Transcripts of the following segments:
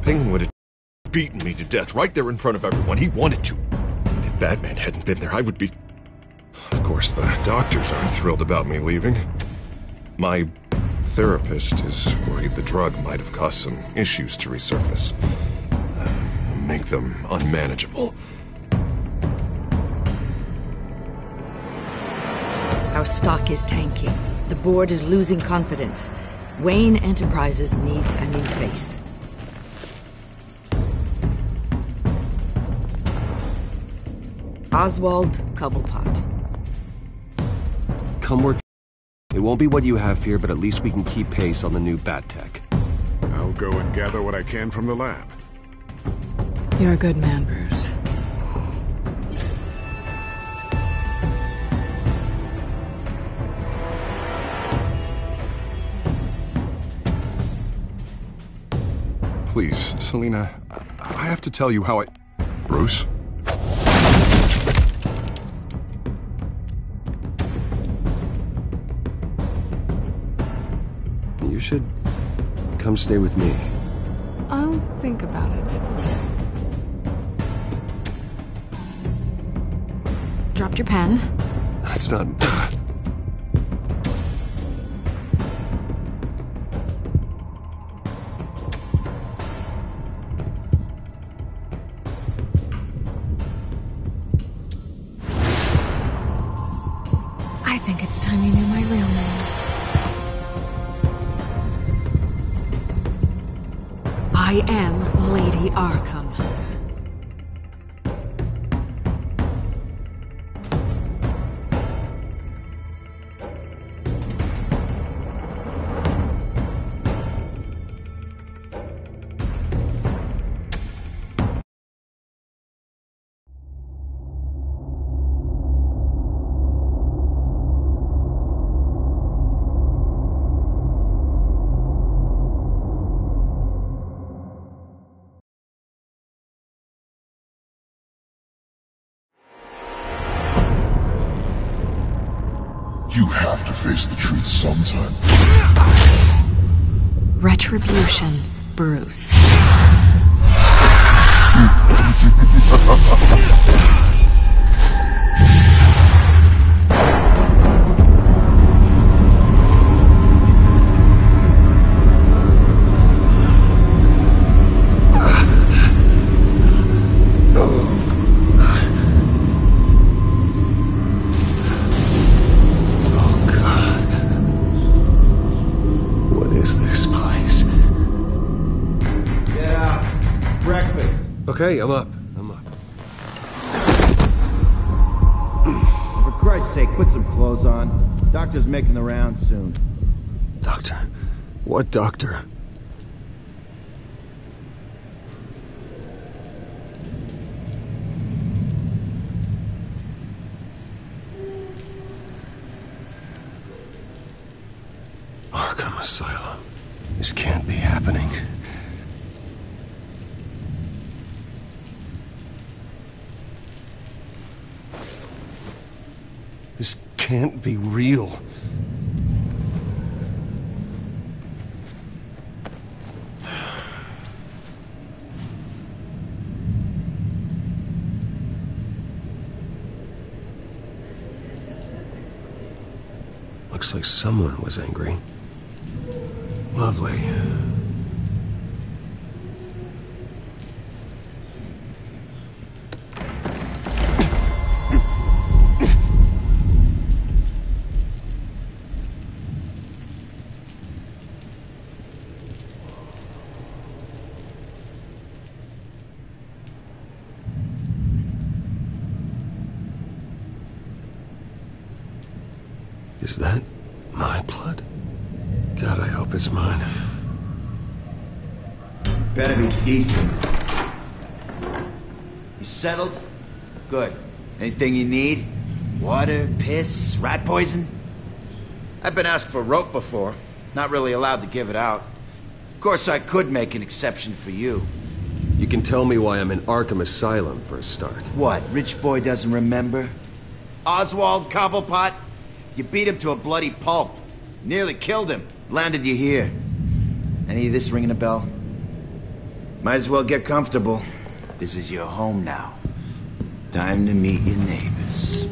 Penguin would have beaten me to death right there in front of everyone. He wanted to. And if Batman hadn't been there, I would be... Of course, the doctors aren't thrilled about me leaving. My therapist is worried the drug might have caused some issues to resurface. Make them unmanageable. Our stock is tanking. The board is losing confidence. Wayne Enterprises needs a new face. Oswald Cobblepot. Come work. It won't be what you have here, but at least we can keep pace on the new bat tech. I'll go and gather what I can from the lab. You're a good man, Bruce. Please, Selina, I have to tell you how I... Bruce? You should come stay with me. I'll think about it. Dropped your pen. That's not... I think it's time you knew my real name. I am Lady Arkham. You have to face the truth sometime. Retribution, Bruce. Okay, I'm up. For Christ's sake, put some clothes on. Doctor's making the rounds soon. Doctor? What doctor? Arkham Asylum. This can't be happening. This can't be real. Looks like someone was angry. Lovely. Is that my blood? God, I hope it's mine. Better be decent. You settled? Good. Anything you need? Water, piss, rat poison? I've been asked for rope before. Not really allowed to give it out. Of course, I could make an exception for you. You can tell me why I'm in Arkham Asylum for a start. What, rich boy doesn't remember? Oswald Cobblepot? You beat him to a bloody pulp. Nearly killed him. Landed you here. Any of this ringing a bell? Might as well get comfortable. This is your home now. Time to meet your neighbors.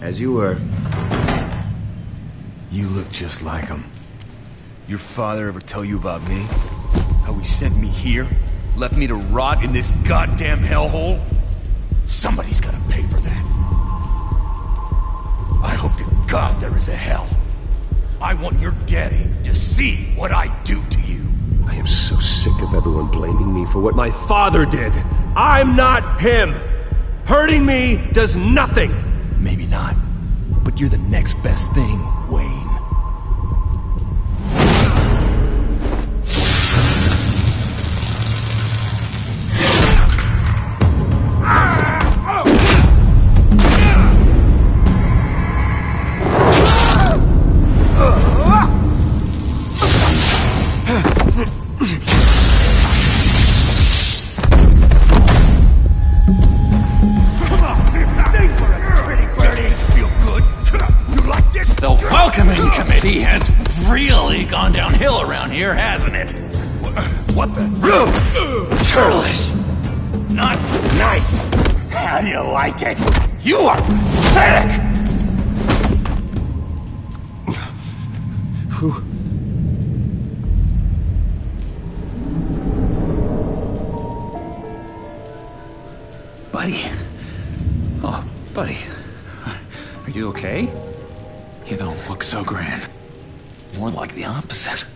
As you were. You look just like him. Your father ever tell you about me? How he sent me here? Left me to rot in this goddamn hellhole? Somebody's gotta pay for that. I hope to God there is a hell. I want your daddy to see what I do to you. I am so sick of everyone blaming me for what my father did. I'm not him. Hurting me does nothing. Maybe not, but you're the next best thing, Wayne. He has really gone downhill around here, hasn't it? What the? Churlish! Not nice! How do you like it? You are pathetic! Who? Buddy? Oh, buddy. Are you okay? You don't look so grand. More like the opposite.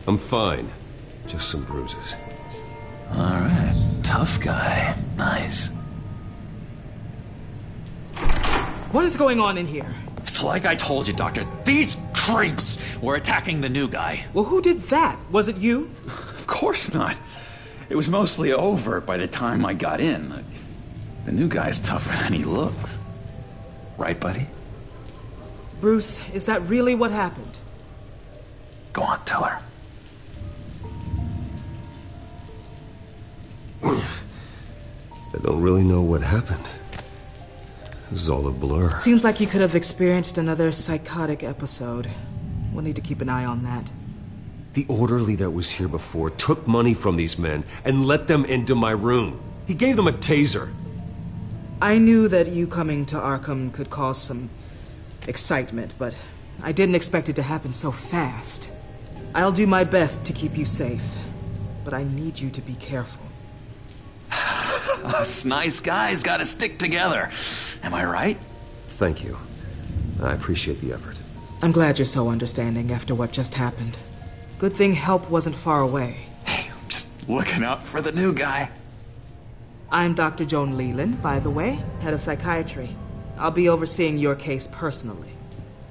I'm fine. Just some bruises. Alright. Tough guy. Nice. What is going on in here? It's like I told you, Doctor. These creeps were attacking the new guy. Well, who did that? Was it you? Of course not. It was mostly over by the time I got in. The new guy's tougher than he looks. Right, buddy? Bruce, is that really what happened? Go on, tell her. I don't really know what happened. It was all a blur. Seems like you could have experienced another psychotic episode. We'll need to keep an eye on that. The orderly that was here before took money from these men and let them into my room. He gave them a taser. I knew that you coming to Arkham could cause some excitement, but I didn't expect it to happen so fast. I'll do my best to keep you safe, but I need you to be careful. Us nice guys gotta stick together. Am I right? Thank you. I appreciate the effort. I'm glad you're so understanding after what just happened. Good thing help wasn't far away. Hey, I'm just looking out for the new guy. I'm Dr. Joan Leland, by the way, head of psychiatry. I'll be overseeing your case personally.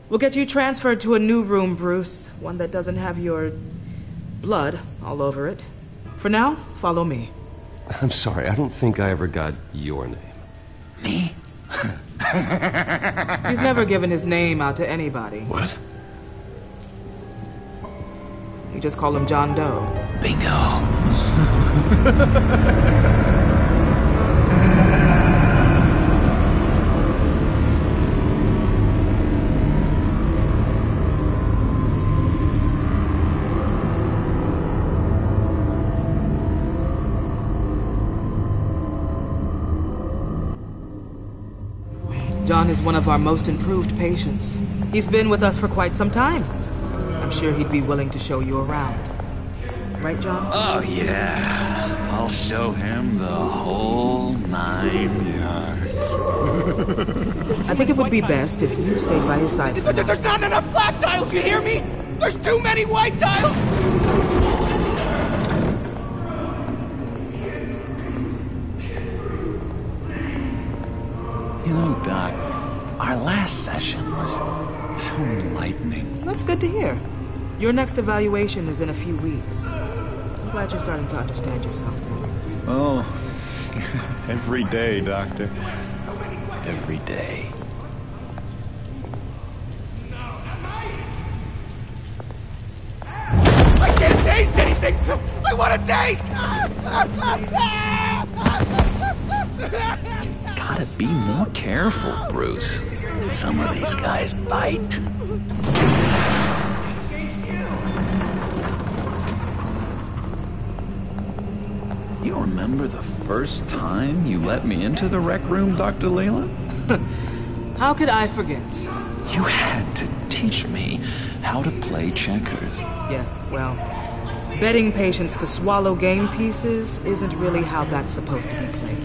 We'll get you transferred to a new room, Bruce. One that doesn't have your blood all over it. For now, follow me. I'm sorry, I don't think I ever got your name. Me? He's never given his name out to anybody. What? We just call him John Doe. Bingo. John is one of our most improved patients. He's been with us for quite some time. I'm sure he'd be willing to show you around. Right, John? Oh, yeah. I'll show him the whole 9 yards. I think it would be best if you stayed by his side for now. There's not enough black tiles, you hear me? There's too many white tiles! You know, Doc, our last session was so enlightening. That's good to hear. Your next evaluation is in a few weeks. I'm glad you're starting to understand yourself better. Oh, every day, Doctor. Every day. I can't taste anything! I want to taste! Gotta be more careful, Bruce. Some of these guys bite. You remember the first time you let me into the rec room, Dr. Leland? How could I forget? You had to teach me how to play checkers. Yes, well, betting patients to swallow game pieces isn't really how that's supposed to be played.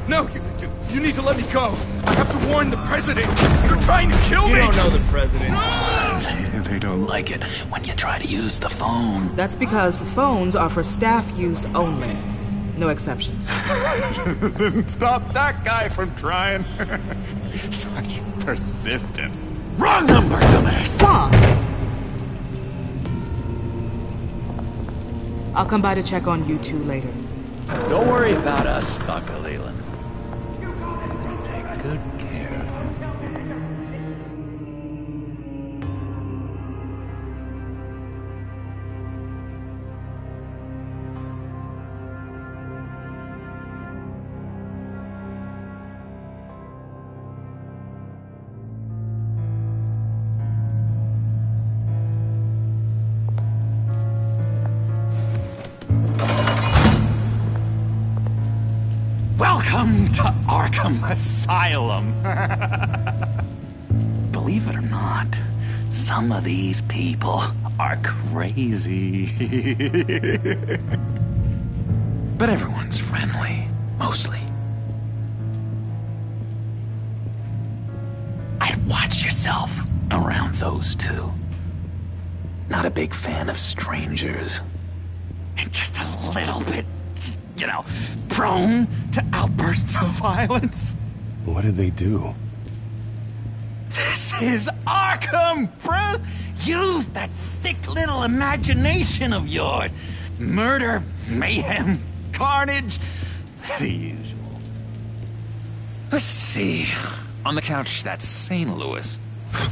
No, you need to let me go. I have to warn the president. You're trying to kill me. You don't know the president. They don't like it when you try to use the phone. That's because phones are for staff use only. No exceptions. Didn't stop that guy from trying. Such persistence. Wrong number, dumbass. Stop! I'll come by to check on you two later. Don't worry about us, Dr. Leland. We'll take good care of you. Welcome to Arkham Asylum. Believe it or not, some of these people are crazy. But everyone's friendly, mostly. I'd watch yourself around those two. Not a big fan of strangers. And just a little bit, you know, prone to outbursts of violence. What did they do? This is Arkham, Bruce! Use that sick little imagination of yours. Murder, mayhem, carnage, the usual. Let's see. On the couch, that's St. Louis.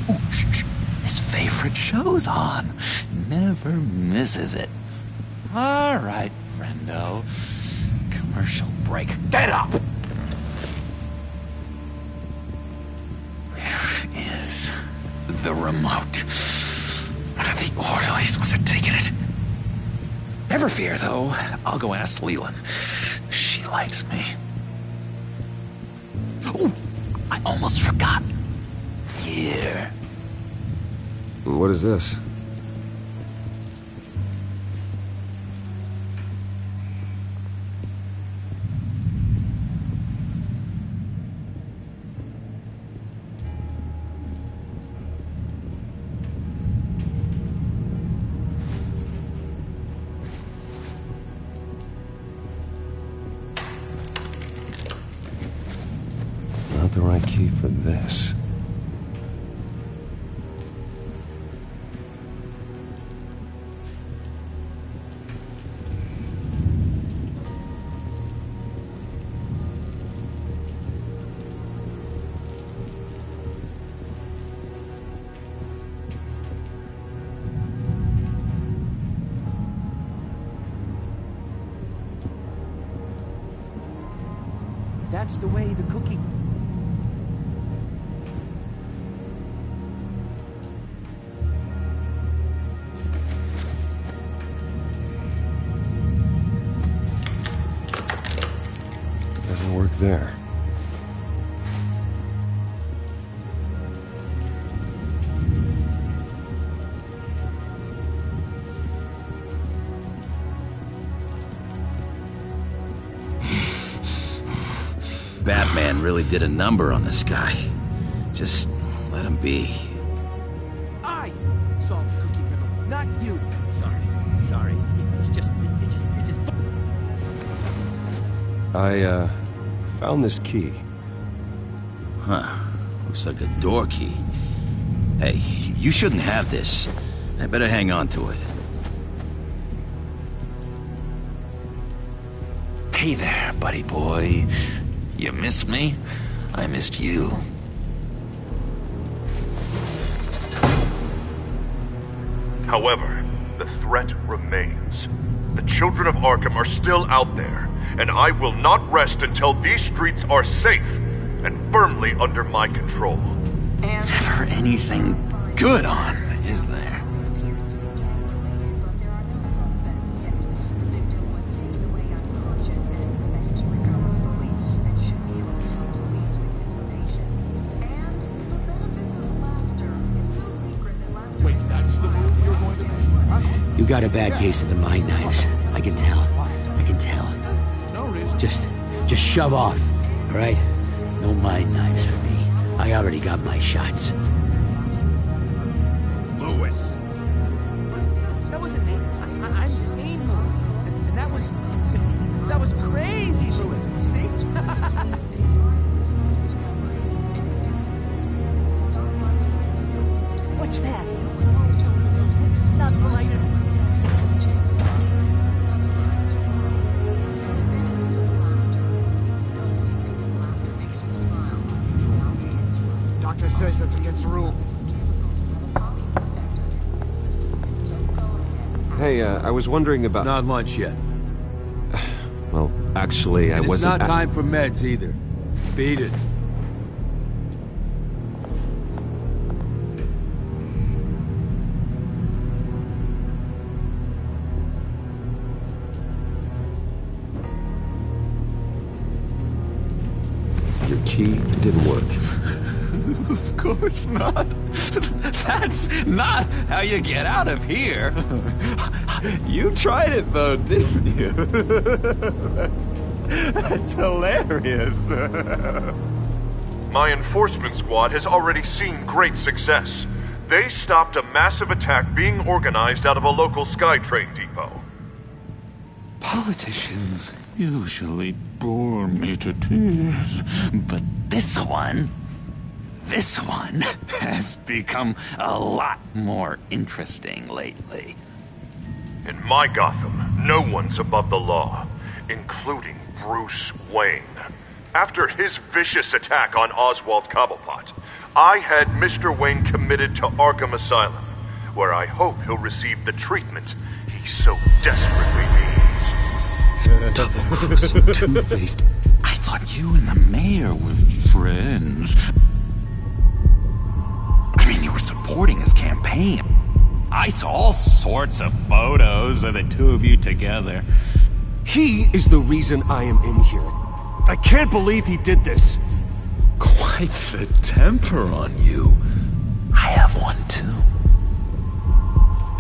Ooh, shh. His favorite show's on. Never misses it. All right, friendo. Commercial break. Get up! Where is the remote? One of the orderlies must have taken it. Never fear, though. I'll go ask Leland. She likes me. Ooh, I almost forgot. Here. What is this? Not the right key for this. That's the way the cookie... Doesn't work there. Batman really did a number on this guy. Just let him be. I solved the cookie riddle, not you. Sorry. It's just... I found this key. Huh. Looks like a door key. Hey, you shouldn't have this. I better hang on to it. Hey there, buddy boy. You miss me? I missed you. However, the threat remains. The children of Arkham are still out there, and I will not rest until these streets are safe and firmly under my control. Never anything good on, is there? Wait, that's the move you're going to make? Huh? You got a bad case of the mind knives. I can tell. I can tell. No reason. Just shove off, all right? No mind knives for me. I already got my shots. Lewis. That wasn't me. I'm sane, Lewis. And that was crazy, Lewis. See? What's that? It's not related. Doctor says that's against the rule. Hey, I was wondering about... It's not lunch yet. Well, actually, I wasn't... It's not time for meds either. Beat it. Your key didn't work. Of course not. That's not how you get out of here. You tried it though, didn't you? That's hilarious. My enforcement squad has already seen great success. They stopped a massive attack being organized out of a local SkyTrain depot. Politicians usually bore me to tears, but this one has become a lot more interesting lately. In my Gotham, no one's above the law, including Bruce Wayne. After his vicious attack on Oswald Cobblepot, I had Mr. Wayne committed to Arkham Asylum, where I hope he'll receive the treatment he so desperately needs. Double-crossing, two-faced. I thought you and the mayor were friends. I mean, you were supporting his campaign. I saw all sorts of photos of the two of you together. He is the reason I am in here. I can't believe he did this. Quite the temper on you. I have one too.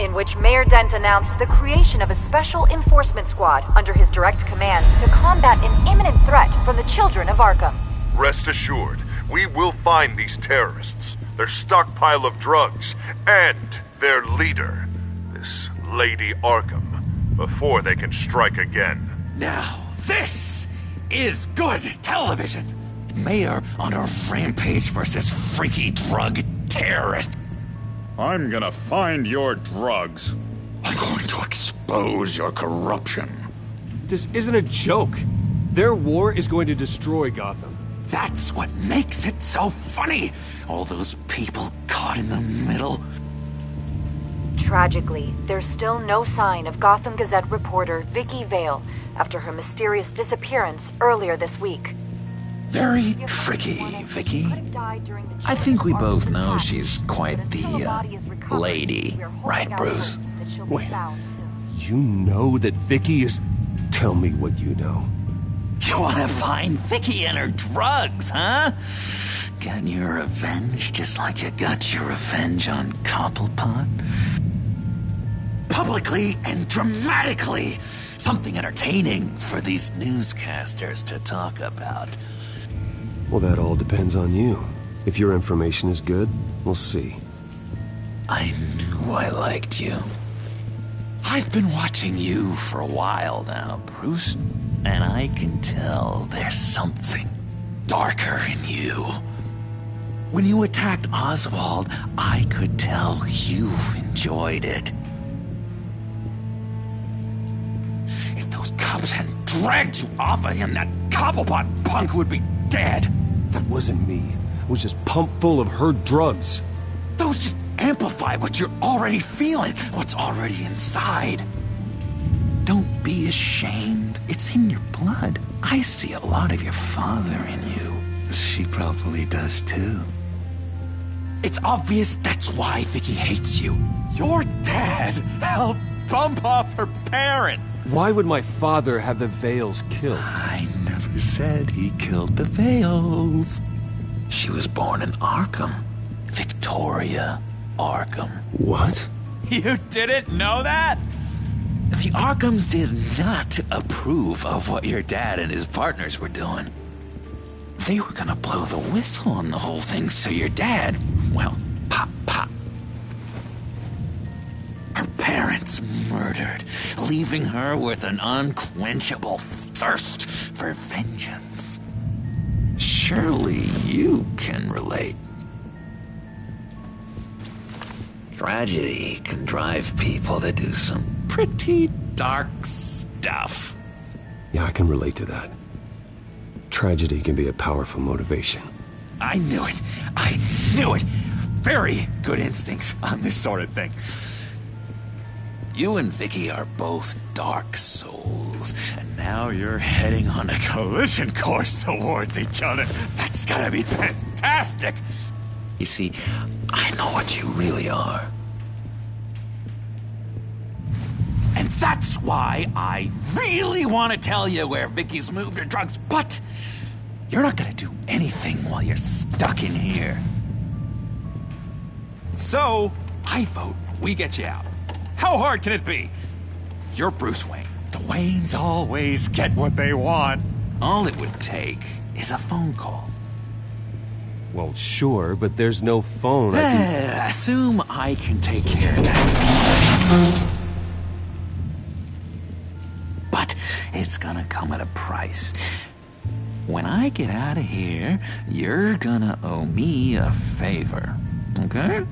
In which Mayor Dent announced the creation of a special enforcement squad under his direct command to combat an imminent threat from the children of Arkham. Rest assured, we will find these terrorists, their stockpile of drugs, and their leader, this Lady Arkham, before they can strike again. Now, this is good television. Mayor on a rampage versus freaky drug terrorist. I'm gonna find your drugs. I'm going to expose your corruption. This isn't a joke. Their war is going to destroy Gotham. That's what makes it so funny. All those people caught in the middle. Tragically, there's still no sign of Gotham Gazette reporter Vicky Vale after her mysterious disappearance earlier this week. Very tricky, Vicky. I think we both know she's quite the, lady, right, Bruce? Wait, you know that Vicky is... Tell me what you know. You want to find Vicky and her drugs, huh? Get your revenge just like you got your revenge on Cobblepot? Publicly and dramatically! Something entertaining for these newscasters to talk about. Well, that all depends on you. If your information is good, we'll see. I knew I liked you. I've been watching you for a while now, Bruce, and I can tell there's something darker in you. When you attacked Oswald, I could tell you enjoyed it. If those cops hadn't dragged you off of him, that Cobblepot punk would be dead. That wasn't me. I was just pumped full of her drugs. Those just amplify what you're already feeling, what's already inside. Don't be ashamed. It's in your blood. I see a lot of your father in you. She probably does too. It's obvious that's why Vicky hates you. Your dad helped bump off her parents. Why would my father have the Vales killed? I never said he killed the Vales. She was born in Arkham. Victoria Arkham. What? You didn't know that? The Arkhams did not approve of what your dad and his partners were doing. They were gonna blow the whistle on the whole thing, so your dad, well, pop. Her parents murdered, leaving her with an unquenchable thirst for vengeance. Surely you can relate. Tragedy can drive people to do some pretty dark stuff. Yeah, I can relate to that. Tragedy can be a powerful motivation. I knew it. I knew it. Very good instincts on this sort of thing. You and Vicky are both dark souls, and now you're heading on a collision course towards each other. That's gotta be fantastic. You see, I know what you really are. And that's why I really want to tell you where Vicky's moved her drugs, but you're not gonna do anything while you're stuck in here. So, I vote we get you out. How hard can it be? You're Bruce Wayne. The Waynes always get what they want. All it would take is a phone call. Well, sure, but there's no phone. Assume I can take care of that. But it's gonna come at a price. When I get out of here, you're gonna owe me a favor, okay?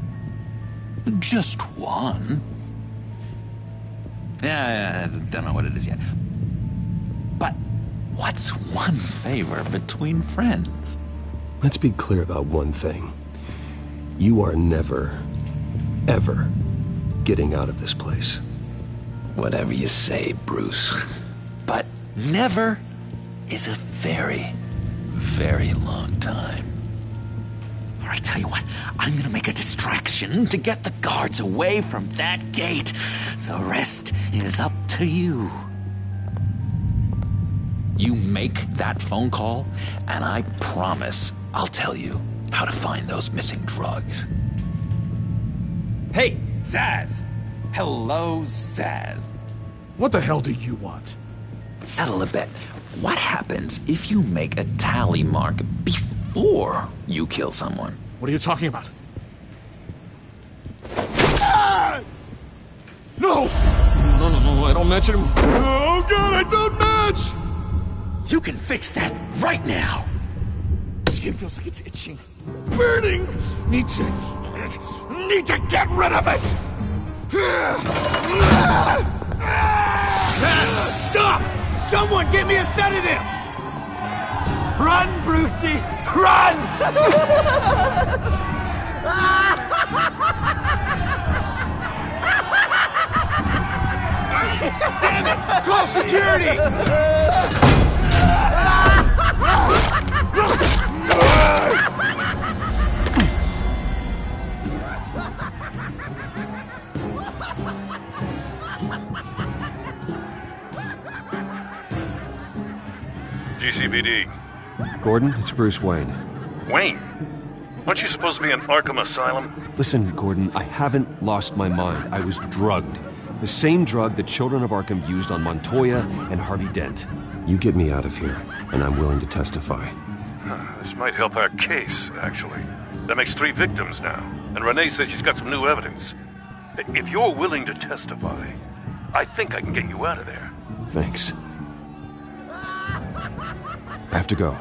Just one. Yeah, I don't know what it is yet. But what's one favor between friends? Let's be clear about one thing. You are never, ever getting out of this place. Whatever you say, Bruce. But never is a very, very long time. All right, tell you what, I'm gonna make a distraction to get the guards away from that gate. The rest is up to you. You make that phone call, and I promise I'll tell you how to find those missing drugs. Hey, Zsasz! Hello, Zsasz. What the hell do you want? Settle a bet. What happens if you make a tally mark before you kill someone? What are you talking about? Ah! No! No, I don't match him. Oh god, I don't match! You can fix that right now! Skin feels like it's itching. Burning! Need to get rid of it! Stop! Someone give me a sedative! Run, Brucey! Run! Damn it! Call security! GCPD. Gordon, it's Bruce Wayne. Wayne? Aren't you supposed to be in Arkham Asylum? Listen, Gordon, I haven't lost my mind. I was drugged. The same drug the children of Arkham used on Montoya and Harvey Dent. You get me out of here, and I'm willing to testify. This might help our case, actually. That makes 3 victims now, and Renee says she's got some new evidence. If you're willing to testify, I think I can get you out of there. Thanks. I have to go.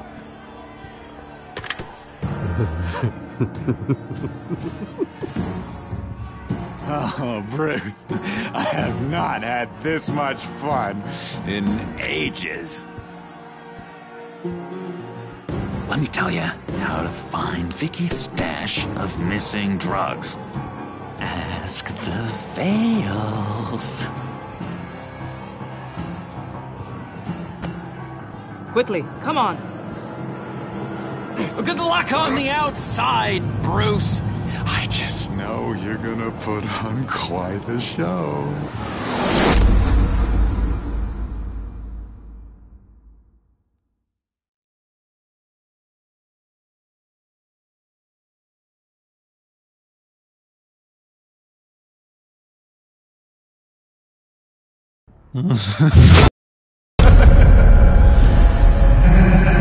Oh, Bruce, I have not had this much fun in ages. let me tell you how to find Vicky's stash of missing drugs. Ask the Vales. Quickly, come on. Good luck on the outside, Bruce. I just know you're gonna put on quite a show.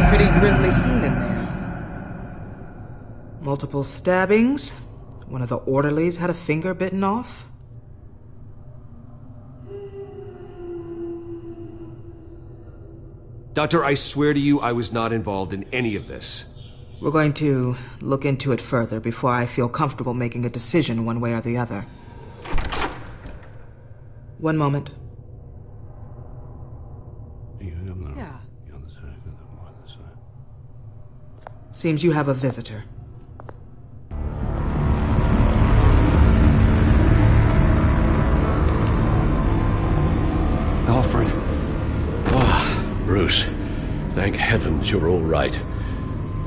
Pretty grisly scene in there. Multiple stabbings. One of the orderlies had a finger bitten off. Doctor, I swear to you I was not involved in any of this. We're going to look into it further before I feel comfortable making a decision one way or the other. One moment. Yeah. Seems you have a visitor. Alfred. Bruce, thank heavens you're all right.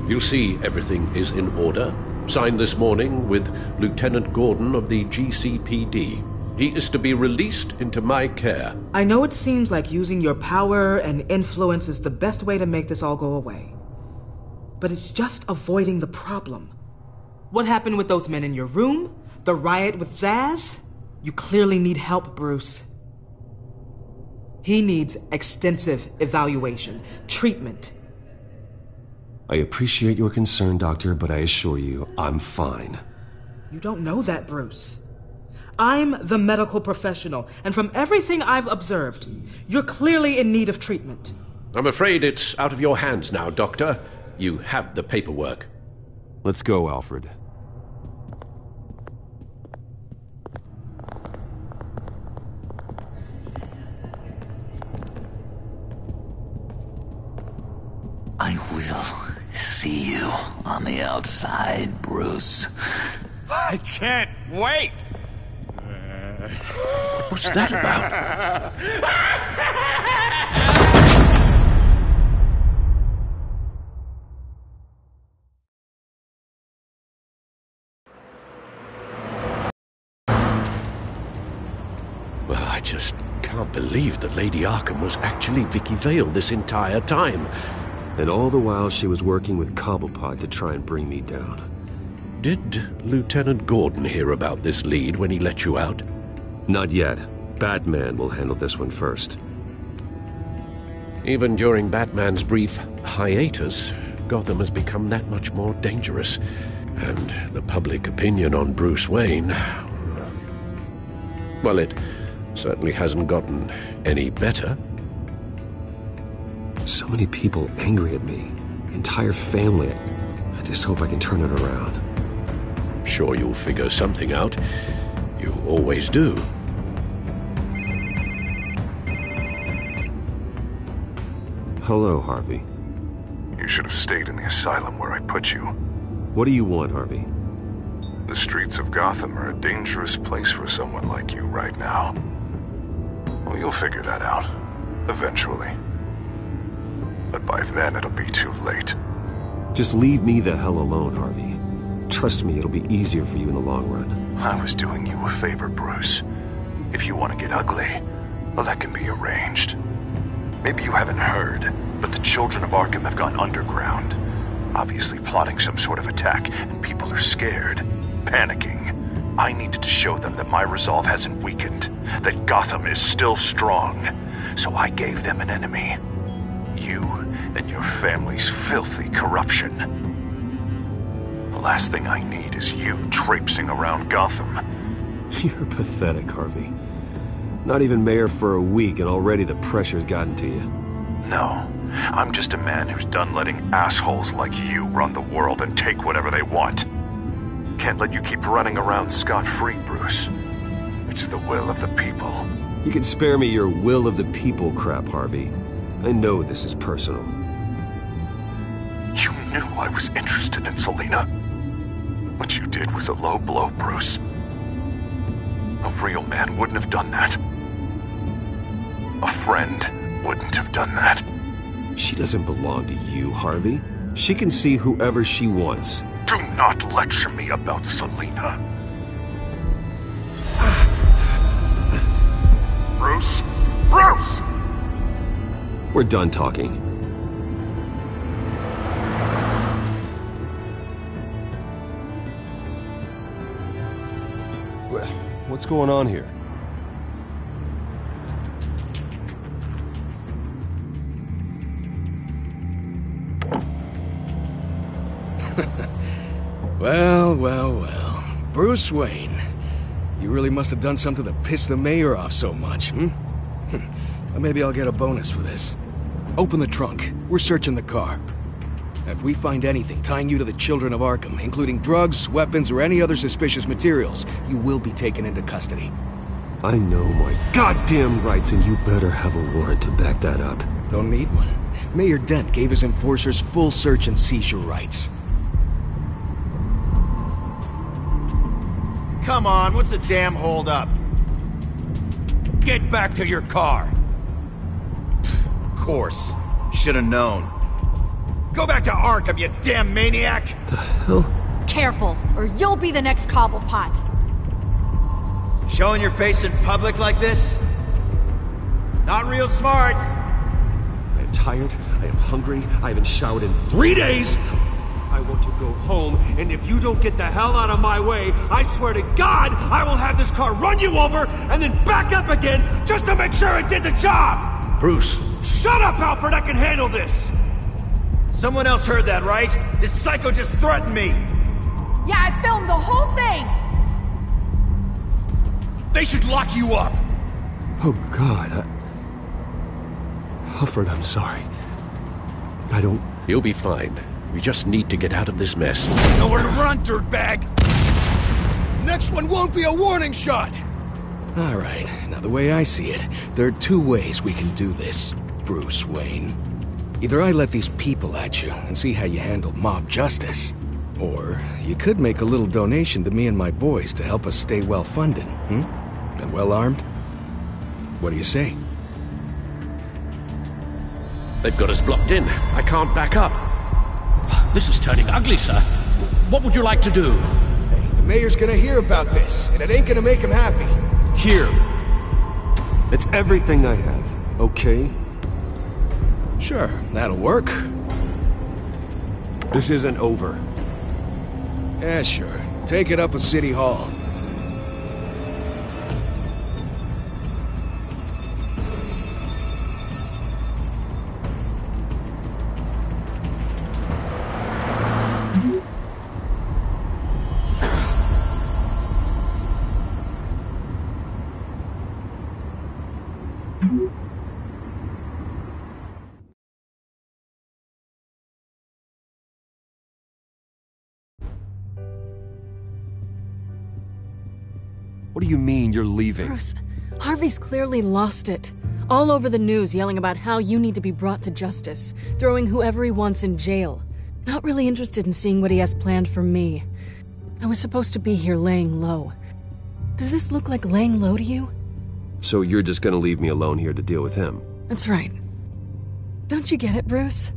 You see, everything is in order. Signed this morning with Lieutenant Gordon of the GCPD. He is to be released into my care. I know it seems like using your power and influence is the best way to make this all go away. But it's just avoiding the problem. What happened with those men in your room? The riot with Zsasz? You clearly need help, Bruce. He needs extensive evaluation, treatment. I appreciate your concern, Doctor, but I assure you, I'm fine. You don't know that, Bruce. I'm the medical professional, and from everything I've observed, you're clearly in need of treatment. I'm afraid it's out of your hands now, Doctor. You have the paperwork. Let's go, Alfred. I will see you on the outside, Bruce. I can't wait! What's that about? Well, I just can't believe that Lady Arkham was actually Vicky Vale this entire time. And all the while she was working with Cobblepot to try and bring me down. Did Lieutenant Gordon hear about this lead when he let you out? Not yet. Batman will handle this one first. Even during Batman's brief hiatus, Gotham has become that much more dangerous. And the public opinion on Bruce Wayne... well, it certainly hasn't gotten any better. So many people angry at me. Entire family. I just hope I can turn it around. I'm sure you'll figure something out. You always do. Hello, Harvey. You should have stayed in the asylum where I put you. What do you want, Harvey? The streets of Gotham are a dangerous place for someone like you right now. Well, you'll figure that out. Eventually. But by then, it'll be too late. Just leave me the hell alone, Harvey. Trust me, it'll be easier for you in the long run. I was doing you a favor, Bruce. If you want to get ugly, well, that can be arranged. Maybe you haven't heard, but the children of Arkham have gone underground. Obviously plotting some sort of attack, and people are scared, panicking. I needed to show them that my resolve hasn't weakened, that Gotham is still strong. So I gave them an enemy. You and your family's filthy corruption. The last thing I need is you traipsing around Gotham. You're pathetic, Harvey. Not even mayor for a week and already the pressure's gotten to you. No, I'm just a man who's done letting assholes like you run the world and take whatever they want. Can't let you keep running around scot-free, Bruce. It's the will of the people. You can spare me your will of the people crap, Harvey. I know this is personal. You knew I was interested in Selina. What you did was a low blow, Bruce. A real man wouldn't have done that. A friend wouldn't have done that. She doesn't belong to you, Harvey. She can see whoever she wants. Do not lecture me about Selina. Bruce? Bruce! We're done talking. What's going on here? Well. Bruce Wayne. You really must have done something to piss the mayor off so much, Well, maybe I'll get a bonus for this. Open the trunk. We're searching the car. If we find anything tying you to the Children of Arkham, including drugs, weapons, or any other suspicious materials, you will be taken into custody. I know my goddamn rights, and you better have a warrant to back that up. Don't need one. Mayor Dent gave his enforcers full search and seizure rights. Come on, what's the damn holdup? Get back to your car! Of course. Should've known. Go back to Arkham, you damn maniac! The hell? Careful, or you'll be the next Cobblepot. Showing your face in public like this? Not real smart. I am tired, I am hungry, I haven't showered in 3 days! I want to go home, and if you don't get the hell out of my way, I swear to God, I will have this car run you over, and then back up again, just to make sure it did the job! Bruce! Shut up, Alfred, I can handle this! Someone else heard that, right? This psycho just threatened me! Yeah, I filmed the whole thing! They should lock you up! Oh, God, Alfred, I'm sorry. I don't... You'll be fine. We just need to get out of this mess. Nowhere to run, dirtbag! Next one won't be a warning shot! Alright, now the way I see it, there are two ways we can do this, Bruce Wayne. Either I let these people at you and see how you handle mob justice, or you could make a little donation to me and my boys to help us stay well-funded, and well-armed? What do you say? They've got us blocked in. I can't back up. This is turning ugly, sir. What would you like to do? Hey, the mayor's gonna hear about this, and it ain't gonna make him happy. Here. It's everything I have, okay? Sure, that'll work. This isn't over. Yeah, sure. Take it up with City Hall. What do you mean you're leaving? Bruce, Harvey's clearly lost it. All over the news yelling about how you need to be brought to justice, throwing whoever he wants in jail. Not really interested in seeing what he has planned for me. I was supposed to be here laying low. Does this look like laying low to you? So you're just gonna leave me alone here to deal with him? That's right. Don't you get it, Bruce?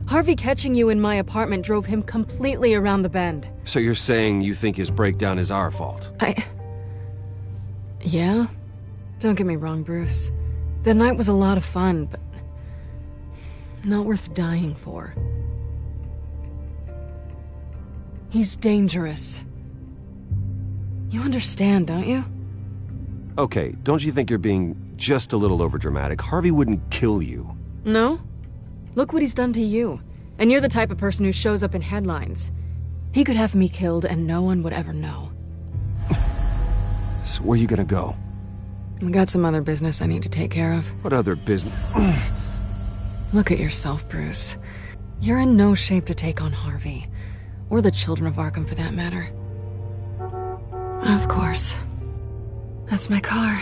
Harvey catching you in my apartment drove him completely around the bend. So you're saying you think his breakdown is our fault? Yeah? Don't get me wrong, Bruce. The night was a lot of fun, but not worth dying for. He's dangerous. You understand, don't you? Okay, don't you think you're being just a little overdramatic? Harvey wouldn't kill you. No? Look what he's done to you. And you're the type of person who shows up in headlines. He could have me killed and no one would ever know. So where are you gonna go? I got some other business I need to take care of. What other business? Look at yourself, Bruce. You're in no shape to take on Harvey. Or the Children of Arkham, for that matter. Of course. That's my car.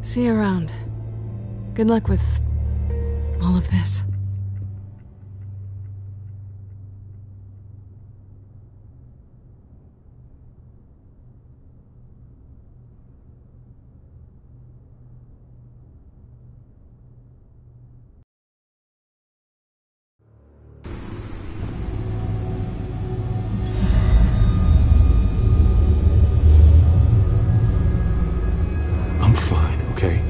See you around. Good luck with all of this. I'm fine, okay?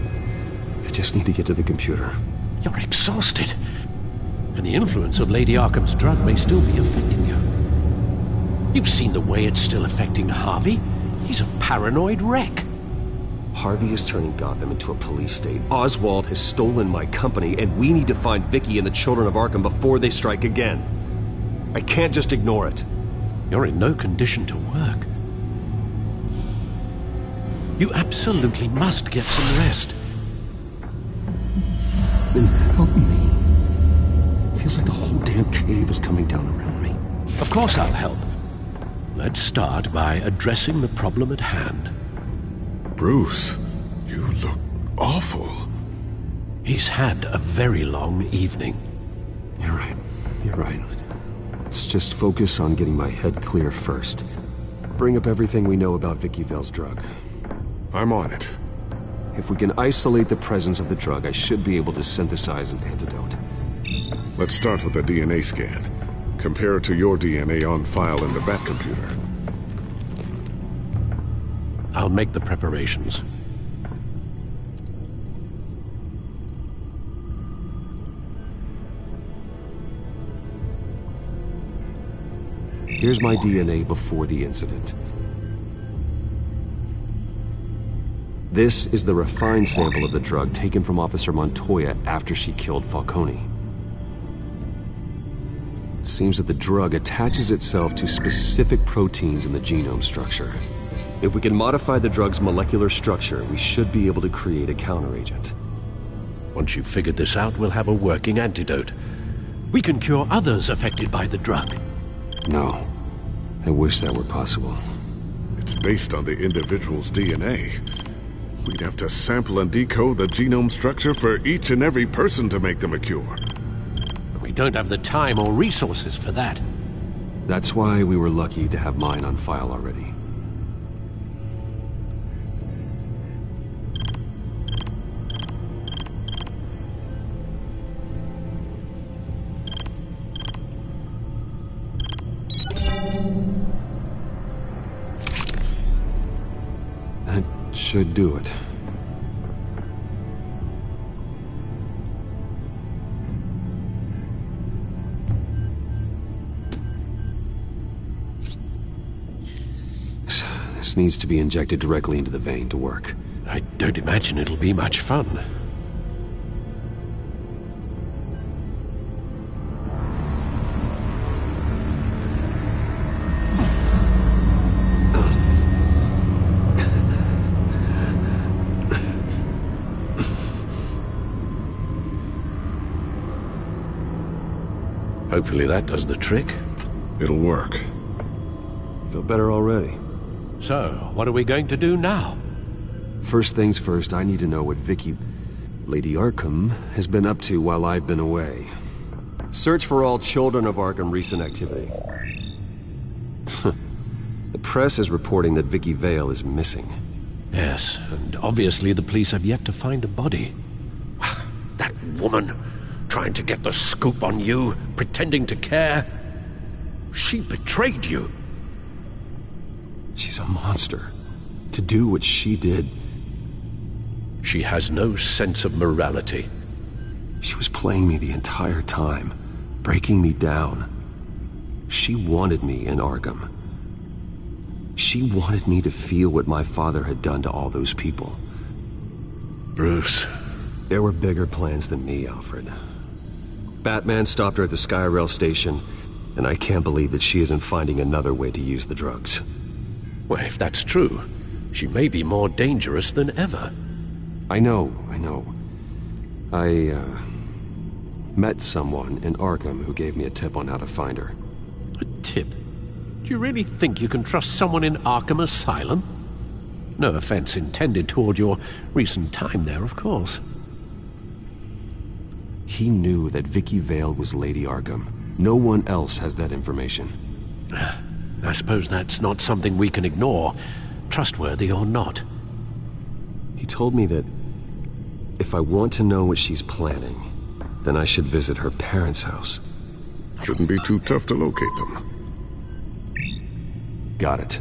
I just need to get to the computer. You're exhausted. And the influence of Lady Arkham's drug may still be affecting you. You've seen the way it's still affecting Harvey. He's a paranoid wreck. Harvey is turning Gotham into a police state. Oswald has stolen my company, and we need to find Vicky and the children of Arkham before they strike again. I can't just ignore it. You're in no condition to work. You absolutely must get some rest. Then help me. Feels like the whole damn cave is coming down around me. Of course I'll help. Let's start by addressing the problem at hand. Bruce, you look awful. He's had a very long evening. You're right. You're right. Let's just focus on getting my head clear first. Bring up everything we know about Vicky Vale's drug. I'm on it. If we can isolate the presence of the drug, I should be able to synthesize an antidote. Let's start with a DNA scan. Compare it to your DNA on file in the Bat computer. I'll make the preparations. Here's my DNA before the incident. This is the refined sample of the drug taken from Officer Montoya after she killed Falcone. It seems that the drug attaches itself to specific proteins in the genome structure. If we can modify the drug's molecular structure, we should be able to create a counteragent. Once you've figured this out, we'll have a working antidote. We can cure others affected by the drug. No. I wish that were possible. It's based on the individual's DNA. We'd have to sample and decode the genome structure for each and every person to make them a cure. We don't have the time or resources for that. That's why we were lucky to have mine on file already. That should do it. This needs to be injected directly into the vein to work. I don't imagine it'll be much fun. Hopefully that does the trick. It'll work. Feel better already. So, what are we going to do now? First things first, I need to know what Lady Arkham, has been up to while I've been away. Search for all children of Arkham recent activity. The press is reporting that Vicky Vale is missing. Yes, and obviously the police have yet to find a body. That woman, trying to get the scoop on you, pretending to care. She betrayed you. She's a monster. To do what she did. She has no sense of morality. She was playing me the entire time, breaking me down. She wanted me in Arkham. She wanted me to feel what my father had done to all those people. Bruce. There were bigger plans than me, Alfred. Batman stopped her at the Skyrail station, and I can't believe that she isn't finding another way to use the drugs. Well, if that's true, she may be more dangerous than ever. I know. I met someone in Arkham who gave me a tip on how to find her. A tip? Do you really think you can trust someone in Arkham Asylum? No offense intended toward your recent time there, of course. He knew that Vicky Vale was Lady Arkham. No one else has that information. I suppose that's not something we can ignore, trustworthy or not. He told me that if I want to know what she's planning, then I should visit her parents' house. Shouldn't be too tough to locate them. Got it.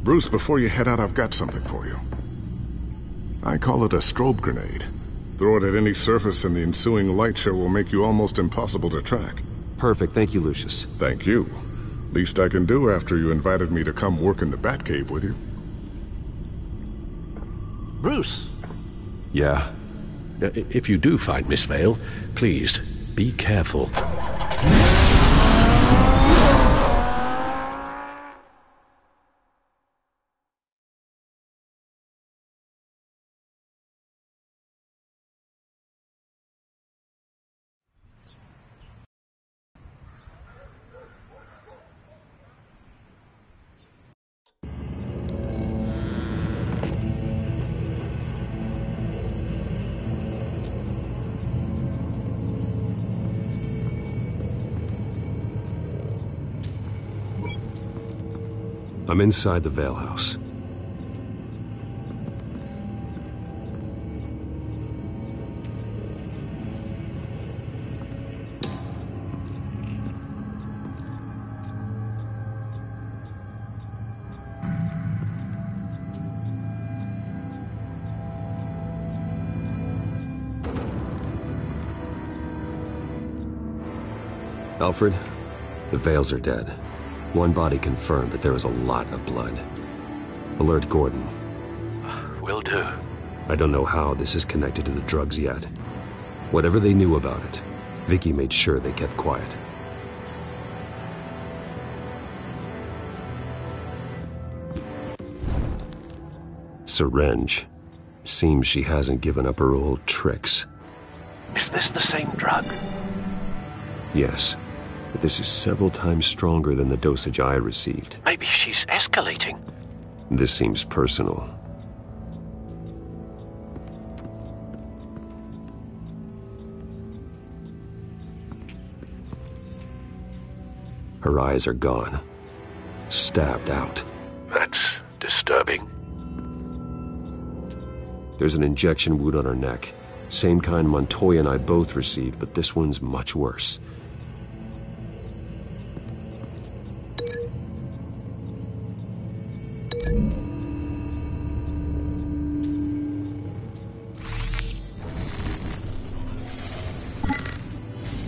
Bruce, before you head out, I've got something for you. I call it a strobe grenade. Throw it at any surface and the ensuing light show will make you almost impossible to track. Perfect, thank you, Lucius. Thank you. Least I can do after you invited me to come work in the Batcave with you. Bruce? Yeah? If you do find Miss Vale, please, be careful. I'm inside the Vale house. Alfred, the Vales are dead. One body confirmed, but there is a lot of blood. Alert Gordon. Will do. I don't know how this is connected to the drugs yet. Whatever they knew about it, Vicky made sure they kept quiet. Syringe. Seems she hasn't given up her old tricks. Is this the same drug? Yes. But this is several times stronger than the dosage I received. Maybe she's escalating. This seems personal. Her eyes are gone. Stabbed out. That's disturbing. There's an injection wound on her neck. Same kind Montoya and I both received, but this one's much worse.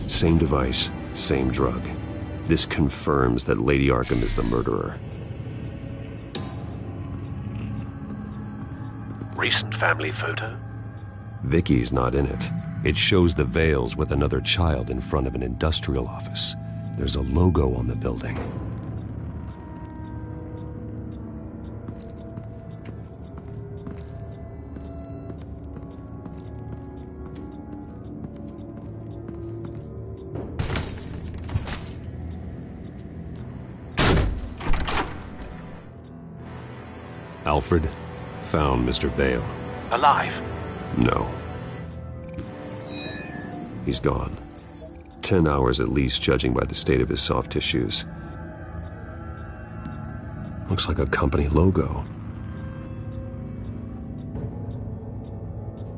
Same device, same drug. This confirms that Lady Arkham is the murderer. Recent family photo? Vicky's not in it. It shows the Vales with another child in front of an industrial office. There's a logo on the building. Alfred found Mr. Vale. Alive? No. He's gone. 10 hours at least, judging by the state of his soft tissues. Looks like a company logo.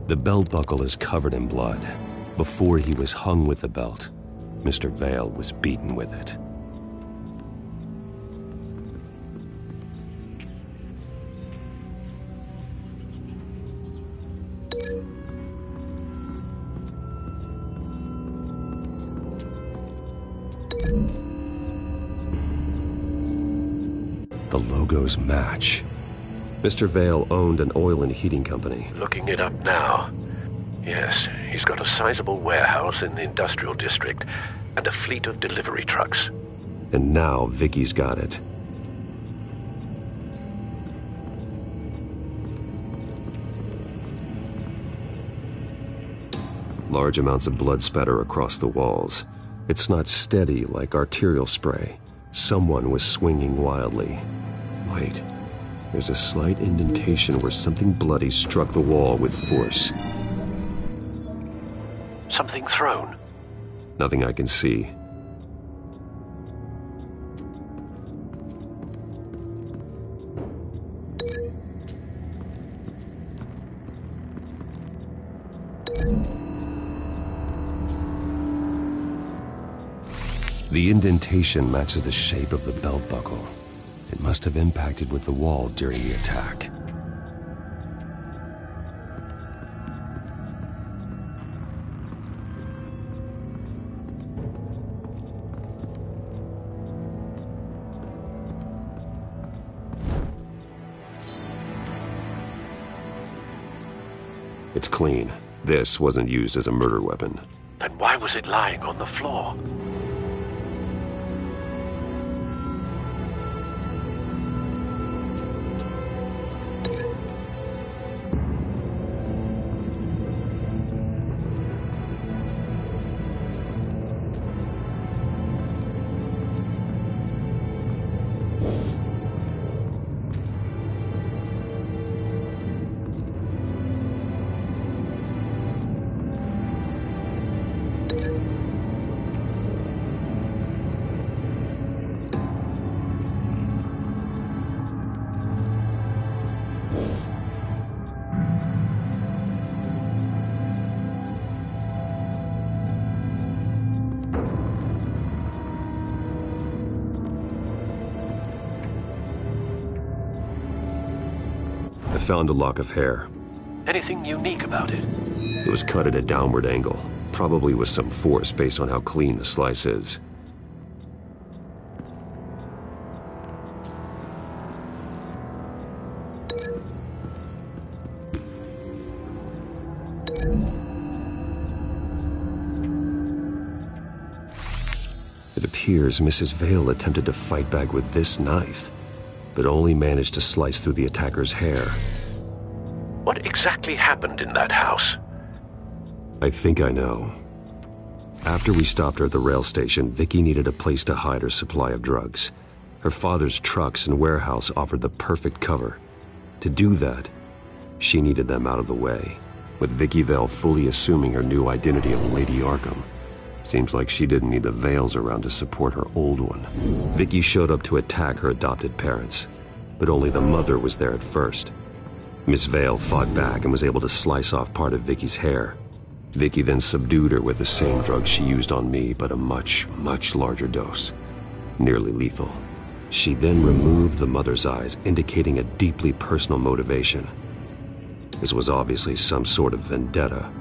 The belt buckle is covered in blood. Before he was hung with the belt, Mr. Vale was beaten with it. The logos match. Mr. Vale owned an oil and heating company. Looking it up now. Yes, he's got a sizable warehouse in the industrial district and a fleet of delivery trucks. And now Vicky's got it. Large amounts of blood spatter across the walls. It's not steady like arterial spray. Someone was swinging wildly. Wait, There's a slight indentation where something bloody struck the wall with force. Something thrown? Nothing I can see. The indentation matches the shape of the belt buckle. It must have impacted with the wall during the attack. It's clean. This wasn't used as a murder weapon. Then why was it lying on the floor? Found a lock of hair. Anything unique about it? It was cut at a downward angle, probably with some force based on how clean the slice is. It appears Mrs. Vale attempted to fight back with this knife, but only managed to slice through the attacker's hair. What exactly happened in that house? I think I know. After we stopped her at the rail station, Vicky needed a place to hide her supply of drugs. Her father's trucks and warehouse offered the perfect cover. To do that, she needed them out of the way, with Vicky Vale fully assuming her new identity of Lady Arkham. Seems like she didn't need the Vales around to support her old one. Vicky showed up to attack her adopted parents, but only the mother was there at first. Miss Vale fought back and was able to slice off part of Vicky's hair. Vicky then subdued her with the same drug she used on me, but a much, much larger dose. Nearly lethal. She then removed the mother's eyes, indicating a deeply personal motivation. This was obviously some sort of vendetta.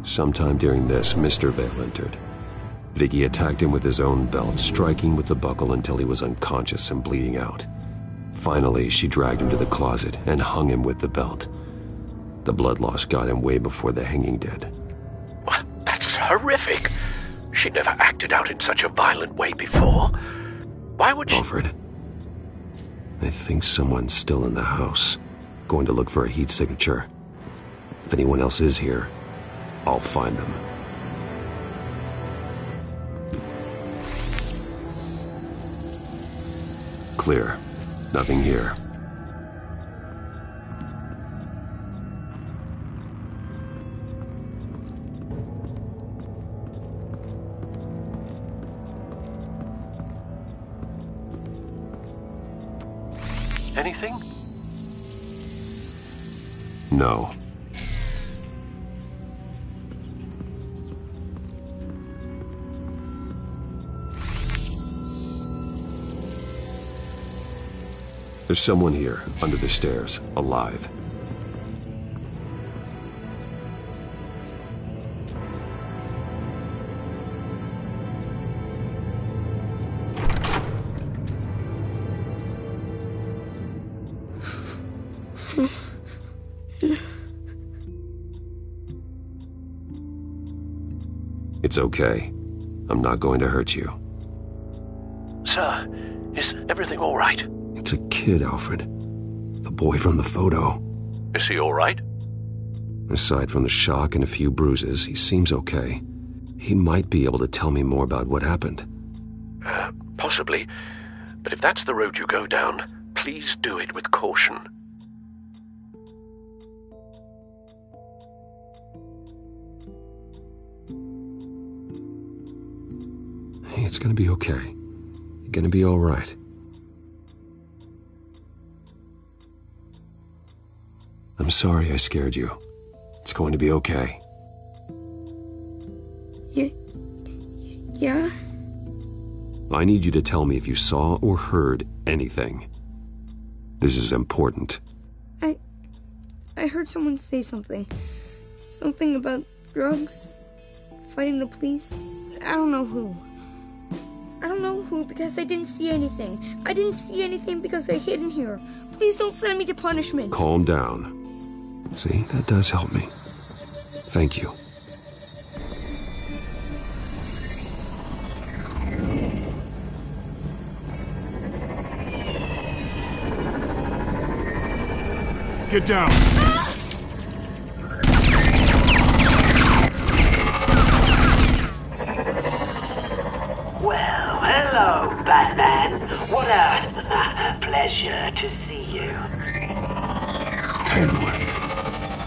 Sometime during this, Mr. Vale entered. Vicky attacked him with his own belt, striking with the buckle until he was unconscious and bleeding out. Finally, she dragged him to the closet and hung him with the belt. The blood loss got him way before the hanging did. That's horrific. She never acted out in such a violent way before. Why would she— Alfred, I think someone's still in the house. Going to look for a heat signature. If anyone else is here, I'll find them. Clear. Nothing here. Anything? No. There's someone here, under the stairs, alive. It's okay. I'm not going to hurt you. Sir, is everything all right? It's a kid, Alfred. The boy from the photo. Is he all right? Aside from the shock and a few bruises, he seems okay. He might be able to tell me more about what happened. Possibly. But if that's the road you go down, please do it with caution. Hey, it's gonna be okay. You're gonna be all right. I'm sorry I scared you. It's going to be okay. Yeah? I need you to tell me if you saw or heard anything. This is important. I heard someone say something. Something about drugs, fighting the police. I don't know who. I don't know who because I didn't see anything. I didn't see anything because I hid in here. Please don't send me to punishment. Calm down. See, that does help me. Thank you. Get down! Well, hello, Batman. What a pleasure to see you.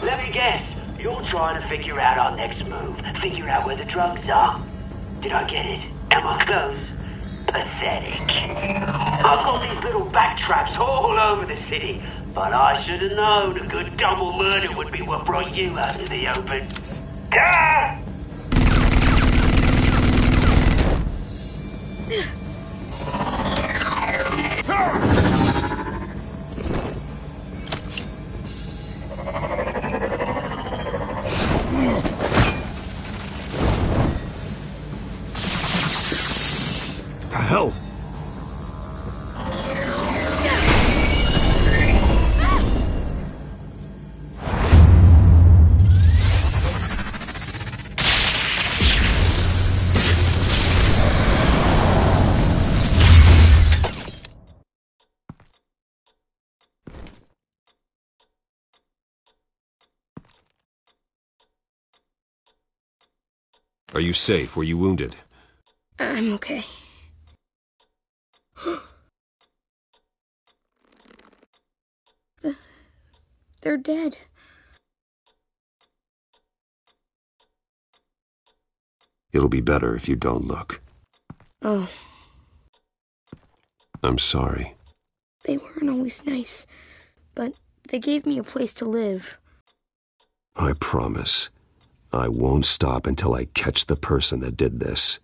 Let me guess, you're trying to figure out our next move. Figure out where the drugs are. Did I get it? Am I close? Pathetic. I've got these little bat traps all over the city, but I should have known a good double murder would be what brought you out in the open. Ah! The hell? Are you safe? Were you wounded? I'm okay. They're dead. It'll be better if you don't look. Oh, I'm sorry. they weren't always nice, but they gave me a place to live. I promise. I won't stop until I catch the person that did this.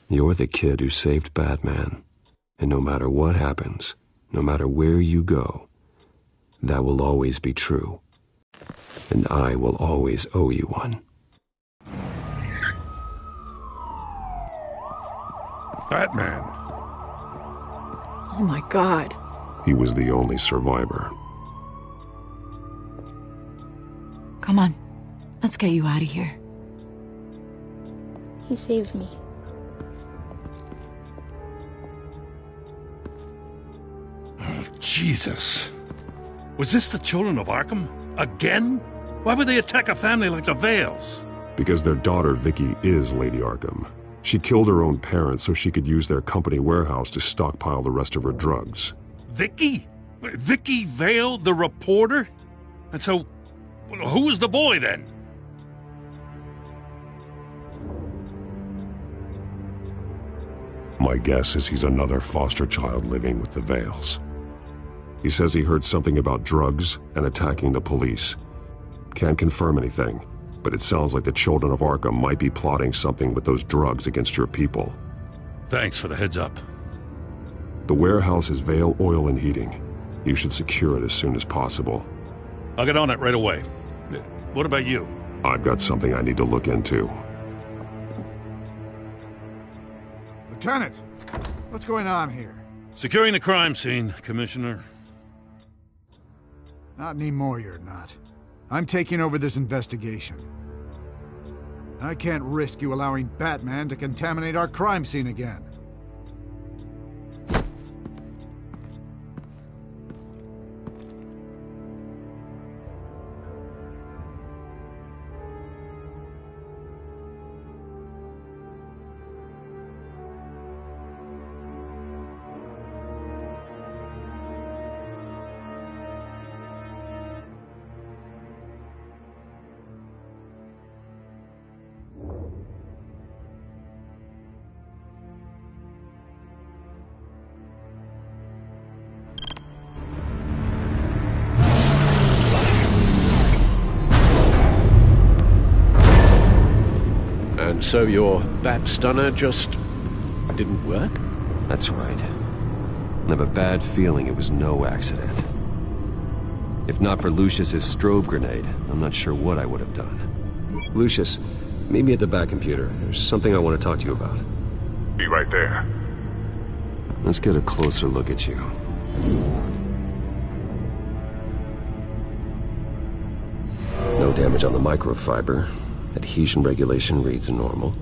You're the kid who saved Batman. And no matter what happens, no matter where you go, that will always be true. And I will always owe you one. Batman. Oh my God. He was the only survivor. Come on. Let's get you out of here. He saved me. Oh, Jesus. Was this the children of Arkham? Again? Why would they attack a family like the Vales? Because their daughter, Vicky, is Lady Arkham. She killed her own parents so she could use their company warehouse to stockpile the rest of her drugs. Vicky? Vicky Vale, the reporter? And so, who was the boy then? My guess is he's another foster child living with the Vales. He says he heard something about drugs and attacking the police. Can't confirm anything, but it sounds like the children of Arkham might be plotting something with those drugs against your people. Thanks for the heads up. The warehouse is Vale Oil and Heating. You should secure it as soon as possible. I'll get on it right away. What about you? I've got something I need to look into. Lieutenant, what's going on here? Securing the crime scene, Commissioner. Not anymore, you're not. I'm taking over this investigation. I can't risk you allowing Batman to contaminate our crime scene again. And so your bat stunner just didn't work? That's right. I have a bad feeling it was no accident. If not for Lucius's strobe grenade, I'm not sure what I would have done. Lucius, meet me at the back computer. There's something I want to talk to you about. Be right there. Let's get a closer look at you. No damage on the microfiber. Adhesion regulation reads normal.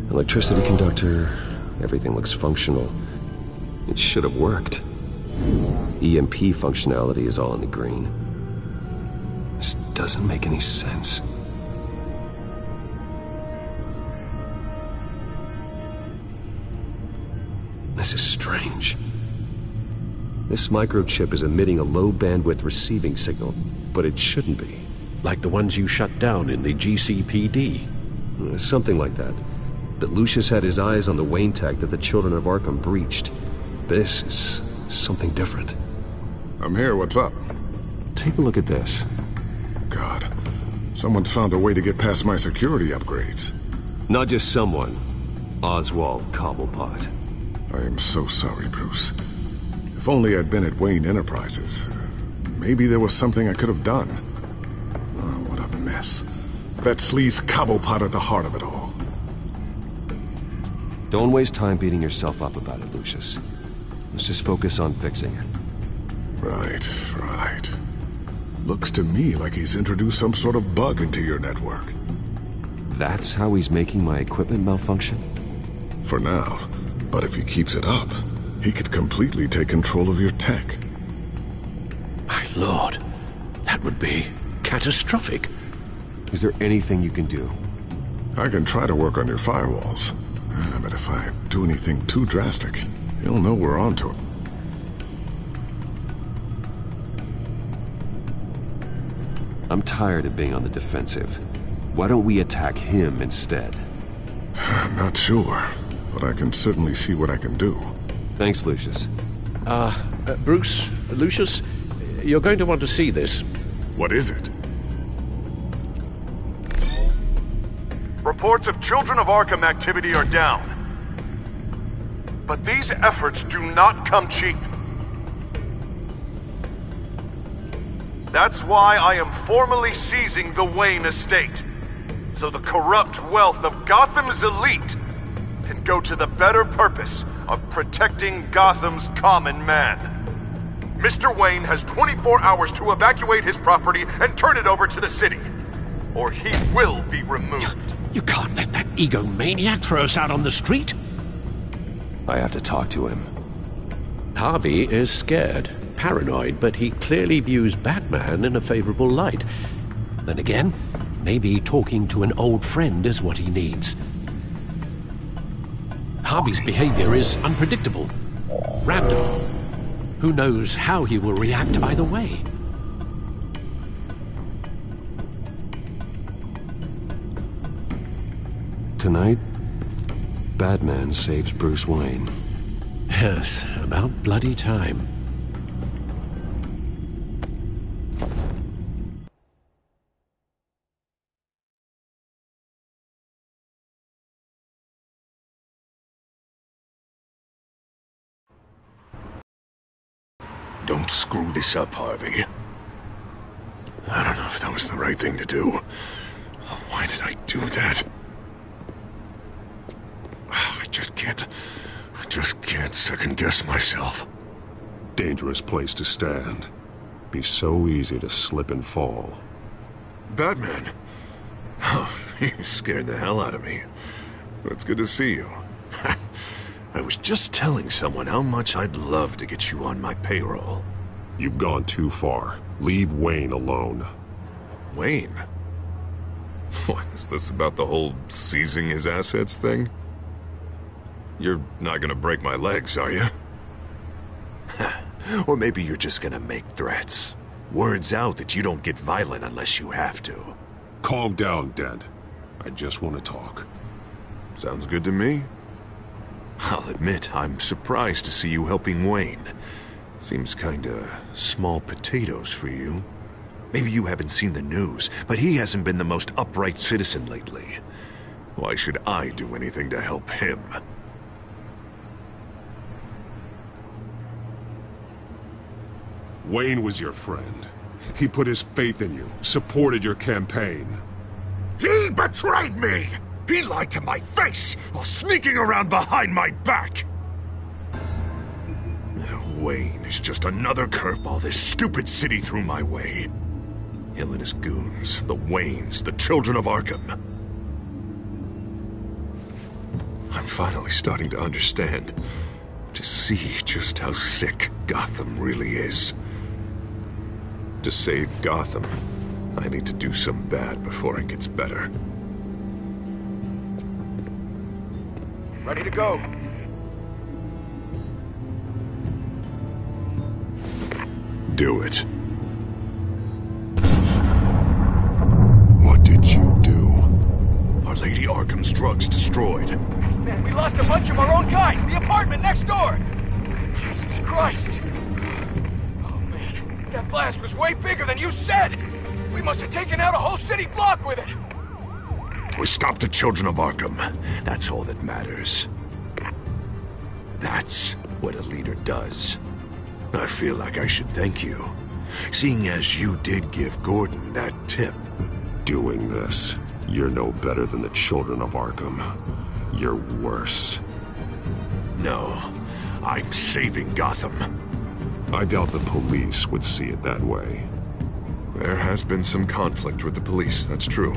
Electricity conductor, everything looks functional. It should have worked. EMP functionality is all in the green. This doesn't make any sense. This is strange. This microchip is emitting a low-bandwidth receiving signal, but it shouldn't be. Like the ones you shut down in the GCPD? Something like that. But Lucius had his eyes on the Wayne tech that the Children of Arkham breached. This is something different. I'm here, what's up? Take a look at this. God, someone's found a way to get past my security upgrades. Not just someone. Oswald Cobblepot. I am so sorry, Bruce. If only I'd been at Wayne Enterprises. Maybe there was something I could have done. Oh, what a mess. That sleaze Cobblepot at the heart of it all. Don't waste time beating yourself up about it, Lucius. Let's just focus on fixing it. Right. Looks to me like he's introduced some sort of bug into your network. That's how he's making my equipment malfunction? For now. But if he keeps it up, he could completely take control of your tech. My lord, that would be catastrophic. Is there anything you can do? I can try to work on your firewalls. But if I do anything too drastic, he'll know we're onto it. I'm tired of being on the defensive. Why don't we attack him instead? I'm not sure, but I can certainly see what I can do. Thanks, Lucius. Bruce, Lucius, you're going to want to see this. What is it? Reports of Children of Arkham activity are down. But these efforts do not come cheap. That's why I am formally seizing the Wayne estate, so the corrupt wealth of Gotham's elite can go to the better purpose of protecting Gotham's common man. Mr. Wayne has 24 hours to evacuate his property and turn it over to the city, or he will be removed. You can't let that egomaniac throw us out on the street. I have to talk to him. Harvey is scared, paranoid, but he clearly views Batman in a favorable light. Then again, maybe talking to an old friend is what he needs. Harvey's behavior is unpredictable, random. Who knows how he will react either way? Tonight, Batman saves Bruce Wayne. Yes, about bloody time. Don't screw this up, Harvey. I don't know if that was the right thing to do. Why did I do that? I just can't second-guess myself. Dangerous place to stand. Be so easy to slip and fall. Batman? Oh, you scared the hell out of me. It's good to see you. I was just telling someone how much I'd love to get you on my payroll. You've gone too far. Leave Wayne alone. Wayne? What, is this about the whole seizing his assets thing? You're not gonna break my legs, are you? Or maybe you're just gonna make threats. Words out that you don't get violent unless you have to. Calm down, Dent. I just want to talk. Sounds good to me. I'll admit, I'm surprised to see you helping Wayne. Seems kinda small potatoes for you. Maybe you haven't seen the news, but he hasn't been the most upright citizen lately. Why should I do anything to help him? Wayne was your friend. He put his faith in you, supported your campaign. He betrayed me! He lied to my face while sneaking around behind my back! Wayne is just another curveball this stupid city threw my way. Hill and his goons, the Waynes, the children of Arkham. I'm finally starting to understand, to see just how sick Gotham really is. To save Gotham, I need to do some bad before it gets better. Ready to go. Do it. What did you do? Are Lady Arkham's drugs destroyed? Man, we lost a bunch of our own guys. The apartment next door. Jesus Christ. Oh, man. That blast was way bigger than you said. We must have taken out a whole city block with it. We stopped the children of Arkham. That's all that matters. That's what a leader does. I feel like I should thank you, seeing as you did give Gordon that tip. Doing this, you're no better than the children of Arkham. You're worse. No, I'm saving Gotham. I doubt the police would see it that way. There has been some conflict with the police, that's true.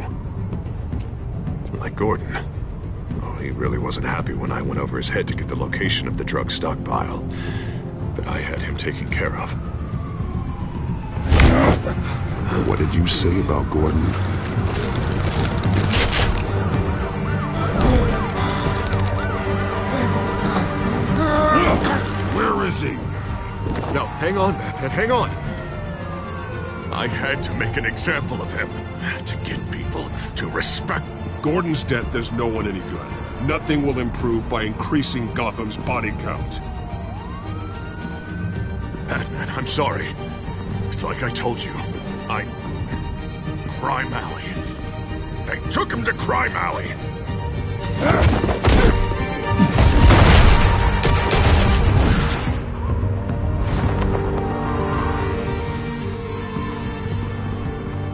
Like Gordon. Oh, he really wasn't happy when I went over his head to get the location of the drug stockpile. But I had him taken care of. What did you say about Gordon? Where is he? No, hang on, Batman, hang on. I had to make an example of him. To get people to respect. Gordon's death does no one any good. Nothing will improve by increasing Gotham's body count. Batman, I'm sorry. It's like I told you. Crime Alley. They took him to Crime Alley.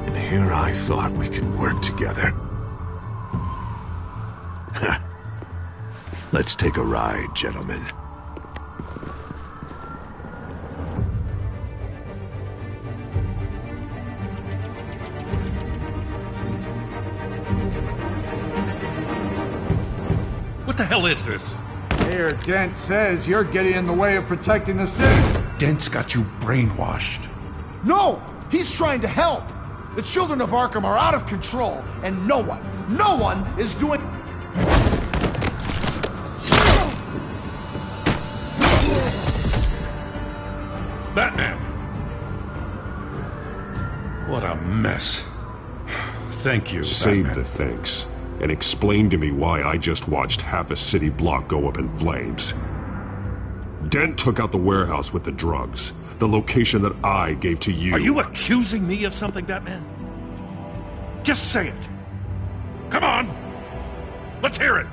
And here I thought we could work together. Let's take a ride, gentlemen. What the hell is this? Mayor Dent says you're getting in the way of protecting the city. Dent's got you brainwashed. No! He's trying to help! The children of Arkham are out of control, and no one is doing... Batman! What a mess. Thank you, Save Batman. the thanks, and explain to me why I just watched half a city block go up in flames. Dent took out the warehouse with the drugs, the location that I gave to you. Are you accusing me of something, Batman? Just say it. Come on! Let's hear it!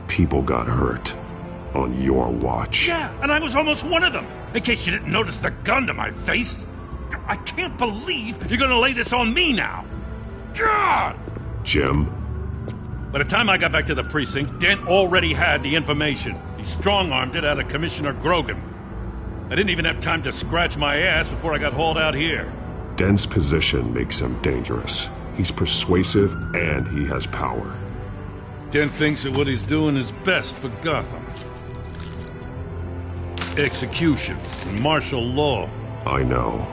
People got hurt on your watch. Yeah, and I was almost one of them, in case you didn't notice the gun to my face. I can't believe you're gonna lay this on me now. God! Jim? By the time I got back to the precinct, Dent already had the information. He strong-armed it out of Commissioner Grogan. I didn't even have time to scratch my ass before I got hauled out here. Dent's position makes him dangerous. He's persuasive, and he has power. Dent thinks that what he's doing is best for Gotham. Execution and martial law. I know.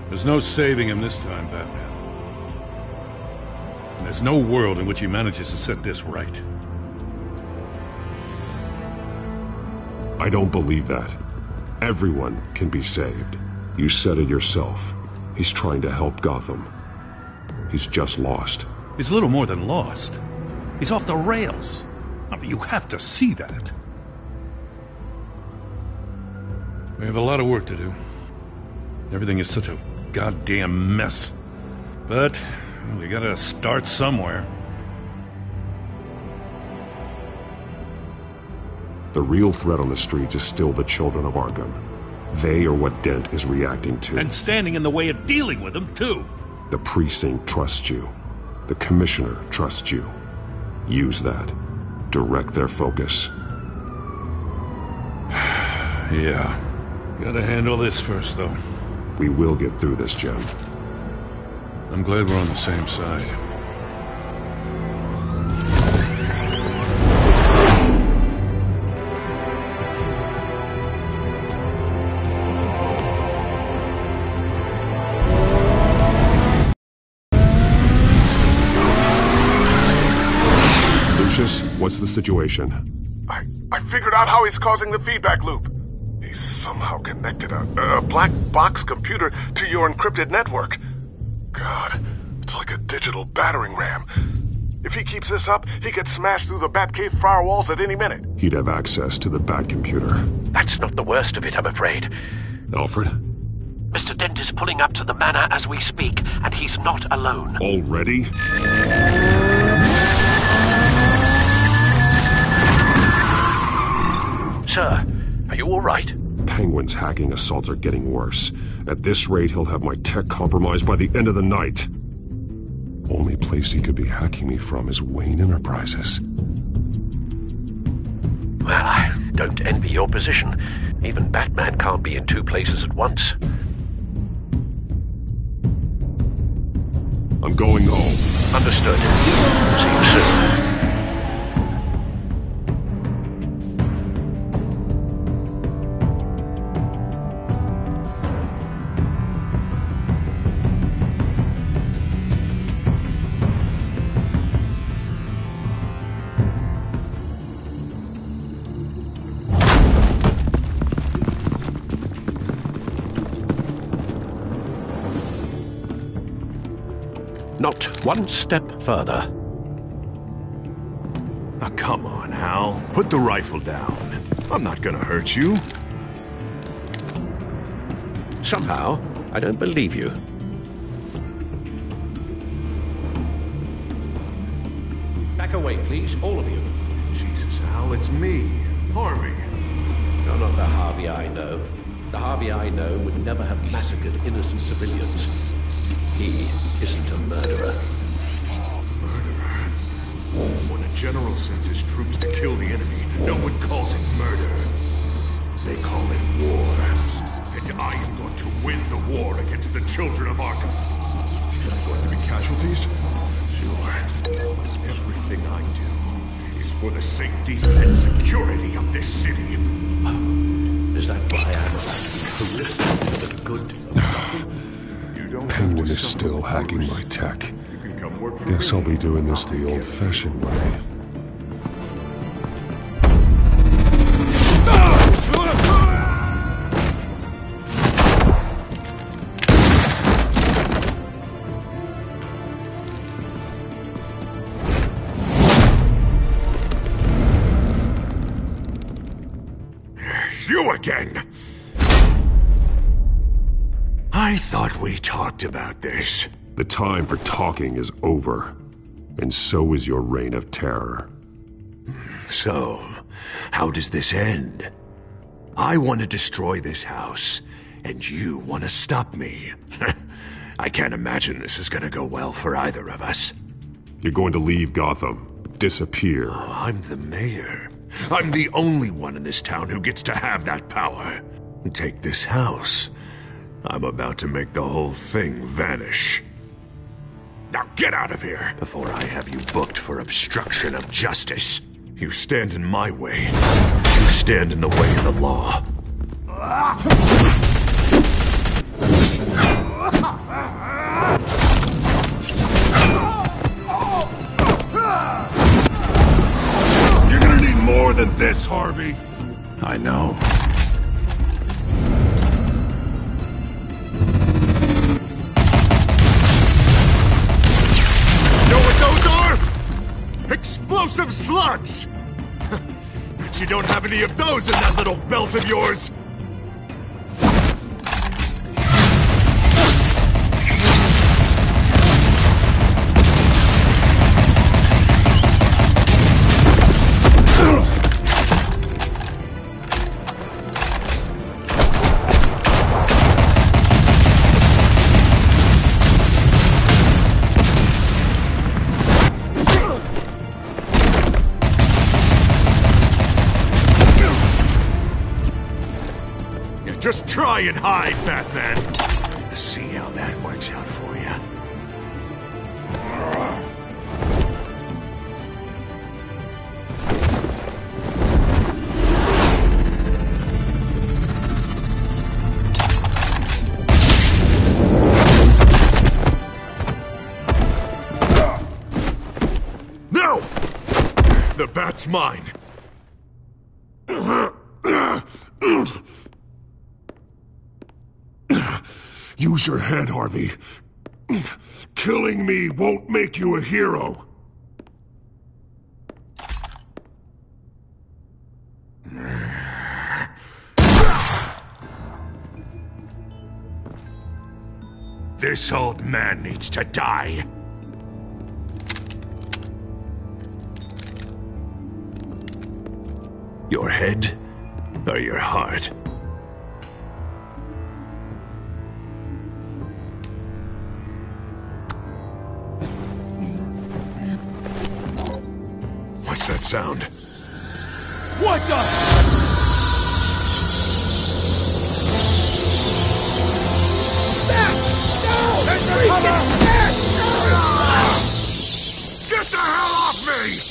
There's no saving him this time, Batman. And there's no world in which he manages to set this right. I don't believe that. Everyone can be saved. You said it yourself. He's trying to help Gotham. He's just lost. He's little more than lost. He's off the rails. I mean, you have to see that. We have a lot of work to do. Everything is such a goddamn mess. But we gotta start somewhere. The real threat on the streets is still the children of Arkham. They are what Dent is reacting to. And standing in the way of dealing with them, too. The precinct trusts you. The commissioner trusts you. Use that. Direct their focus. Yeah. Gotta handle this first, though. We will get through this, Jim. I'm glad we're on the same side. Lucius, what's the situation? I figured out how he's causing the feedback loop. He's somehow connected a black box computer to your encrypted network. God, it's like a digital battering ram. If he keeps this up, he could smash through the Batcave firewalls at any minute. He'd have access to the Bat computer. That's not the worst of it, I'm afraid. Alfred? Mr. Dent is pulling up to the manor as we speak, and he's not alone. Already? Sir, are you all right? Penguin's hacking assaults are getting worse. At this rate, he'll have my tech compromised by the end of the night. Only place he could be hacking me from is Wayne Enterprises. Well, I don't envy your position. Even Batman can't be in two places at once. I'm going home. Understood. See you soon. Not one step further. Oh, come on, Hal. Put the rifle down. I'm not gonna hurt you. Somehow, I don't believe you. Back away, please, all of you. Jesus, Hal, it's me, Harvey. You're not the Harvey I know. The Harvey I know would never have massacred innocent civilians. He isn't a murderer. Murderer? When a general sends his troops to kill the enemy, no one calls it murder. They call it war. And I am going to win the war against the children of Arkham. There are going to be casualties? Sure. But everything I do is for the safety and security of this city. Is that why I'm allowed to risk for the good of Gotham? Penguin is still hacking my tech. Guess I'll be doing this the old-fashioned way. You again! I thought we talked about this. The time for talking is over, and so is your reign of terror. So, how does this end? I want to destroy this house, and you want to stop me. I can't imagine this is going to go well for either of us. You're going to leave Gotham, disappear. Oh, I'm the mayor. I'm the only one in this town who gets to have that power. Take this house. I'm about to make the whole thing vanish. Now get out of here before I have you booked for obstruction of justice. You stand in my way. You stand in the way of the law. You're gonna need more than this, Harvey. I know. explosive slugs! Bet you don't have any of those in that little belt of yours! Just try and hide, Batman. See how that works out for you. No! The bat's mine. Use your head, Harvey. Killing me won't make you a hero. This old man needs to die. Your head or your heart? What's that sound? What the? Get the hell off me!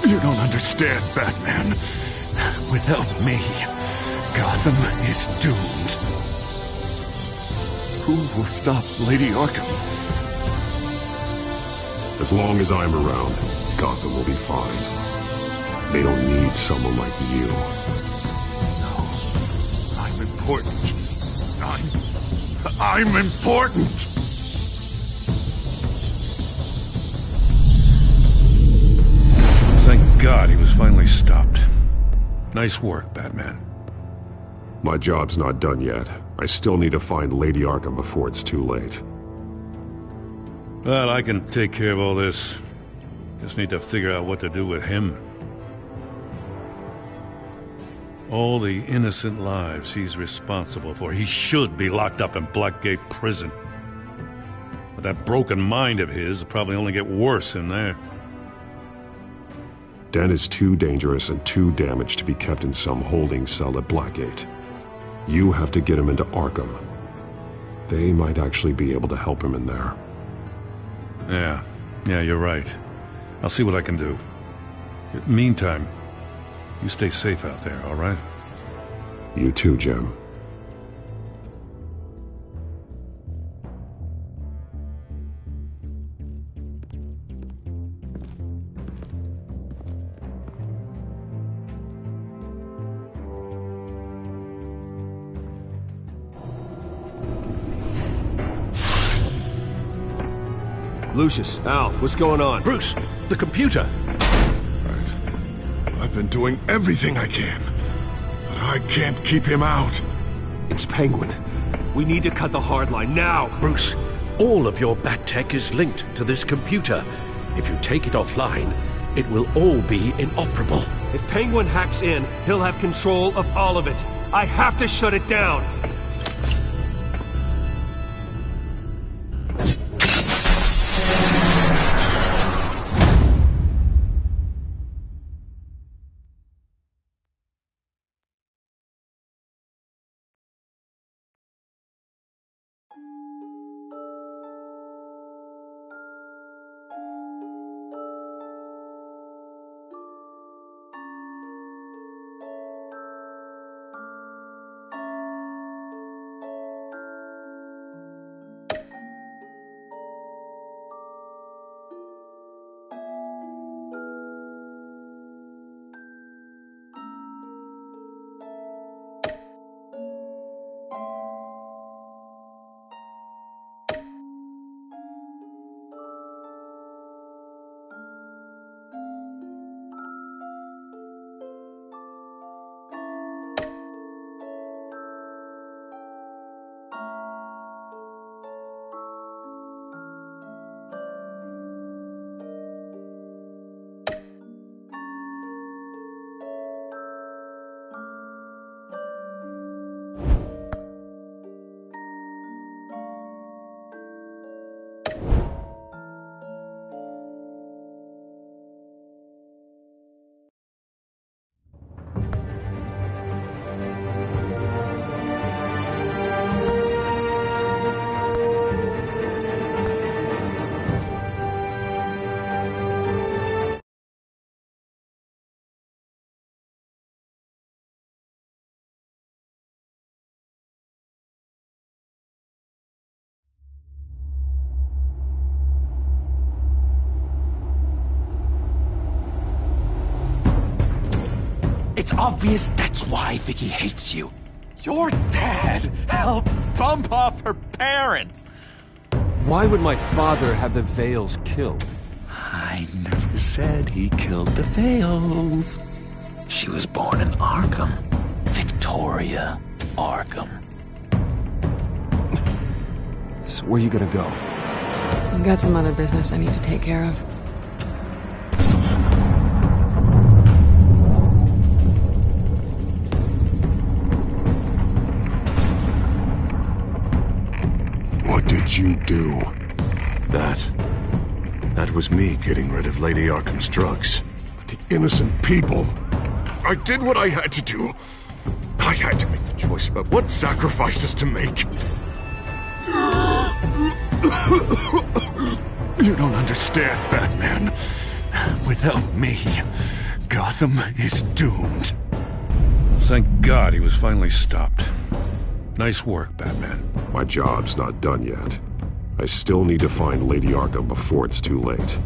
You don't understand, Batman. Without me, Gotham is doomed. Who will stop Lady Arkham? As long as I'm around, Gotham will be fine. They don't need someone like you. No. I'm important. I'm important! Thank God he was finally stopped. Nice work, Batman. My job's not done yet. I still need to find Lady Arkham before it's too late. Well, I can take care of all this. Just need to figure out what to do with him. All the innocent lives he's responsible for. He should be locked up in Blackgate Prison. But that broken mind of his will probably only get worse in there. Dent is too dangerous and too damaged to be kept in some holding cell at Blackgate. You have to get him into Arkham. They might actually be able to help him in there. Yeah, you're right. I'll see what I can do. Meantime, you stay safe out there, all right? You too, Jim. Lucius, Al, what's going on? Bruce, the computer. I've been doing everything I can, but I can't keep him out. It's Penguin. We need to cut the hard line now. Bruce, all of your bat tech is linked to this computer. If you take it offline, it will all be inoperable. If Penguin hacks in, he'll have control of all of it. I have to shut it down. It's obvious that's why Vicky hates you. Your dad helped bump off her parents. Why would my father have the Vales killed? I never said he killed the Vales. She was born in Arkham. Victoria Arkham. So where you gonna go? I've got some other business I need to take care of. What did you do? That was me getting rid of Lady Arkham's drugs. But the innocent people. I did what I had to do. I had to make the choice about what sacrifices to make. You don't understand, Batman. Without me, Gotham is doomed. Thank God he was finally stopped. Nice work, Batman. My job's not done yet. I still need to find Lady Arkham before it's too late.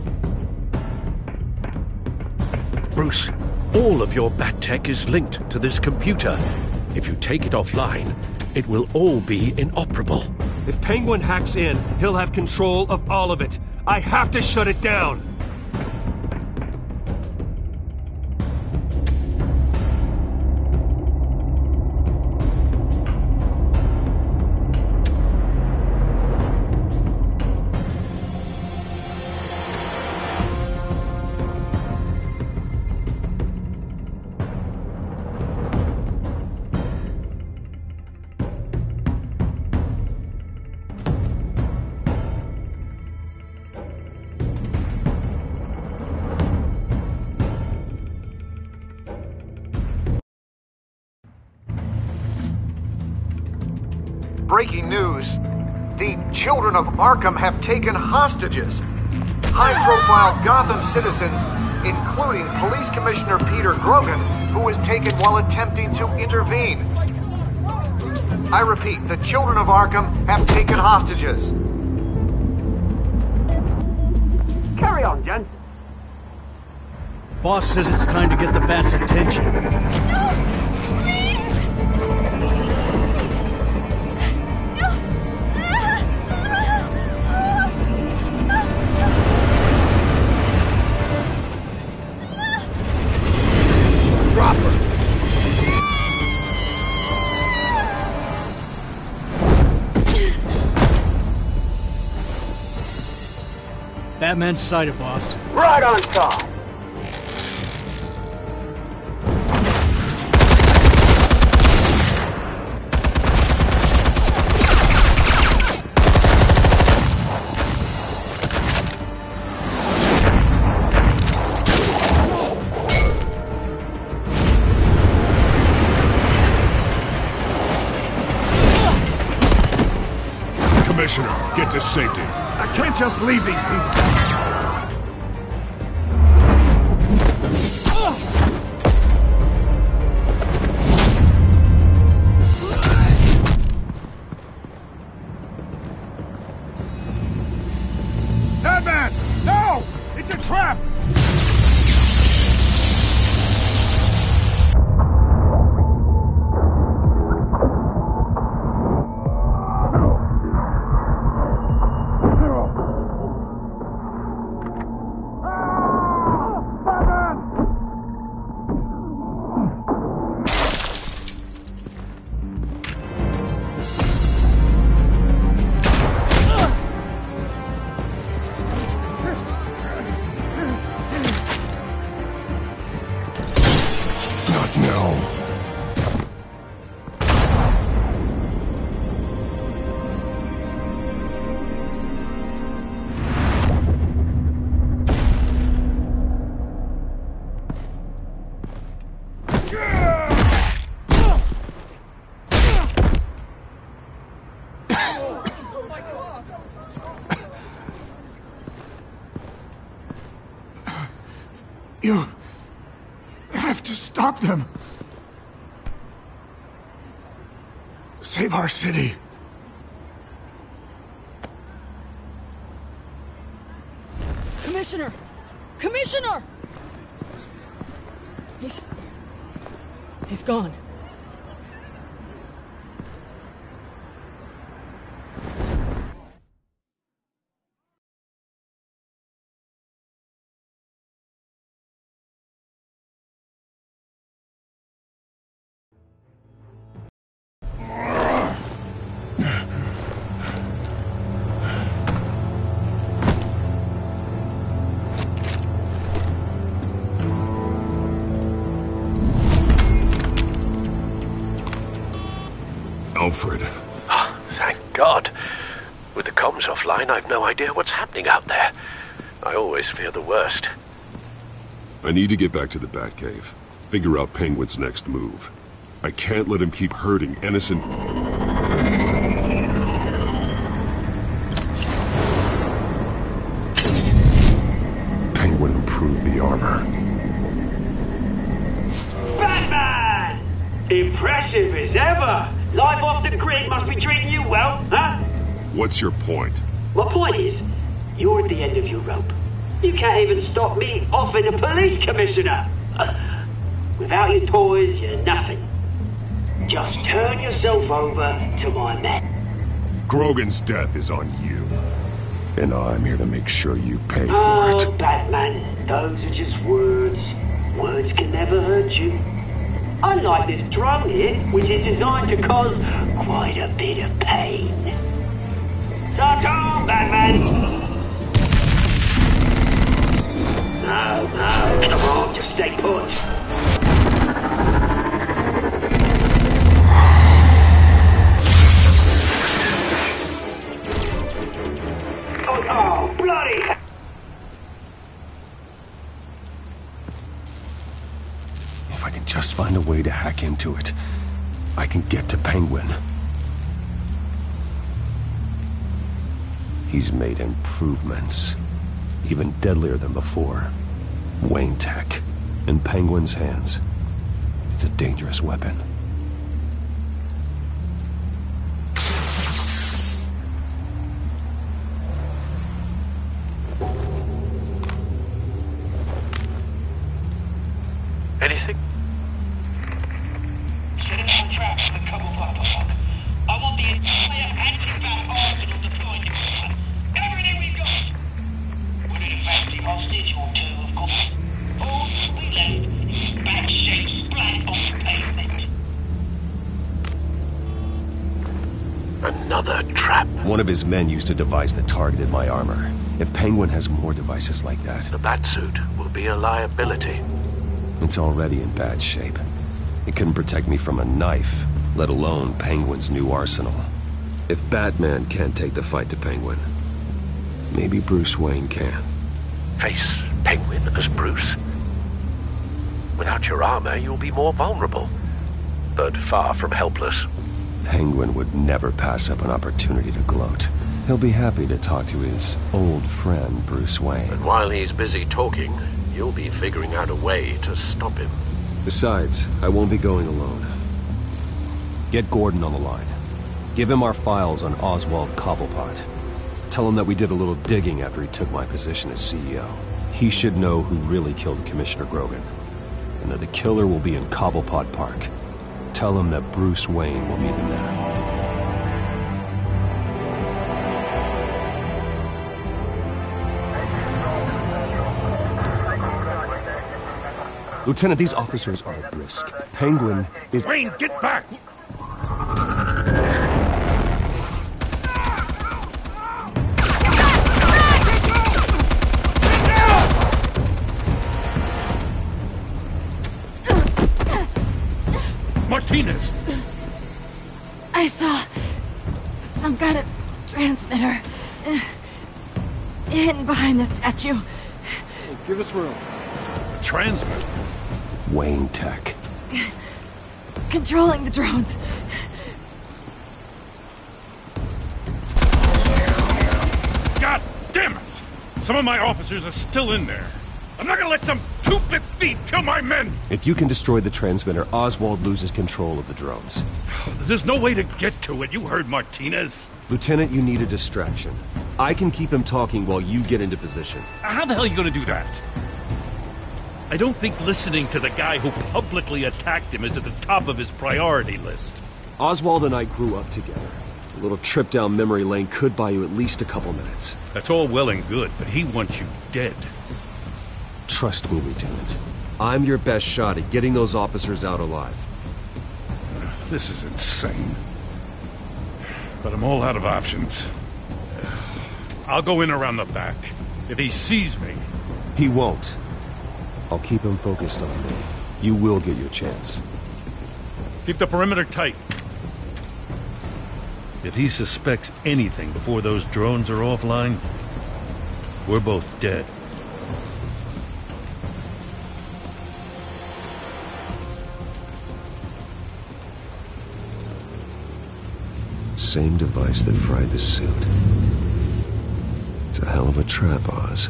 Bruce, all of your bat tech is linked to this computer. If you take it offline, it will all be inoperable. If Penguin hacks in, he'll have control of all of it. I have to shut it down. Breaking news. The children of Arkham have taken hostages. High-profile Gotham citizens, including Police Commissioner Peter Grogan, who was taken while attempting to intervene. I repeat, the children of Arkham have taken hostages. Carry on, gents. Boss says it's time to get the Bat's attention. Batman's sighted, boss. Right on time. Commissioner, get to safety. I can't just leave these people. Batman! No! It's a trap! You have to stop them. Save our city. Commissioner! Commissioner! He's gone. Alfred. Oh, thank God. With the comms offline, I've no idea what's happening out there. I always fear the worst. I need to get back to the Batcave. Figure out Penguin's next move. I can't let him keep hurting innocent... Penguin improved the armor. Batman! Impressive as ever! Life off the grid must be treating you well, huh? What's your point? My point is, you're at the end of your rope. You can't even stop me offing a police commissioner. Without your toys, you're nothing. Just turn yourself over to my men. Grogan's death is on you. And I'm here to make sure you pay for Oh, it. Batman, those are just words. Words can never hurt you. Unlike this drum here, which is designed to cause quite a bit of pain. Ta-ta, Batman! No, come on, just stay put. Oh, bloody! If I can just find a way to hack into it, I can get to Penguin. He's made improvements, even deadlier than before. Wayne Tech, in Penguin's hands. It's a dangerous weapon. Anything? I want the entire anti-bat arsenal deployed. Everything we've got! We're in a fancy hostage or two, of course. All we left is bad shape splat on the pavement. Another trap. One of his men used to devise that targeted my armor. If Penguin has more devices like that... The Batsuit will be a liability. It's already in bad shape. It couldn't protect me from a knife, let alone Penguin's new arsenal. If Batman can't take the fight to Penguin, maybe Bruce Wayne can. Face Penguin as Bruce? Without your armor, you'll be more vulnerable, but far from helpless. Penguin would never pass up an opportunity to gloat. He'll be happy to talk to his old friend, Bruce Wayne. And while he's busy talking, you'll be figuring out a way to stop him. Besides, I won't be going alone. Get Gordon on the line. Give him our files on Oswald Cobblepot. Tell him that we did a little digging after he took my position as CEO. He should know who really killed Commissioner Grogan, and that the killer will be in Cobblepot Park. Tell him that Bruce Wayne will meet him there. Lieutenant, these officers are at risk. Penguin is... Wayne, get back! Martinez! I saw some kind of transmitter hidden behind the statue. Hey, give us room. Transmitter? Wayne Tech. Controlling the drones. God damn it! Some of my officers are still in there. I'm not gonna let some two-bit thief kill my men! If you can destroy the transmitter, Oswald loses control of the drones. There's no way to get to it. You heard Martinez. Lieutenant, you need a distraction. I can keep him talking while you get into position. How the hell are you gonna do that? I don't think listening to the guy who publicly attacked him is at the top of his priority list. Oswald and I grew up together. A little trip down memory lane could buy you at least a couple minutes. That's all well and good, but he wants you dead. Trust me, Lieutenant. I'm your best shot at getting those officers out alive. This is insane. But I'm all out of options. I'll go in around the back. If he sees me... He won't. I'll keep him focused on me. You will get your chance. Keep the perimeter tight. If he suspects anything before those drones are offline, we're both dead. Same device that fried the suit. It's a hell of a trap, Oz.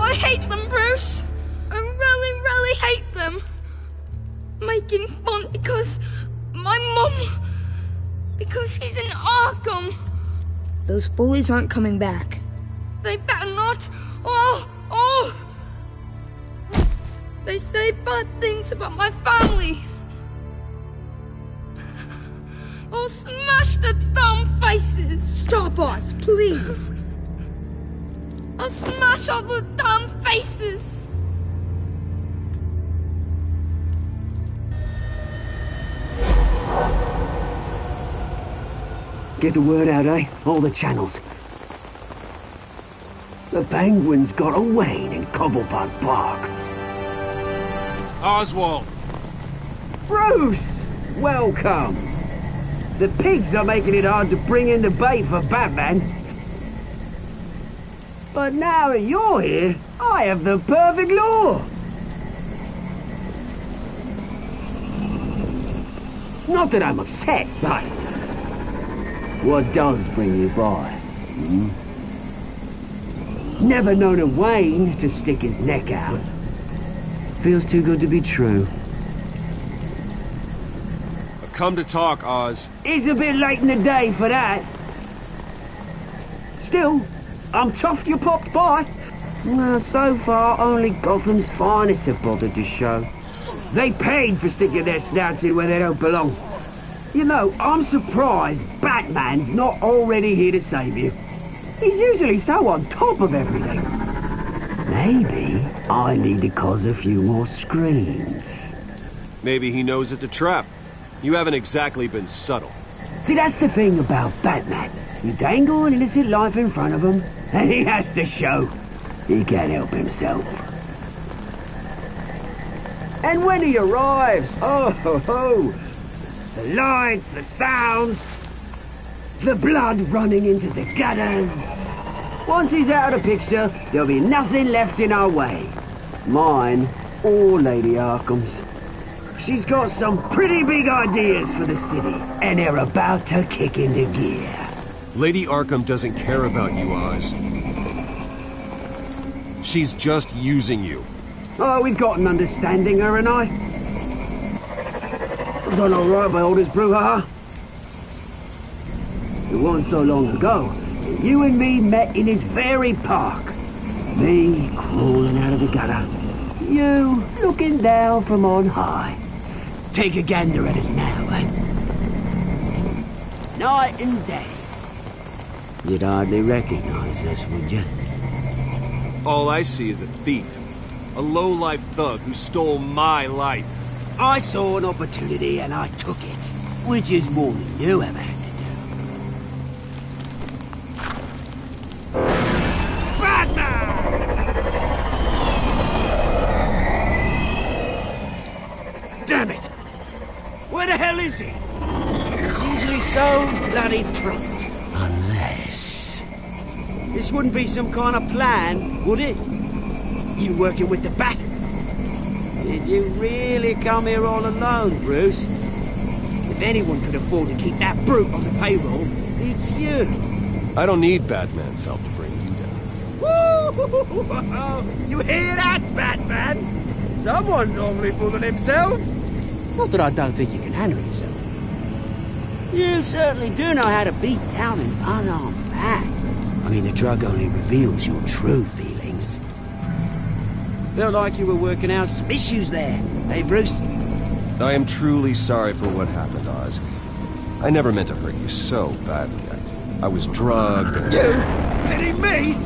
I hate them, Bruce. I really, really hate them. Making fun because my mom... because she's in Arkham. Those bullies aren't coming back. They better not. Oh! They say bad things about my family. I'll smash the dumb faces. Stop us, please. I'll smash all the damn faces! Get the word out, eh? All the channels. The Penguin's got a Wayne in Cobblepot Park. Oswald! Bruce! Welcome! The pigs are making it hard to bring in the bait for Batman. But now that you're here, I have the perfect lure! Not that I'm upset, but... what does bring you by? Never known a Wayne to stick his neck out. Feels too good to be true. I've come to talk, Oz. It's a bit late in the day for that. Still, I'm chuffed you popped by. Well, so far, only Gotham's finest have bothered to show. They paid for sticking their snouts in where they don't belong. You know, I'm surprised Batman's not already here to save you. He's usually so on top of everything. Maybe I need to cause a few more screams. Maybe he knows it's a trap. You haven't exactly been subtle. See, that's the thing about Batman. You dangle an innocent life in front of him, and he has to show he can't help himself. And when he arrives, oh ho ho! The lights, the sounds, the blood running into the gutters. Once he's out of the picture, there'll be nothing left in our way. Mine or Lady Arkham's. She's got some pretty big ideas for the city, and they're about to kick into gear. Lady Arkham doesn't care about you, Oz. She's just using you. Oh, we've got an understanding, her and I. Done all right by Aldous Brouhaha. It wasn't so long ago that you and me met in this very park. Me crawling out of the gutter. You looking down from on high. Take a gander at us now, eh? Night and day. You'd hardly recognize us, would you? All I see is a thief. A low-life thug who stole my life. I saw an opportunity and I took it. Which is more than you ever had to do. Batman! Damn it! Where the hell is he? He's usually so bloody prompt. Unless... This wouldn't be some kind of plan, would it? You working with the Bat? Did you really come here all alone, Bruce? If anyone could afford to keep that brute on the payroll, it's you. I don't need Batman's help to bring you down. Woo! You hear that, Batman? Someone's normally fooling himself. Not that I don't think you can handle yourself. You certainly do know how to beat down an unarmed man. I mean, the drug only reveals your true feelings. Felt like you were working out some issues there, eh, Bruce? I am truly sorry for what happened, Oz. I never meant to hurt you so badly. I was drugged and... You? Pity me?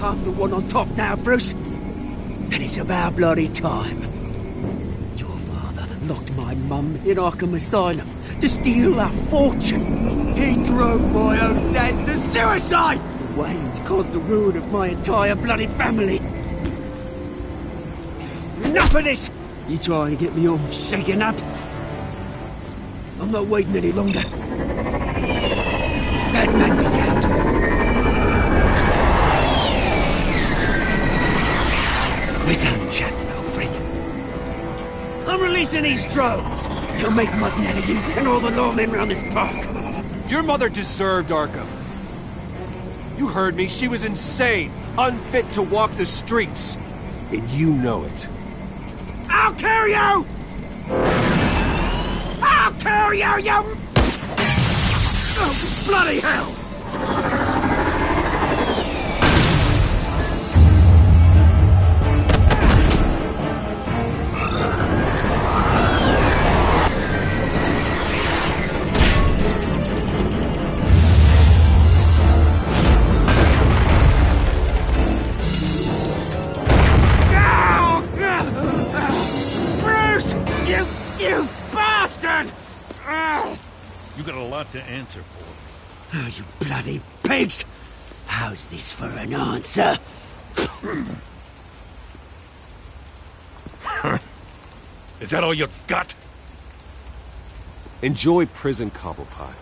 I'm the one on top now, Bruce. And it's about bloody time. Your father locked my mum in Arkham Asylum to steal our fortune. He drove my own dad to suicide! The Waynes caused the ruin of my entire bloody family. Enough of this! You trying to get me all shaken up? I'm not waiting any longer. Batman be damned. We're done chatting, old friend. I'm releasing these drones. You'll make mutton out of you and all the lawmen around this park. Your mother deserved Arkham. You heard me. She was insane, unfit to walk the streets. And you know it. I'll kill you! I'll kill you, you... Oh, bloody hell! You bastard! You got a lot to answer for. Oh, you bloody pigs! How's this for an answer? Is that all you got? Enjoy prison, Cobblepot.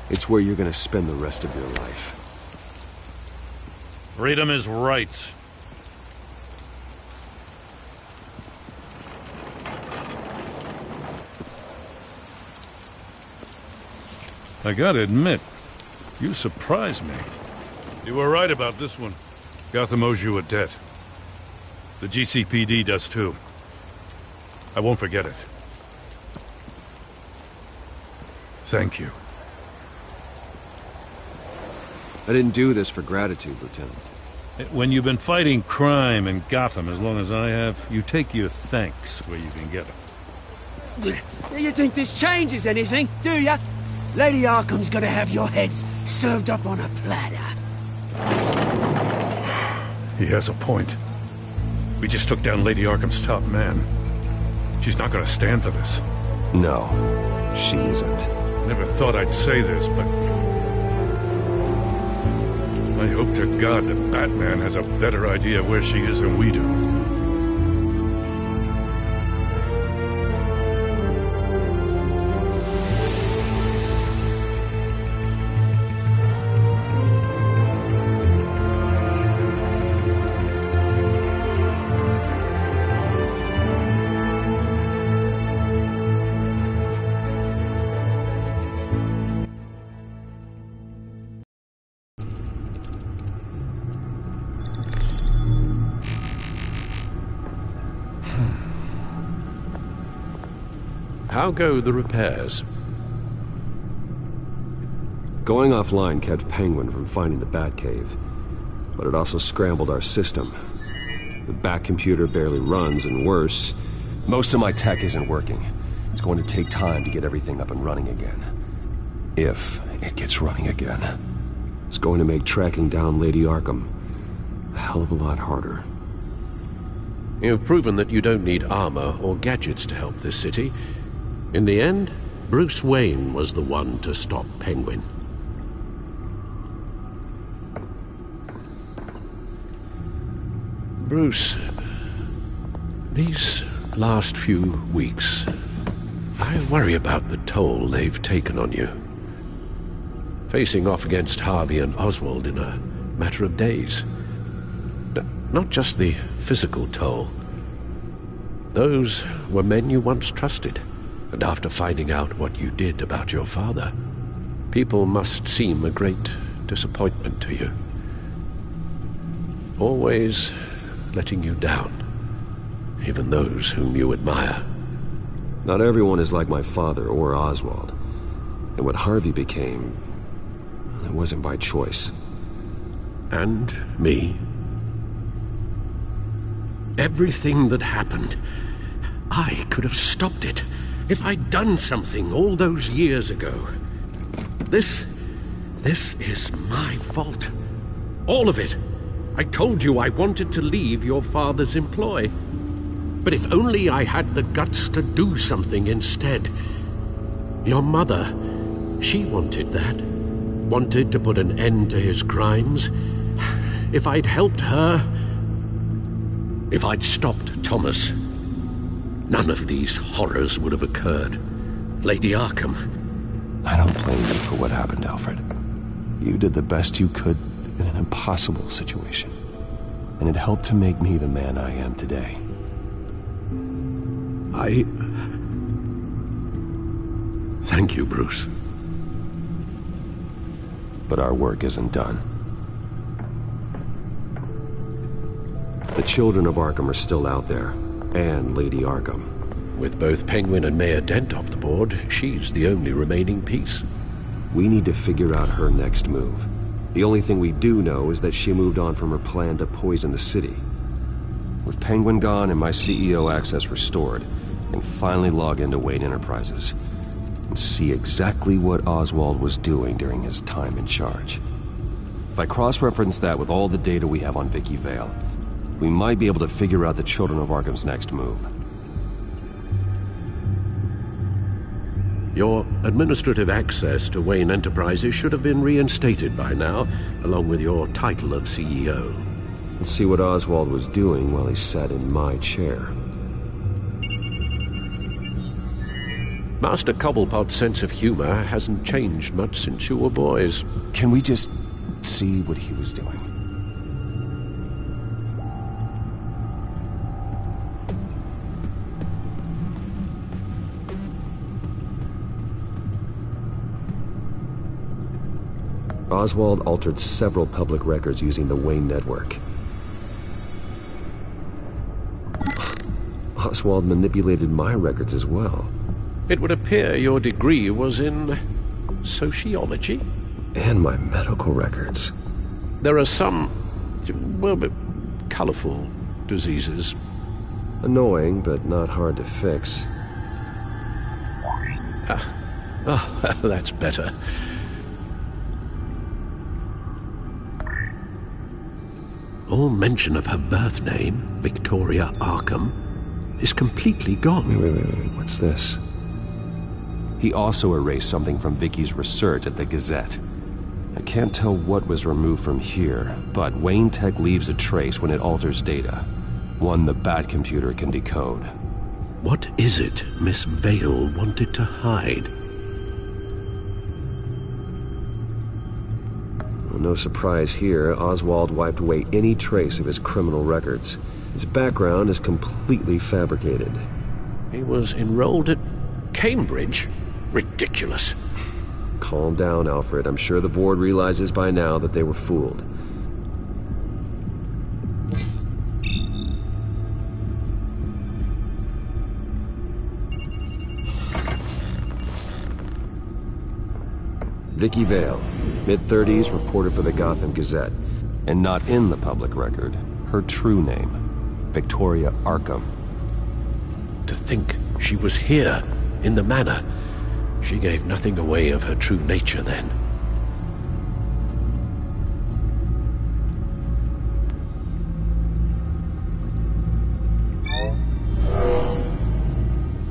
It's where you're gonna spend the rest of your life. Freedom is rights. I gotta admit, you surprised me. You were right about this one. Gotham owes you a debt. The GCPD does too. I won't forget it. Thank you. I didn't do this for gratitude, Lieutenant. When you've been fighting crime in Gotham as long as I have, you take your thanks where you can get them. Do you think this changes anything, do ya? Lady Arkham's gonna have your heads served up on a platter. He has a point. We just took down Lady Arkham's top man. She's not gonna stand for this. No, she isn't. Never thought I'd say this, but I hope to God that Batman has a better idea where she is than we do. How go the repairs? Going offline kept Penguin from finding the Batcave, but it also scrambled our system. The Bat computer barely runs, and worse, most of my tech isn't working. It's going to take time to get everything up and running again. If it gets running again. It's going to make tracking down Lady Arkham a hell of a lot harder. You've proven that you don't need armor or gadgets to help this city. In the end, Bruce Wayne was the one to stop Penguin. Bruce, these last few weeks, I worry about the toll they've taken on you. Facing off against Harvey and Oswald in a matter of days. Not just the physical toll. Those were men you once trusted. And after finding out what you did about your father, people must seem a great disappointment to you. Always letting you down, even those whom you admire. Not everyone is like my father or Oswald. And what Harvey became, it wasn't by choice. And me. Everything that happened, I could have stopped it. If I'd done something all those years ago. This is my fault. All of it. I told you I wanted to leave your father's employ. But if only I had the guts to do something instead. Your mother, she wanted that. Wanted to put an end to his crimes. If I'd helped her... If I'd stopped Thomas... none of these horrors would have occurred. Lady Arkham. I don't blame you for what happened, Alfred. You did the best you could in an impossible situation. And it helped to make me the man I am today. Thank you, Bruce. But our work isn't done. The children of Arkham are still out there. And Lady Arkham. With both Penguin and Mayor Dent off the board, she's the only remaining piece. We need to figure out her next move. The only thing we do know is that she moved on from her plan to poison the city. With Penguin gone and my CEO access restored, I can finally log into Wayne Enterprises and see exactly what Oswald was doing during his time in charge. If I cross-reference that with all the data we have on Vicky Vale, we might be able to figure out the Children of Arkham's next move. Your administrative access to Wayne Enterprises should have been reinstated by now, along with your title of CEO. Let's see what Oswald was doing while he sat in my chair. Master Cobblepot's sense of humor hasn't changed much since you were boys. Can we just see what he was doing? Oswald altered several public records using the Wayne network. Oswald manipulated my records as well. It would appear your degree was in sociology? And my medical records. There are some, well, colorful diseases. Annoying, but not hard to fix. Oh, that's better. All mention of her birth name, Victoria Arkham, is completely gone. Wait, what's this? He also erased something from Vicky's research at the Gazette. I can't tell what was removed from here, but Wayne Tech leaves a trace when it alters data. One the Bat computer can decode. What is it Miss Vale wanted to hide? Well, no surprise here, Oswald wiped away any trace of his criminal records. His background is completely fabricated. He was enrolled at Cambridge? Ridiculous. Calm down, Alfred. I'm sure the board realizes by now that they were fooled. Vicky Vale, mid-30s, reporter for the Gotham Gazette. And not in the public record, her true name, Victoria Arkham. To think she was here, in the manor. She gave nothing away of her true nature then.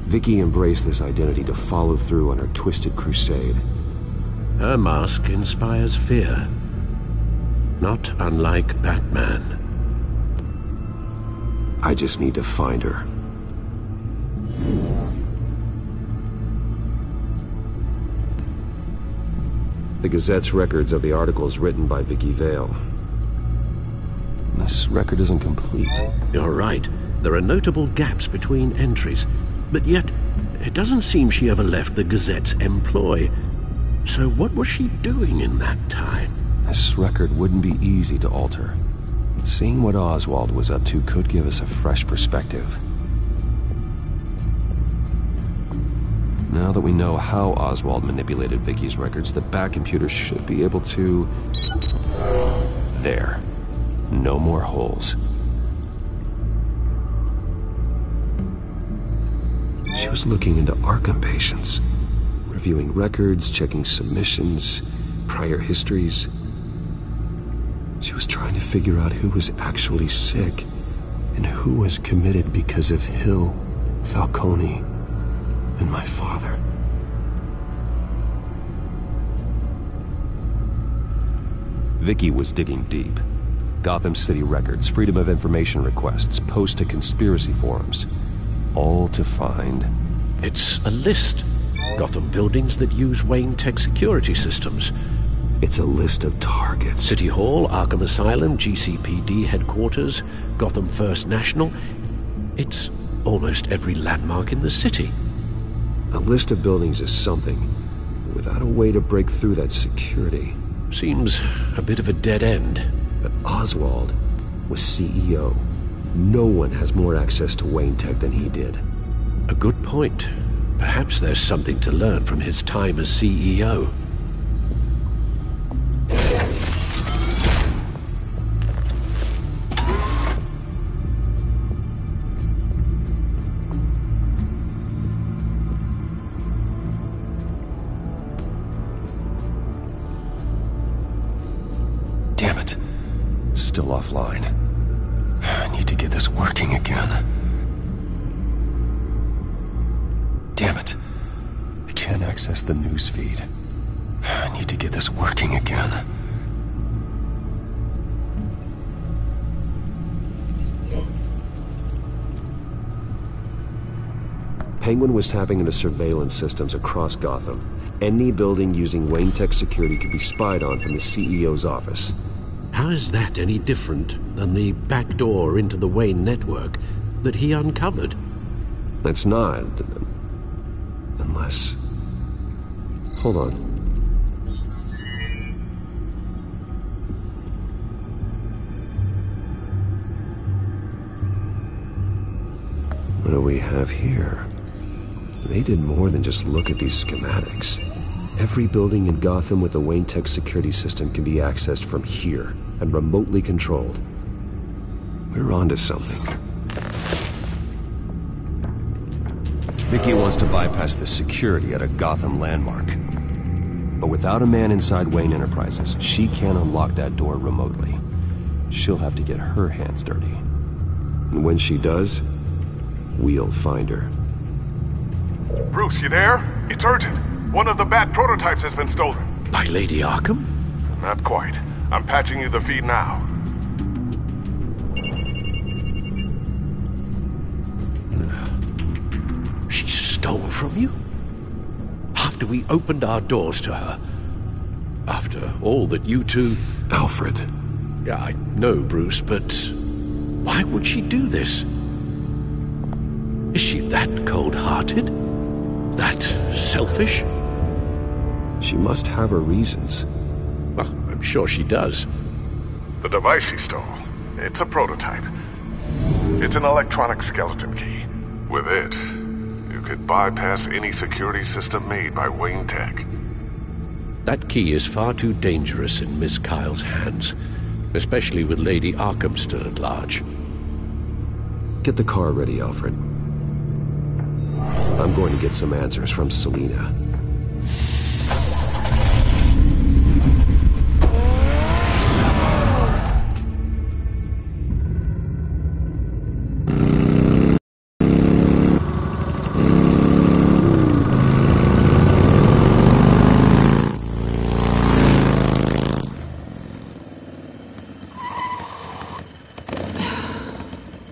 Vicky embraced this identity to follow through on her twisted crusade. Her mask inspires fear. Not unlike Batman. I just need to find her. The Gazette's records of the articles written by Vicky Vale. This record isn't complete. You're right. There are notable gaps between entries. But yet, it doesn't seem she ever left the Gazette's employ. So what was she doing in that time? This record wouldn't be easy to alter. Seeing what Oswald was up to could give us a fresh perspective. Now that we know how Oswald manipulated Vicky's records, the Bat computer should be able to... There. No more holes. She was looking into Arkham patients, reviewing records, checking submissions, prior histories. She was trying to figure out who was actually sick and who was committed because of Hill, Falcone, and my father. Vicky was digging deep. Gotham City records, Freedom of Information requests, posts to conspiracy forums. All to find... It's a list. Gotham buildings that use Wayne Tech security systems. It's a list of targets. City Hall, Arkham Asylum, GCPD headquarters, Gotham First National. It's almost every landmark in the city. A list of buildings is something, but without a way to break through that security. Seems a bit of a dead end. But Oswald was CEO. No one has more access to Wayne Tech than he did. A good point. Perhaps there's something to learn from his time as CEO. Damn it. Still offline. I need to get this working again. Damn it. I can't access the news feed. I need to get this working again. Penguin was tapping into surveillance systems across Gotham. Any building using Wayne Tech security could be spied on from the CEO's office. How is that any different than the back door into the Wayne network that he uncovered? It's not. Unless... Hold on. What do we have here? They did more than just look at these schematics. Every building in Gotham with a Wayne Tech security system can be accessed from here and remotely controlled. We're onto something. Vicky wants to bypass the security at a Gotham landmark. But without a man inside Wayne Enterprises, she can't unlock that door remotely. She'll have to get her hands dirty. And when she does, we'll find her. Bruce, you there? It's urgent. One of the Bat prototypes has been stolen. By Lady Arkham? Not quite. I'm patching you the feed now. She stole from you? After we opened our doors to her? After all that you two... Alfred. Yeah, I know, Bruce, but why would she do this? Is she that cold-hearted? That selfish? She must have her reasons. Well, I'm sure she does. The device she stole, it's a prototype. It's an electronic skeleton key. With it, you could bypass any security system made by Wayne Tech. That key is far too dangerous in Miss Kyle's hands, especially with Lady Arkham still at large. Get the car ready, Alfred. I'm going to get some answers from Selina.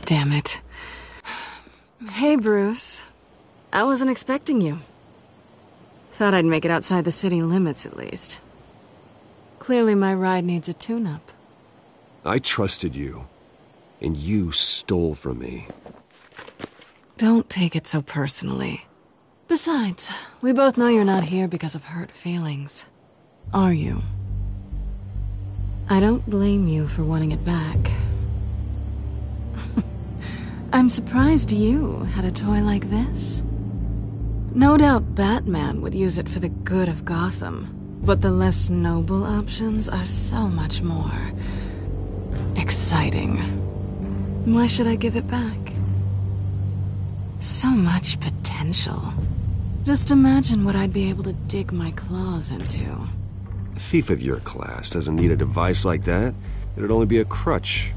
Damn it. Hey, Bruce. I wasn't expecting you. Thought I'd make it outside the city limits, at least. Clearly my ride needs a tune-up. I trusted you, and you stole from me. Don't take it so personally. Besides, we both know you're not here because of hurt feelings. Are you? I don't blame you for wanting it back. I'm surprised you had a toy like this. No doubt Batman would use it for the good of Gotham, but the less noble options are so much more exciting. Why should I give it back? So much potential. Just imagine what I'd be able to dig my claws into. A thief of your class doesn't need a device like that. It'd only be a crutch.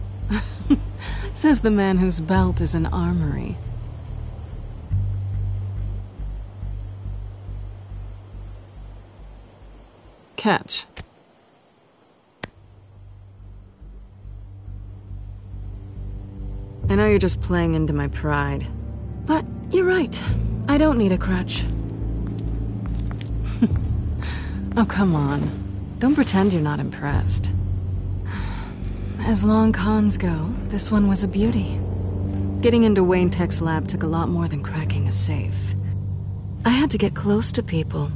Says the man whose belt is an armory. Catch. I know you're just playing into my pride, but you're right. I don't need a crutch. Oh, come on. Don't pretend you're not impressed. As long cons go, this one was a beauty. Getting into Wayne Tech's lab took a lot more than cracking a safe. I had to get close to people.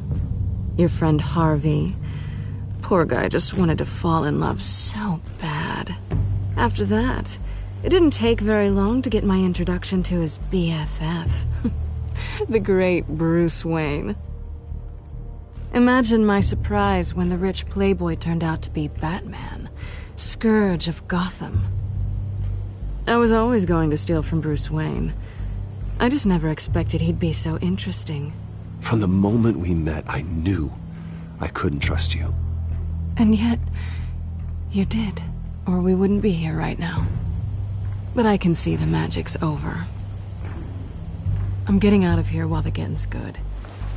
Your friend Harvey. Poor guy just wanted to fall in love so bad. After that, it didn't take very long to get my introduction to his BFF. The great Bruce Wayne. Imagine my surprise when the rich playboy turned out to be Batman, Scourge of Gotham. I was always going to steal from Bruce Wayne. I just never expected he'd be so interesting. From the moment we met, I knew I couldn't trust you. And yet, you did, or we wouldn't be here right now. But I can see the magic's over. I'm getting out of here while the getting's good.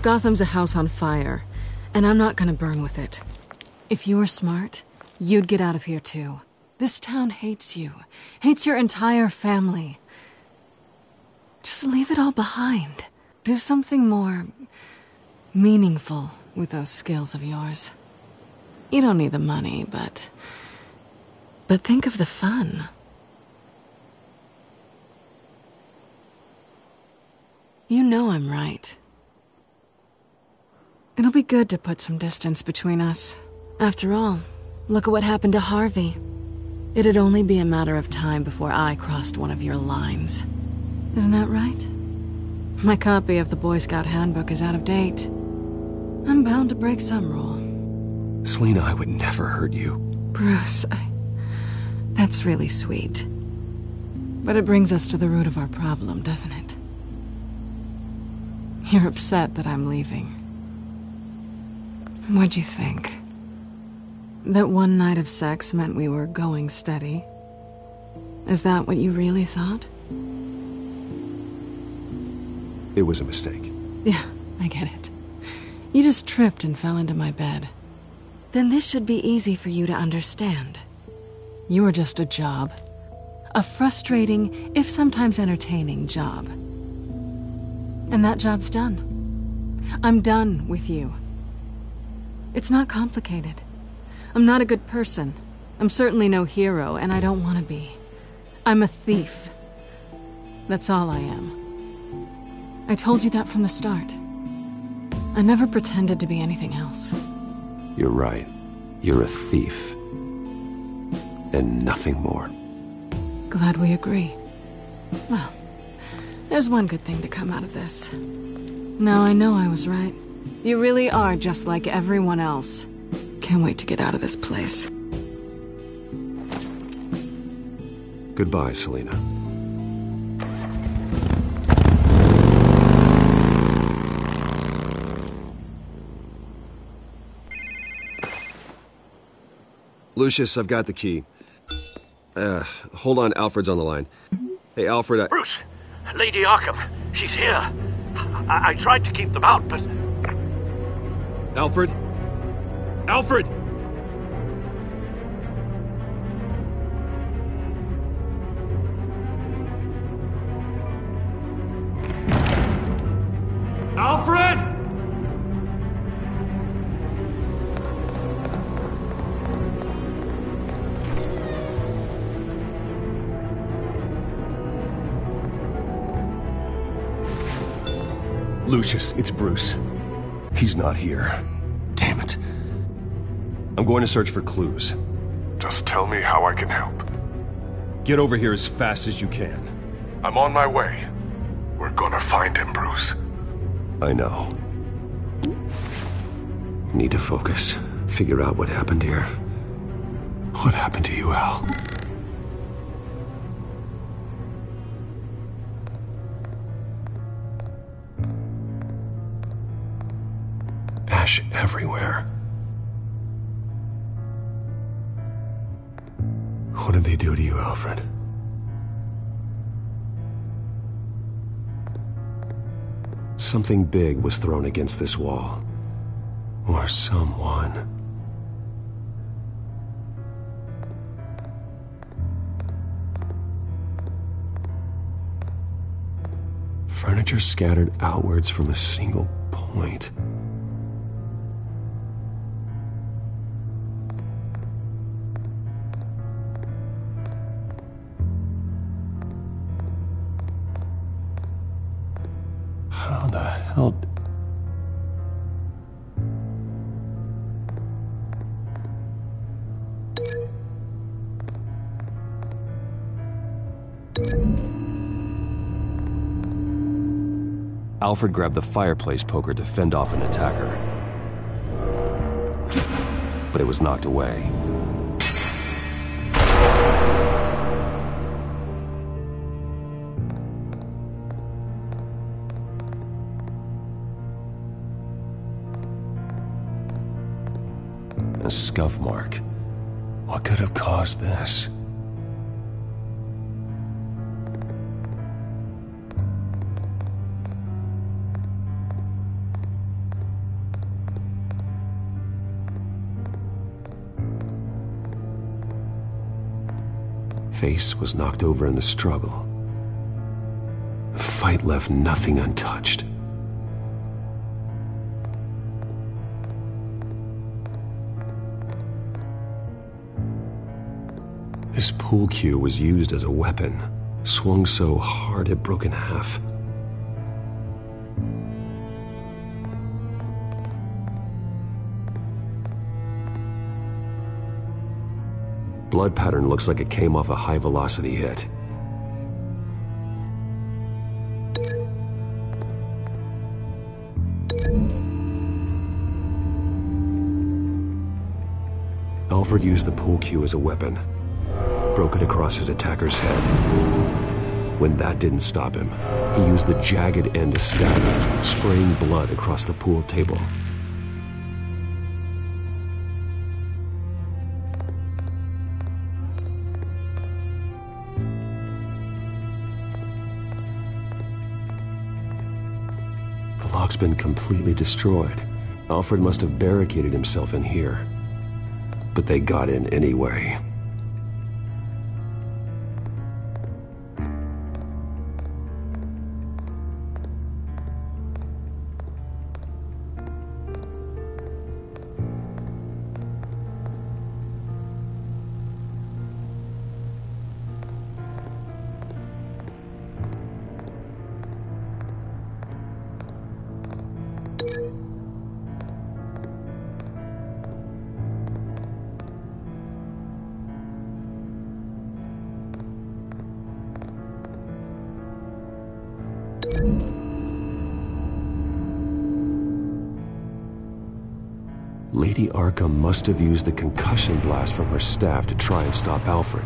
Gotham's a house on fire, and I'm not gonna burn with it. If you were smart, you'd get out of here too. This town hates you, hates your entire family. Just leave it all behind. Do something more meaningful with those skills of yours. You don't need the money, but think of the fun. You know I'm right. It'll be good to put some distance between us. After all, look at what happened to Harvey. It'd only be a matter of time before I crossed one of your lines. Isn't that right? My copy of the Boy Scout Handbook is out of date. I'm bound to break some rule. Selina, I would never hurt you. Bruce, that's really sweet. But it brings us to the root of our problem, doesn't it? You're upset that I'm leaving. What'd you think? That one night of sex meant we were going steady? Is that what you really thought? It was a mistake. Yeah, I get it. You just tripped and fell into my bed. Then this should be easy for you to understand. You were just a job. A frustrating, if sometimes entertaining, job. And that job's done. I'm done with you. It's not complicated. I'm not a good person. I'm certainly no hero, and I don't want to be. I'm a thief. That's all I am. I told you that from the start. I never pretended to be anything else. You're right. You're a thief. And nothing more. Glad we agree. Well, there's one good thing to come out of this. Now I know I was right. You really are just like everyone else. Can't wait to get out of this place. Goodbye, Selina. Lucius, I've got the key. Hold on, Alfred's on the line. Hey, Alfred, Bruce! Lady Arkham, she's here. I tried to keep them out, but... Alfred? Alfred! Alfred! Lucius, it's Bruce. He's not here. Damn it. I'm going to search for clues. Just tell me how I can help. Get over here as fast as you can. I'm on my way. We're gonna find him, Bruce. I know. Need to focus. Figure out what happened here. What happened to you, Al? Ash everywhere. What did they do to you, Alfred? Something big was thrown against this wall. Or someone. Furniture scattered outwards from a single point. How the hell... Alfred grabbed the fireplace poker to fend off an attacker. But it was knocked away. A scuff mark. What could have caused this? Face was knocked over in the struggle. The fight left nothing untouched. This pool cue was used as a weapon, swung so hard it broke in half. Blood pattern looks like it came off a high-velocity hit. Alfred used the pool cue as a weapon, broke it across his attacker's head. When that didn't stop him, he used the jagged end to stab him, spraying blood across the pool table. The lock's been completely destroyed. Alfred must have barricaded himself in here. But they got in anyway. Lady Arkham must have used the concussion blast from her staff to try and stop Alfred.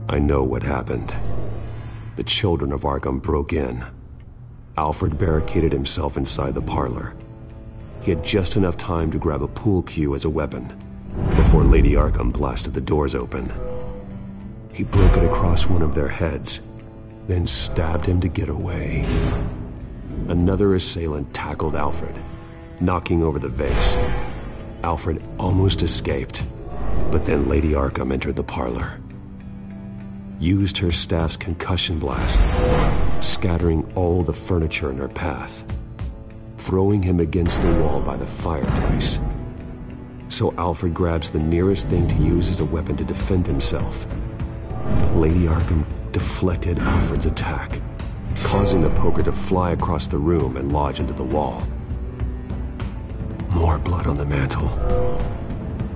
I know what happened. The children of Arkham broke in. Alfred barricaded himself inside the parlor. He had just enough time to grab a pool cue as a weapon before Lady Arkham blasted the doors open. He broke it across one of their heads, then stabbed him to get away. Another assailant tackled Alfred, knocking over the vase. Alfred almost escaped, but then Lady Arkham entered the parlor, used her staff's concussion blast, scattering all the furniture in her path, throwing him against the wall by the fireplace. So Alfred grabs the nearest thing to use as a weapon to defend himself. Lady Arkham deflected Alfred's attack, causing the poker to fly across the room and lodge into the wall. More blood on the mantel.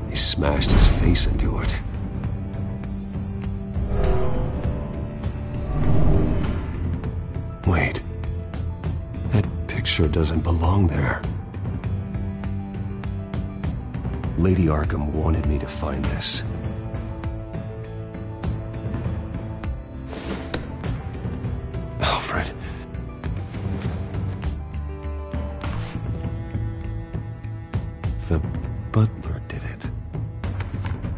He smashed his face into it. Wait. That picture doesn't belong there. Lady Arkham wanted me to find this. Alfred. The butler did it.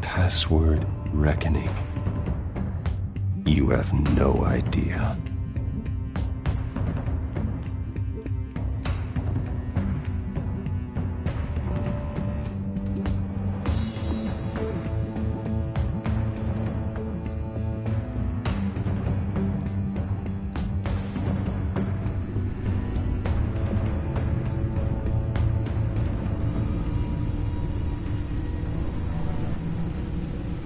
Password reckoning. You have no idea.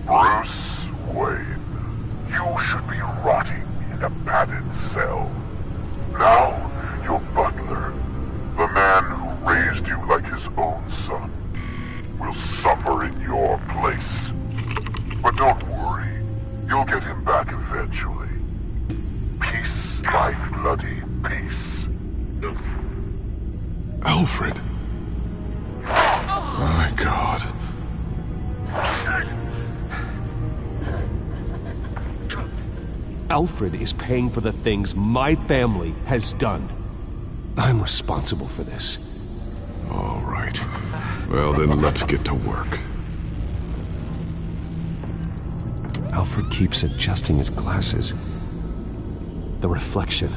Bruce Wayne, you should be rotting in a padded cell. Now, your butler, the man who raised you like his own son, will suffer in your place. But don't worry, you'll get him back eventually. Peace, my bloody peace. Alfred. My God. Alfred is paying for the things my family has done. I'm responsible for this. All right. Well, then let's get to work. Alfred keeps adjusting his glasses. The reflection.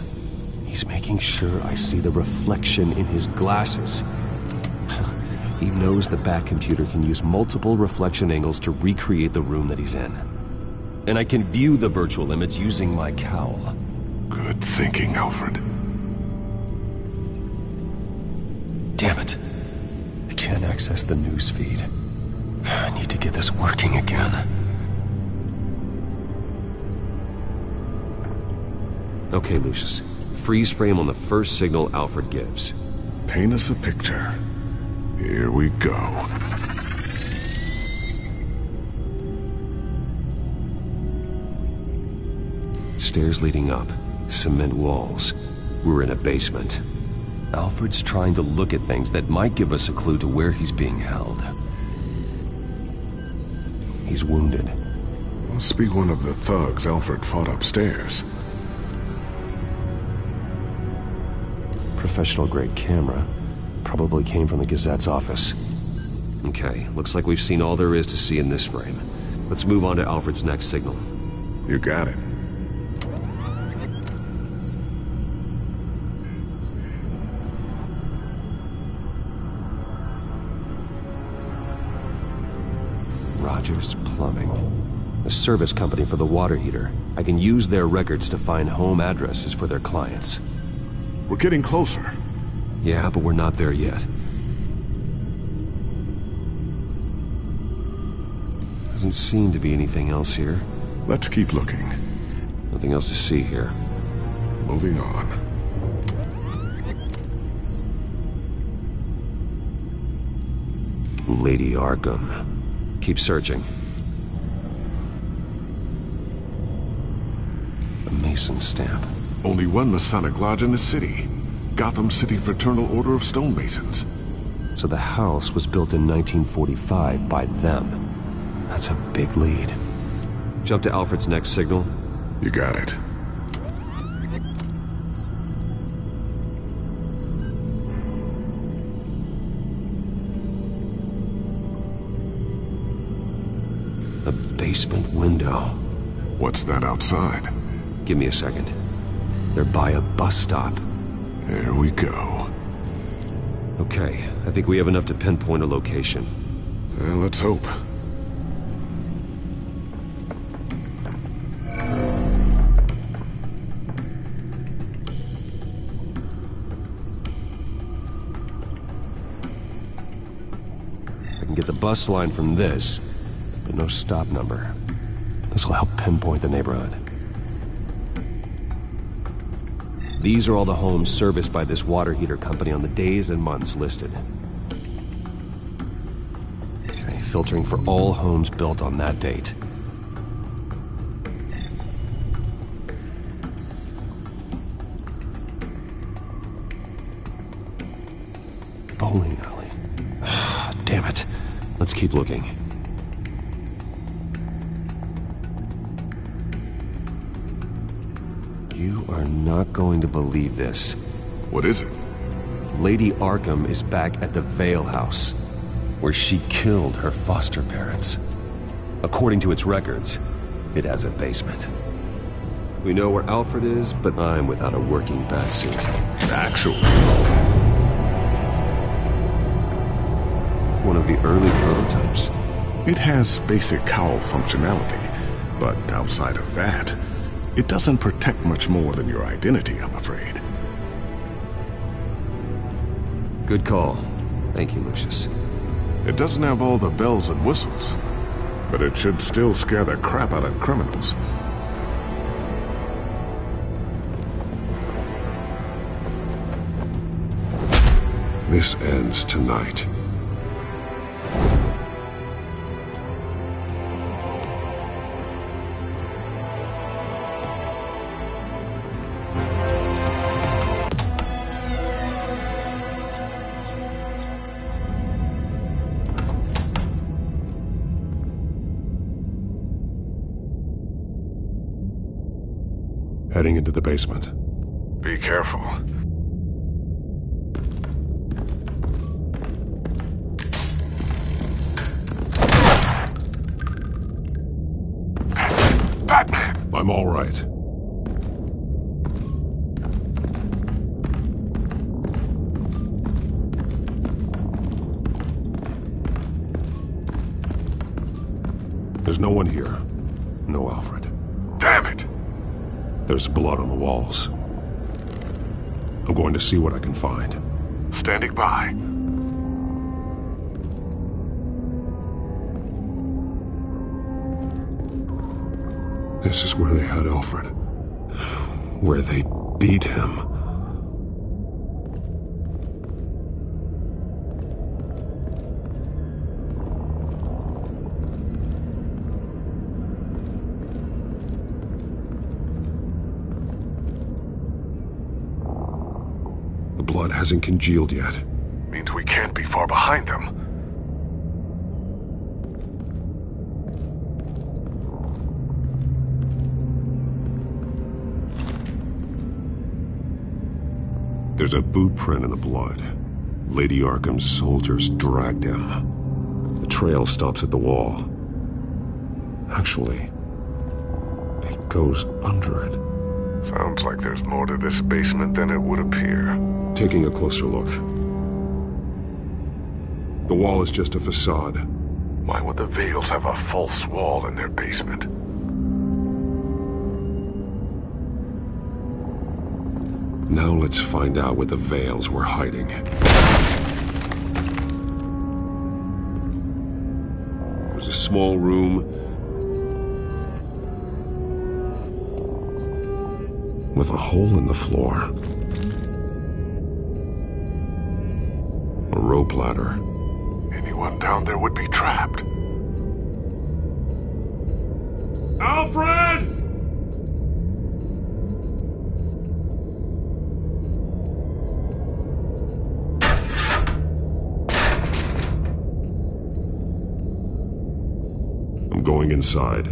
He's making sure I see the reflection in his glasses. He knows the Batcomputer can use multiple reflection angles to recreate the room that he's in. And I can view the virtual image using my cowl. Good thinking, Alfred. Damn it. I can't access the news feed. I need to get this working again. Okay, Lucius. Freeze frame on the first signal Alfred gives. Paint us a picture. Here we go. stairs leading up, cement walls. We're in a basement. Alfred's trying to look at things that might give us a clue to where he's being held. He's wounded. Must be one of the thugs Alfred fought upstairs. Professional-grade camera. Probably came from the Gazette's office. Okay, looks like we've seen all there is to see in this frame. Let's move on to Alfred's next signal. You got it. Rogers Plumbing. A service company for the water heater. I can use their records to find home addresses for their clients. We're getting closer. Yeah, but we're not there yet. Doesn't seem to be anything else here. Let's keep looking. Nothing else to see here. Moving on. Lady Arkham. Keep searching. A Mason stamp. Only one Masonic lodge in the city. Gotham City Fraternal Order of Stonemasons. So the house was built in 1945 by them. That's a big lead. Jump to Alfred's next signal. You got it. A basement window. What's that outside? Give me a second. They're by a bus stop. There we go. Okay, I think we have enough to pinpoint a location. Well, let's hope. I can get the bus line from this, but no stop number. This will help pinpoint the neighborhood. These are all the homes serviced by this water heater company on the days and months listed. Okay, filtering for all homes built on that date. Bowling alley. Damn it. Let's keep looking. You are not going to believe this. What is it? Lady Arkham is back at the Vale House, where she killed her foster parents. According to its records, it has a basement. We know where Alfred is, but I'm without a working batsuit. Actually. One of the early prototypes. It has basic cowl functionality, but outside of that, it doesn't protect much more than your identity, I'm afraid. Good call. Thank you, Lucius. It doesn't have all the bells and whistles, but it should still scare the crap out of criminals. This ends tonight. Heading into the basement. Be careful. Batman! I'm all right. There's no one here. No Alfred. Damn it! There's blood on the walls. I'm going to see what I can find. Standing by. This is where they had Alfred. Where they beat him. hasn't congealed yet. Means we can't be far behind them. There's a boot print in the blood. Lady Arkham's soldiers dragged him. The trail stops at the wall. Actually, it goes under it. Sounds like there's more to this basement than it would appear. Taking a closer look. The wall is just a facade. Why would the Vales have a false wall in their basement? Now let's find out where the Vales were hiding. It was a small room with a hole in the floor. A rope ladder. Anyone down there would be trapped. Alfred! I'm going inside.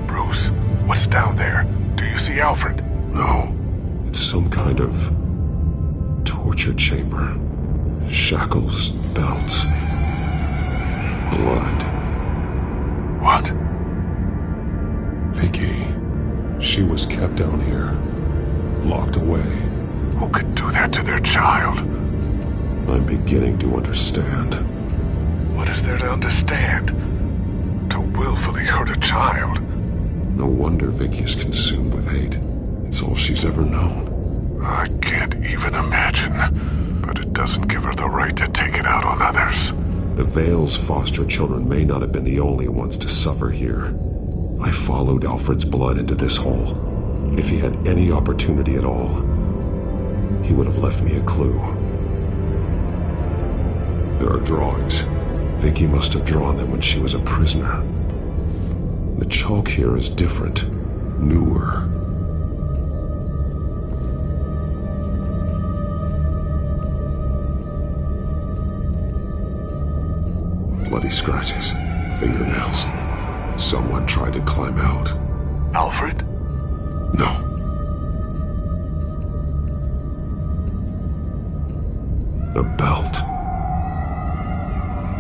Bruce, what's down there? Do you see Alfred? No. It's some kind of torture chamber. Shackles, belts, blood. What? Vicky. She was kept down here, locked away. Who could do that to their child? I'm beginning to understand. What is there to understand? To willfully hurt a child? No wonder Vicky is consumed with hate. It's all she's ever known. I can't even imagine, but it doesn't give her the right to take it out on others. The Vale's foster children may not have been the only ones to suffer here. I followed Alfred's blood into this hole. If he had any opportunity at all, he would have left me a clue. There are drawings. Vicky must have drawn them when she was a prisoner. The chalk here is different, newer. Bloody scratches, fingernails. Someone tried to climb out. Alfred? No. The belt.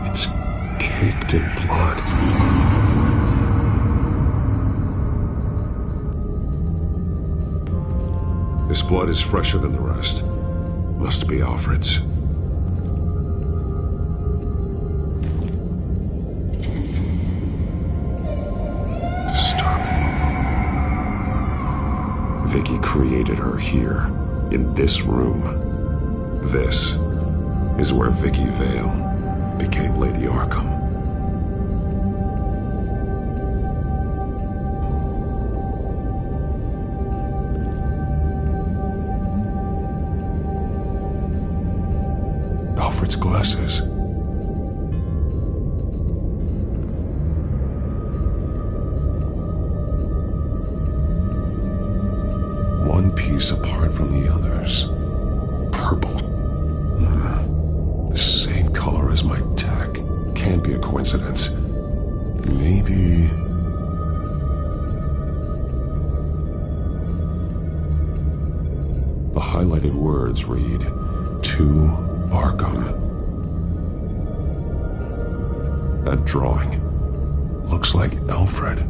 It's caked in blood. This blood is fresher than the rest. Must be Alfred's. Vicky created her here, in this room. This is where Vicky Vale became Lady Arkham. Alfred's glasses. One piece apart from the others. Purple. The same color as my tech. Can't be a coincidence. Maybe... The highlighted words read, "To Arkham." That drawing looks like Alfred.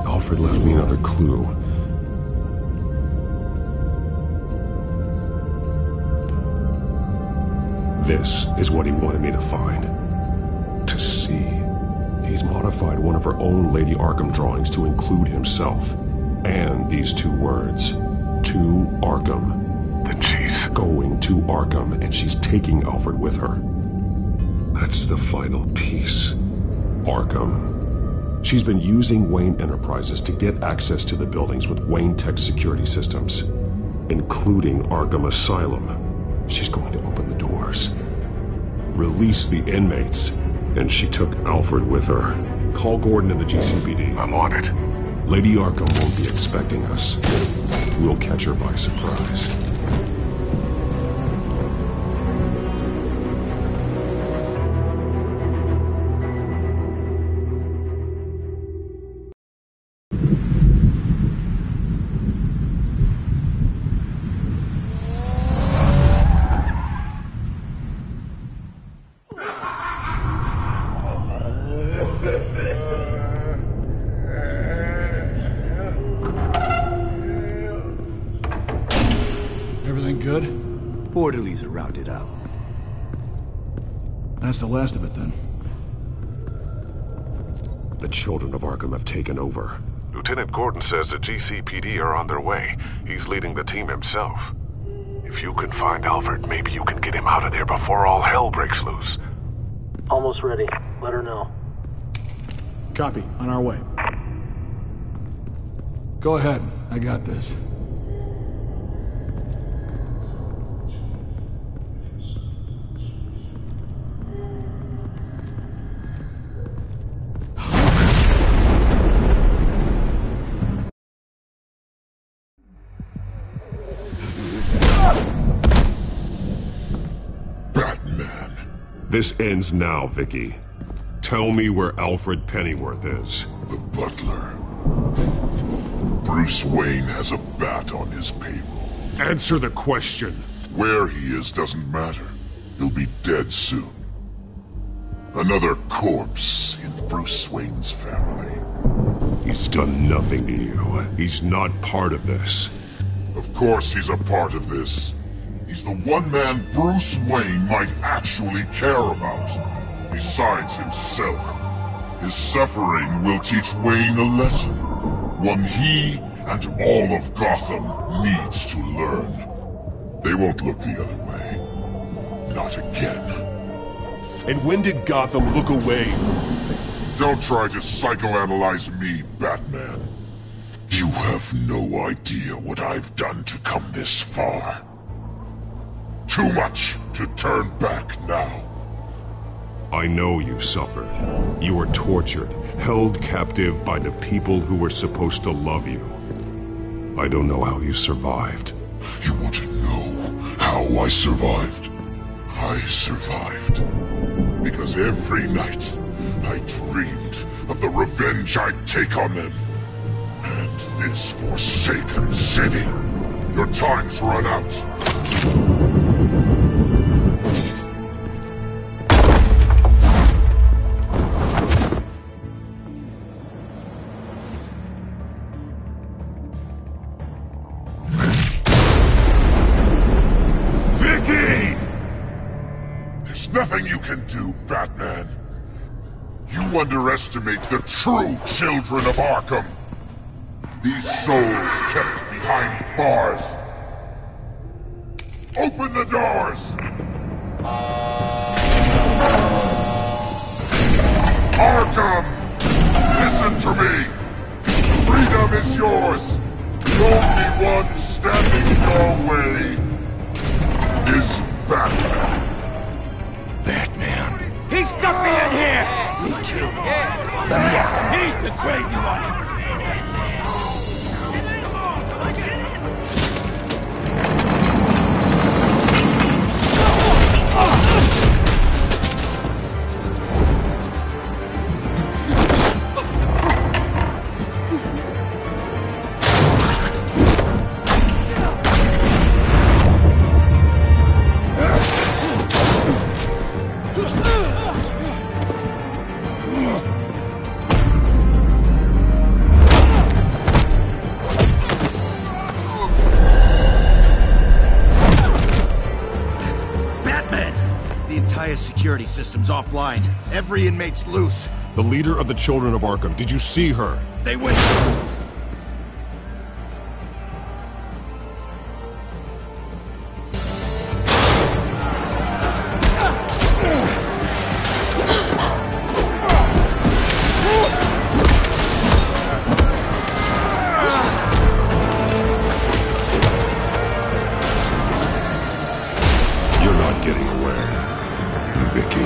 Alfred left me another clue. This is what he wanted me to find. To see He's modified one of her own Lady Arkham drawings to include himself. And these two words. To Arkham. Then she's going to Arkham, and she's taking Alfred with her. That's the final piece. Arkham. She's been using Wayne Enterprises to get access to the buildings with Wayne Tech security systems, including Arkham Asylum. She's going to open the doors, release the inmates, and she took Alfred with her. Call Gordon and the GCPD. I'm on it. Lady Arkham won't be expecting us. We'll catch her by surprise. Orderlies are rounded up. That's the last of it, then. The children of Arkham have taken over. Lieutenant Gordon says the GCPD are on their way. He's leading the team himself. If you can find Alfred, maybe you can get him out of there before all hell breaks loose. Almost ready. Let her know. Copy. On our way. Go ahead. I got this. This ends now, Vicky. Tell me where Alfred Pennyworth is. The butler. Bruce Wayne has a bat on his payroll. Answer the question. Where he is doesn't matter. He'll be dead soon. Another corpse in Bruce Wayne's family. He's done nothing to you. He's not part of this. Of course he's a part of this. He's the one man Bruce Wayne might actually care about. Besides himself. His suffering will teach Wayne a lesson. One he and all of Gotham needs to learn. They won't look the other way. Not again. And when did Gotham look away from you? Don't try to psychoanalyze me, Batman. You have no idea what I've done to come this far. Too much to turn back now. I know you suffered. You were tortured, held captive by the people who were supposed to love you. I don't know how you survived. You want to know how I survived? I survived because every night I dreamed of the revenge I'd take on them. And this forsaken city. Your time's run out. Vicky! There's nothing you can do, Batman. You underestimate the true children of Arkham. These souls kept behind bars. Open the doors! Arkham! Listen to me! Freedom is yours! The only one standing in your way is Batman. Batman. He stuck me in here! Me too. Let me out. He's the crazy one! Security system's offline. Every inmate's loose. The leader of the Children of Arkham. Did you see her? They went... You're not getting away, Vicky.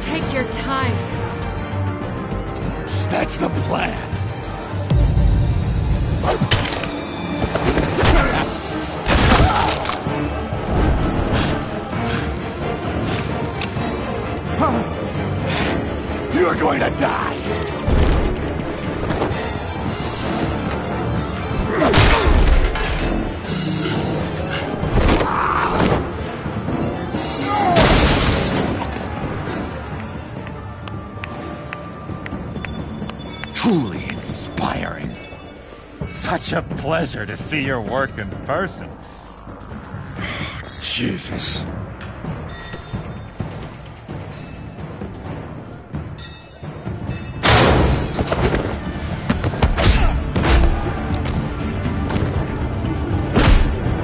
Take your time, Sons. That's the plan. You're going to die. Truly inspiring. Such a pleasure to see your work in person. Jesus.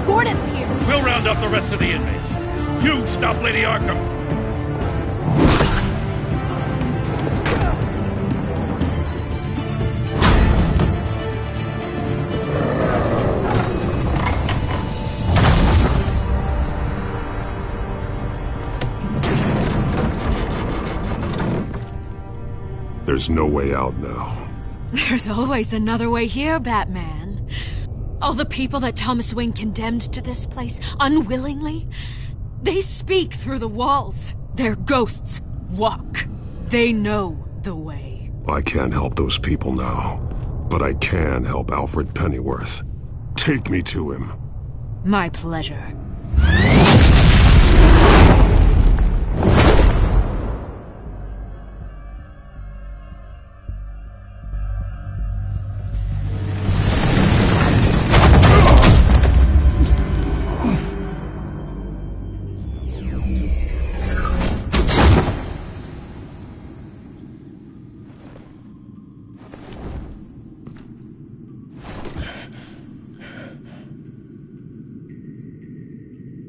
Gordon's here! We'll round up the rest of the inmates. You stop Lady Arkham! There's no way out now. There's always another way here, Batman. All the people that Thomas Wayne condemned to this place unwillingly, they speak through the walls. Their ghosts walk. They know the way. I can't help those people now, but I can help Alfred Pennyworth. Take me to him. My pleasure.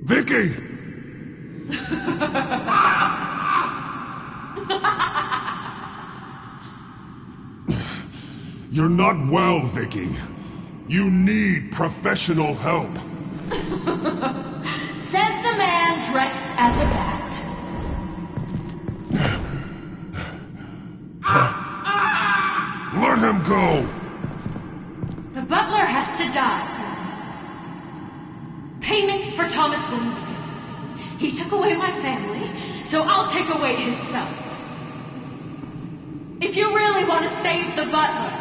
Vicky! You're not well, Vicky. You need professional help. Says the man dressed as a bat. Let him go! The butler has to die. Payment for Thomas Wayne's sins. He took away my family, so I'll take away his sons. If you really want to save the butler,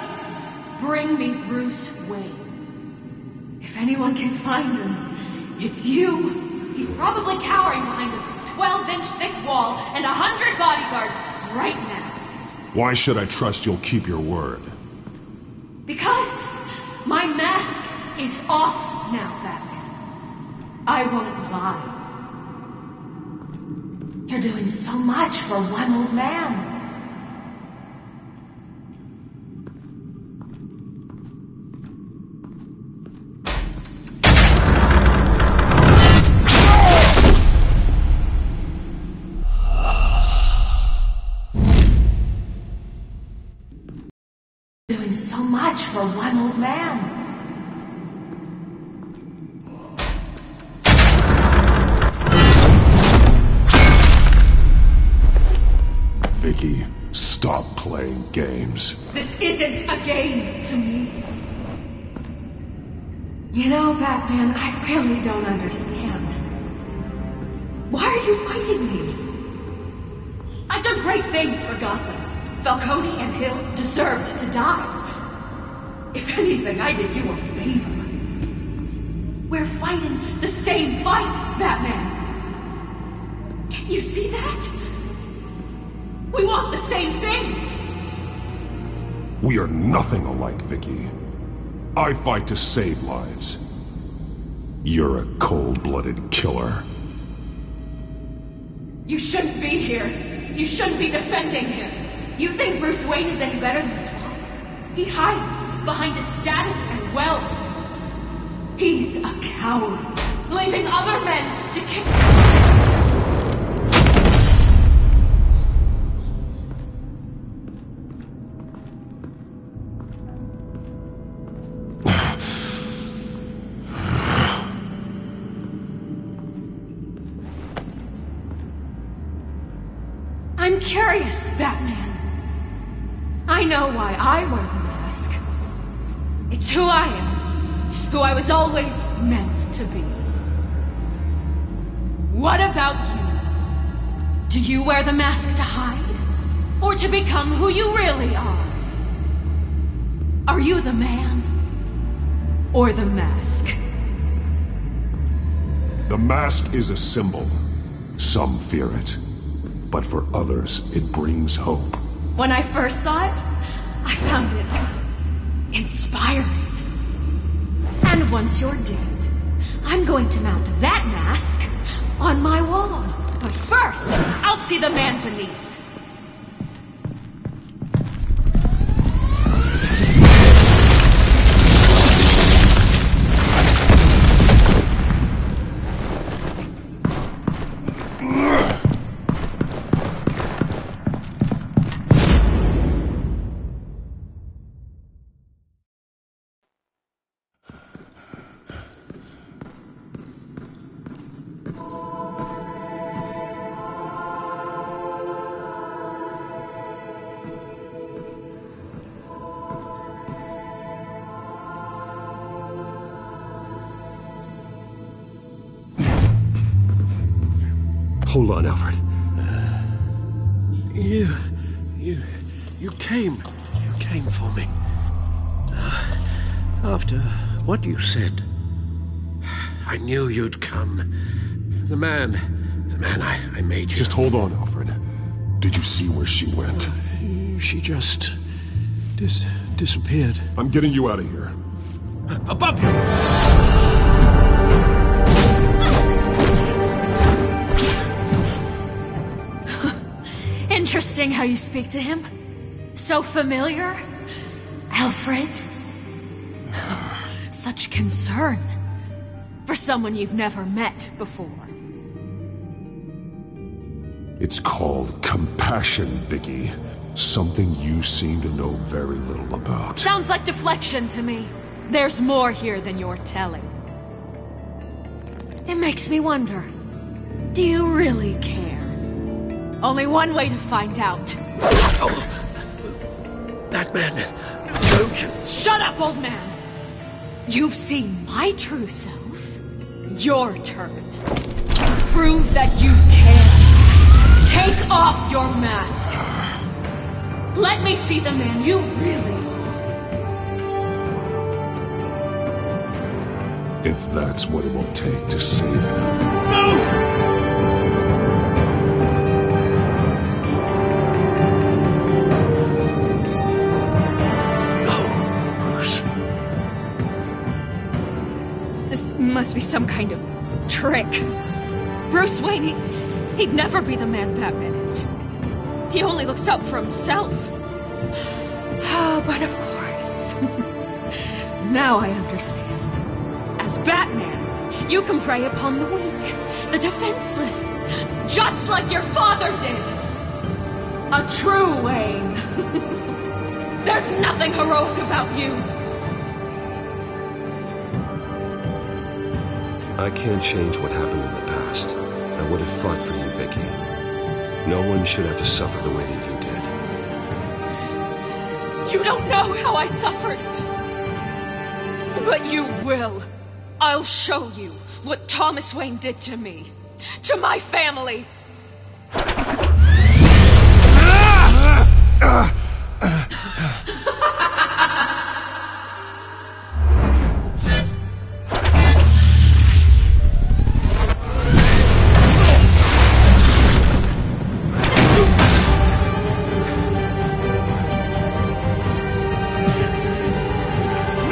bring me Bruce Wayne. If anyone can find him, it's you. He's probably cowering behind a 12-inch thick wall and 100 bodyguards right now. Why should I trust you'll keep your word? Because my mask is off now, Batman. I won't lie. You're doing so much for one old man. Doing so much for one old man. Vicky, stop playing games. This isn't a game to me. You know, Batman, I really don't understand. Why are you fighting me? I've done great things for Gotham. Falcone and Hill deserved to die. If anything, I did you a favor. We're fighting the same fight, Batman. Can you see that? We want the same things. We are nothing alike, Vicky. I fight to save lives. You're a cold-blooded killer. You shouldn't be here. You shouldn't be defending him. You think Bruce Wayne is any better than his father? He hides behind his status and wealth. He's a coward, leaving other men to kick. I'm curious, Batman. I know why I wear the mask. It's who I am. Who I was always meant to be. What about you? Do you wear the mask to hide? Or to become who you really are? Are you the man? Or the mask? The mask is a symbol. Some fear it. But for others, it brings hope. When I first saw it, I found it inspiring. And once you're dead, I'm going to mount that mask on my wall. But first, I'll see the man beneath. Hold on, Alfred. You came for me. After what you said, I knew you'd come. The man I made you. Just hold on, Alfred. Did you see where she went? She just disappeared. I'm getting you out of here. Above you! Interesting how you speak to him. So familiar. Alfred. Such concern. For someone you've never met before. It's called compassion, Vicky. Something you seem to know very little about. Sounds like deflection to me. There's more here than you're telling. It makes me wonder, do you really care? Only one way to find out. Oh. Batman, don't you... Shut up, old man! You've seen my true self. Your turn. Prove that you can. Take off your mask. Let me see the man you really are. If that's what it will take to save him. No! Must be some kind of trick. Bruce Wayne, he'd never be the man Batman is. He only looks out for himself. But of course. Now I understand. As Batman, you can prey upon the weak, the defenseless, just like your father did. A true Wayne. There's nothing heroic about you. I can't change what happened in the past. I would have fought for you, Vicky. No one should have to suffer the way that you did. You don't know how I suffered. But you will. I'll show you what Thomas Wayne did to me. To my family.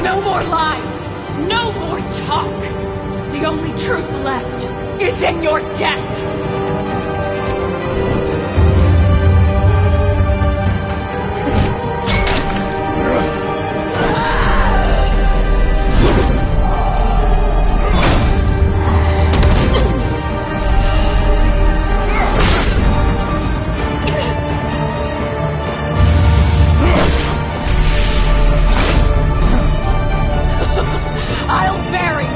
No more lies! No more talk! The only truth left is in your death! I'll bury you!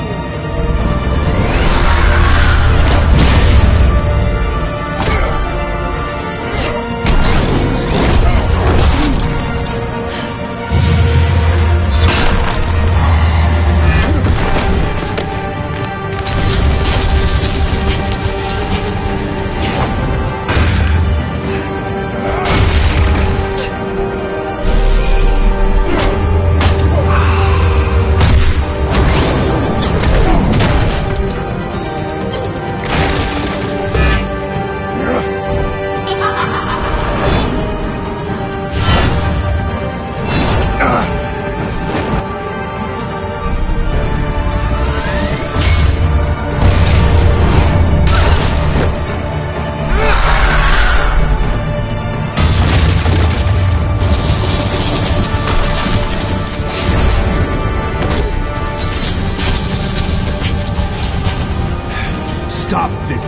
Stop, Vicky.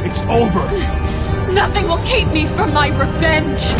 It's over. Nothing will keep me from my revenge.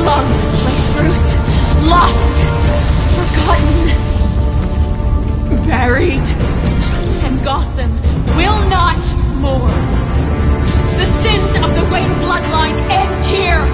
belong in this place, Bruce. Lost, forgotten, buried. And Gotham will not mourn. The sins of the Wayne bloodline end here.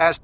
As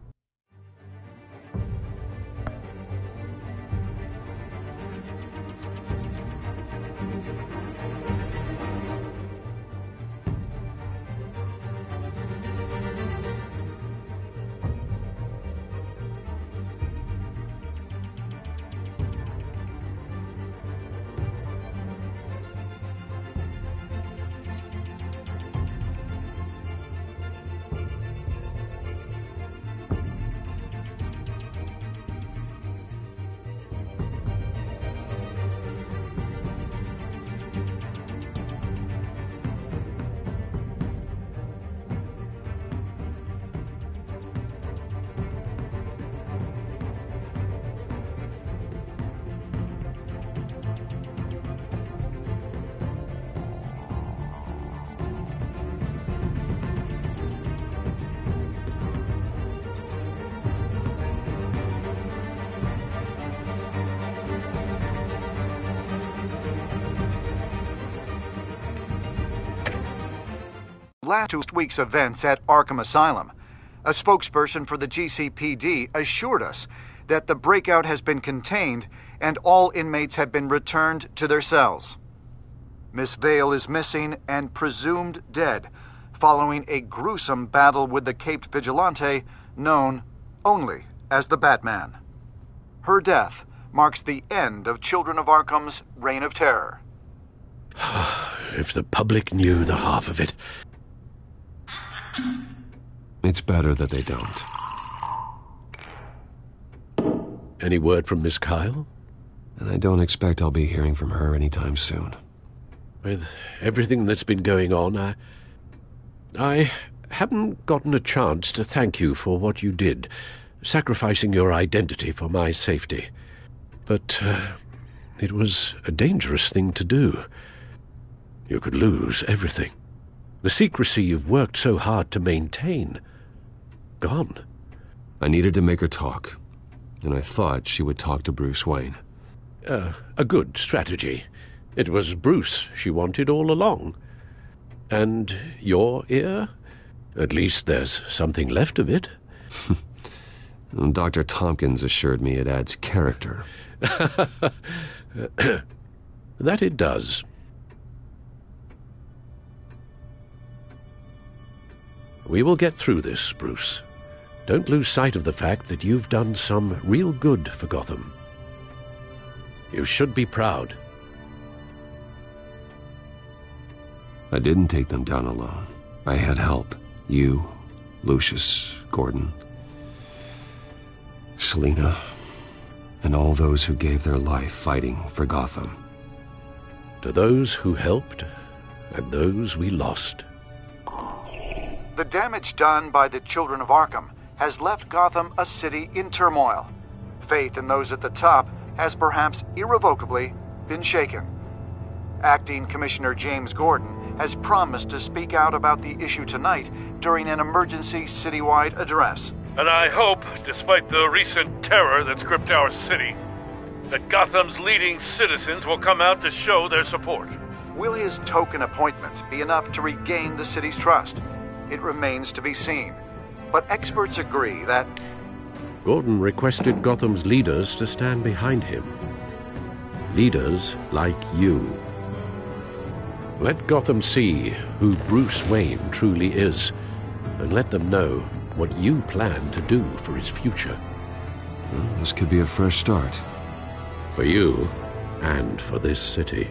last week's events at Arkham Asylum, a spokesperson for the GCPD assured us that the breakout has been contained and all inmates have been returned to their cells. Miss Vale is missing and presumed dead following a gruesome battle with the caped vigilante known only as the Batman. Her death marks the end of Children of Arkham's reign of terror. If the public knew the half of it. It's better that they don't. Any word from Miss Kyle? And I don't expect I'll be hearing from her anytime soon. With everything that's been going on, I haven't gotten a chance to thank you for what you did, sacrificing your identity for my safety. But it was a dangerous thing to do. You could lose everything. The secrecy you've worked so hard to maintain. Gone. I needed to make her talk, and I thought she would talk to Bruce Wayne. A good strategy. It was Bruce she wanted all along. And your ear? At least there's something left of it. Dr. Tompkins assured me it adds character. That it does. We will get through this, Bruce. Don't lose sight of the fact that you've done some real good for Gotham. You should be proud. I didn't take them down alone. I had help. You, Lucius, Gordon, Selina. and all those who gave their life fighting for Gotham. To those who helped, and those we lost. The damage done by the Children of Arkham has left Gotham a city in turmoil. Faith in those at the top has perhaps irrevocably been shaken. Acting Commissioner James Gordon has promised to speak out about the issue tonight during an emergency citywide address. And I hope, despite the recent terror that's gripped our city, that Gotham's leading citizens will come out to show their support. Will his token appointment be enough to regain the city's trust? It remains to be seen. But experts agree that Gordon requested Gotham's leaders to stand behind him. Leaders like you. Let Gotham see who Bruce Wayne truly is, and let them know what you plan to do for his future. Well, this could be a fresh start. For you, and for this city.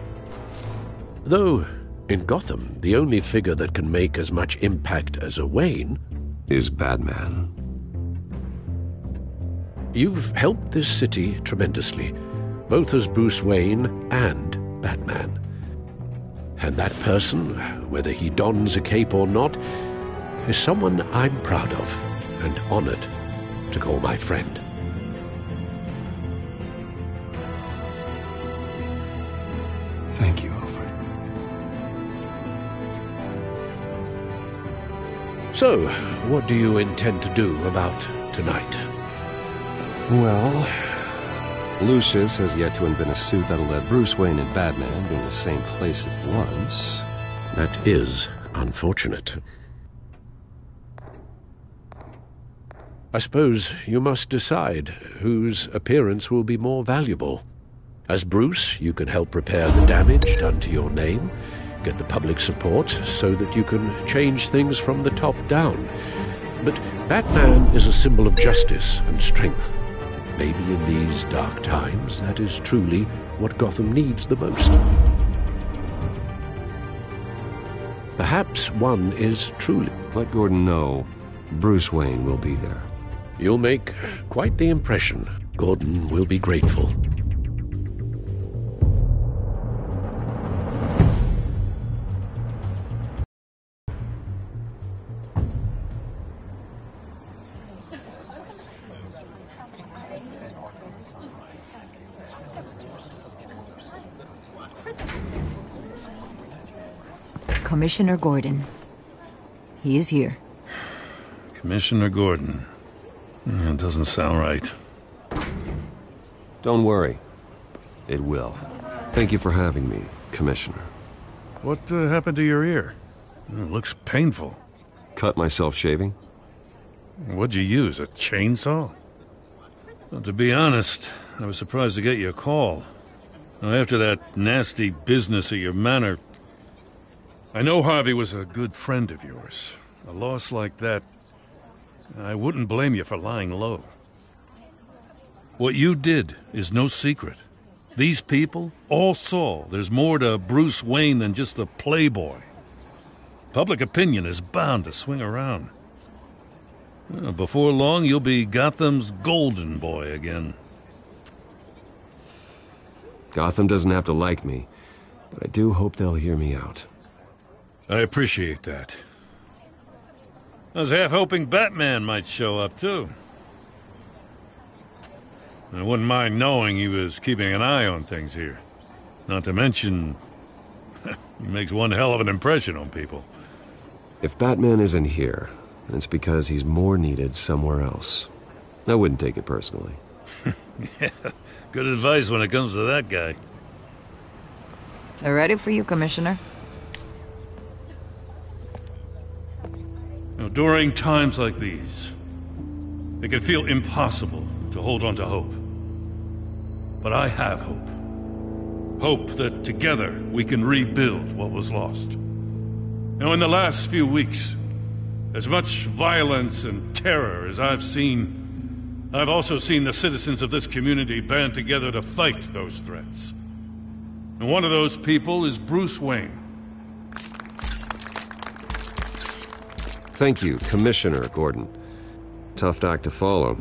Though, in Gotham, the only figure that can make as much impact as a Wayne is Batman. You've helped this city tremendously, both as Bruce Wayne and Batman. And that person, whether he dons a cape or not, is someone I'm proud of and honored to call my friend. Thank you, Alfred. So, what do you intend to do about tonight? Well, Lucius has yet to invent a suit that'll let Bruce Wayne and Batman be in the same place at once. That is unfortunate. I suppose you must decide whose appearance will be more valuable. As Bruce, you can help repair the damage done to your name, get the public support so that you can change things from the top down. But Batman is a symbol of justice and strength. Maybe in these dark times, that is truly what Gotham needs the most. Perhaps one is truly... Let Gordon know Bruce Wayne will be there. You'll make quite the impression. Gordon will be grateful. Commissioner Gordon. He is here. Commissioner Gordon. That doesn't sound right. Don't worry. It will. Thank you for having me, Commissioner. What happened to your ear? It looks painful. Cut myself shaving. What'd you use, a chainsaw? Well, to be honest, I was surprised to get your call. Now, after that nasty business at your manor, I know Harvey was a good friend of yours. A loss like that, I wouldn't blame you for lying low. What you did is no secret. These people all saw there's more to Bruce Wayne than just the playboy. Public opinion is bound to swing around. Well, before long, you'll be Gotham's golden boy again. Gotham doesn't have to like me, but I do hope they'll hear me out. I appreciate that. I was half hoping Batman might show up, too. I wouldn't mind knowing he was keeping an eye on things here. Not to mention, he makes one hell of an impression on people. If Batman isn't here, it's because he's more needed somewhere else. I wouldn't take it personally. Yeah, good advice when it comes to that guy. They're ready for you, Commissioner. Now, during times like these, it can feel impossible to hold on to hope. But I have hope. Hope that together we can rebuild what was lost. Now, in the last few weeks, as much violence and terror as I've seen, I've also seen the citizens of this community band together to fight those threats. And one of those people is Bruce Wayne. Thank you, Commissioner Gordon. Tough act to follow.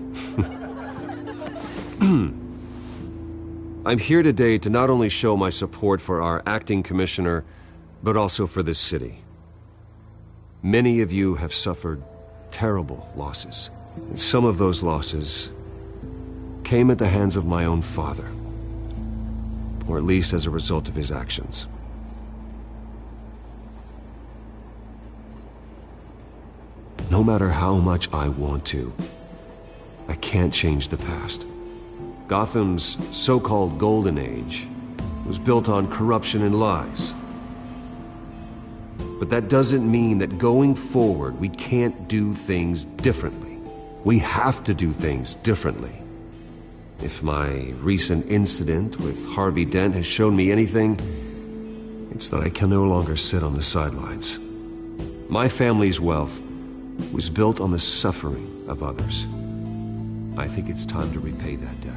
I'm here today to not only show my support for our acting commissioner, but also for this city. Many of you have suffered terrible losses, and some of those losses came at the hands of my own father, or at least as a result of his actions. No matter how much I want to, I can't change the past. Gotham's so-called Golden Age was built on corruption and lies. But that doesn't mean that going forward we can't do things differently. We have to do things differently. If my recent incident with Harvey Dent has shown me anything, it's that I can no longer sit on the sidelines. My family's wealth was built on the suffering of others. I think it's time to repay that debt.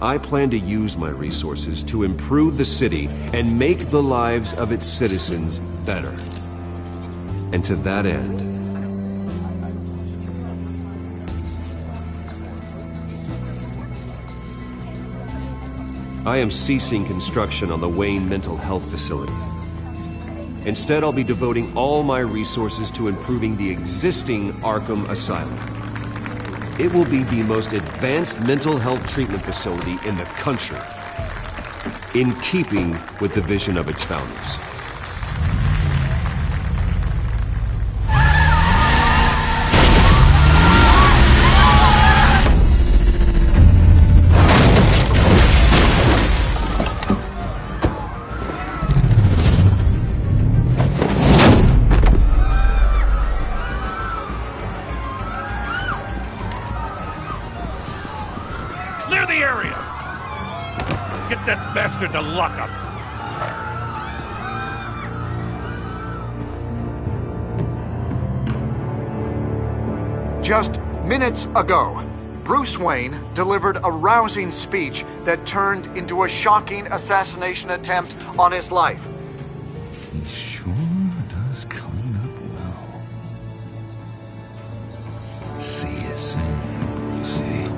I plan to use my resources to improve the city and make the lives of its citizens better. And to that end, I am ceasing construction on the Wayne Mental Health Facility. Instead, I'll be devoting all my resources to improving the existing Arkham Asylum. It will be the most advanced mental health treatment facility in the country, in keeping with the vision of its founders. To lock up. Just minutes ago, Bruce Wayne delivered a rousing speech that turned into a shocking assassination attempt on his life. He sure does clean up well. See you soon, Brucey.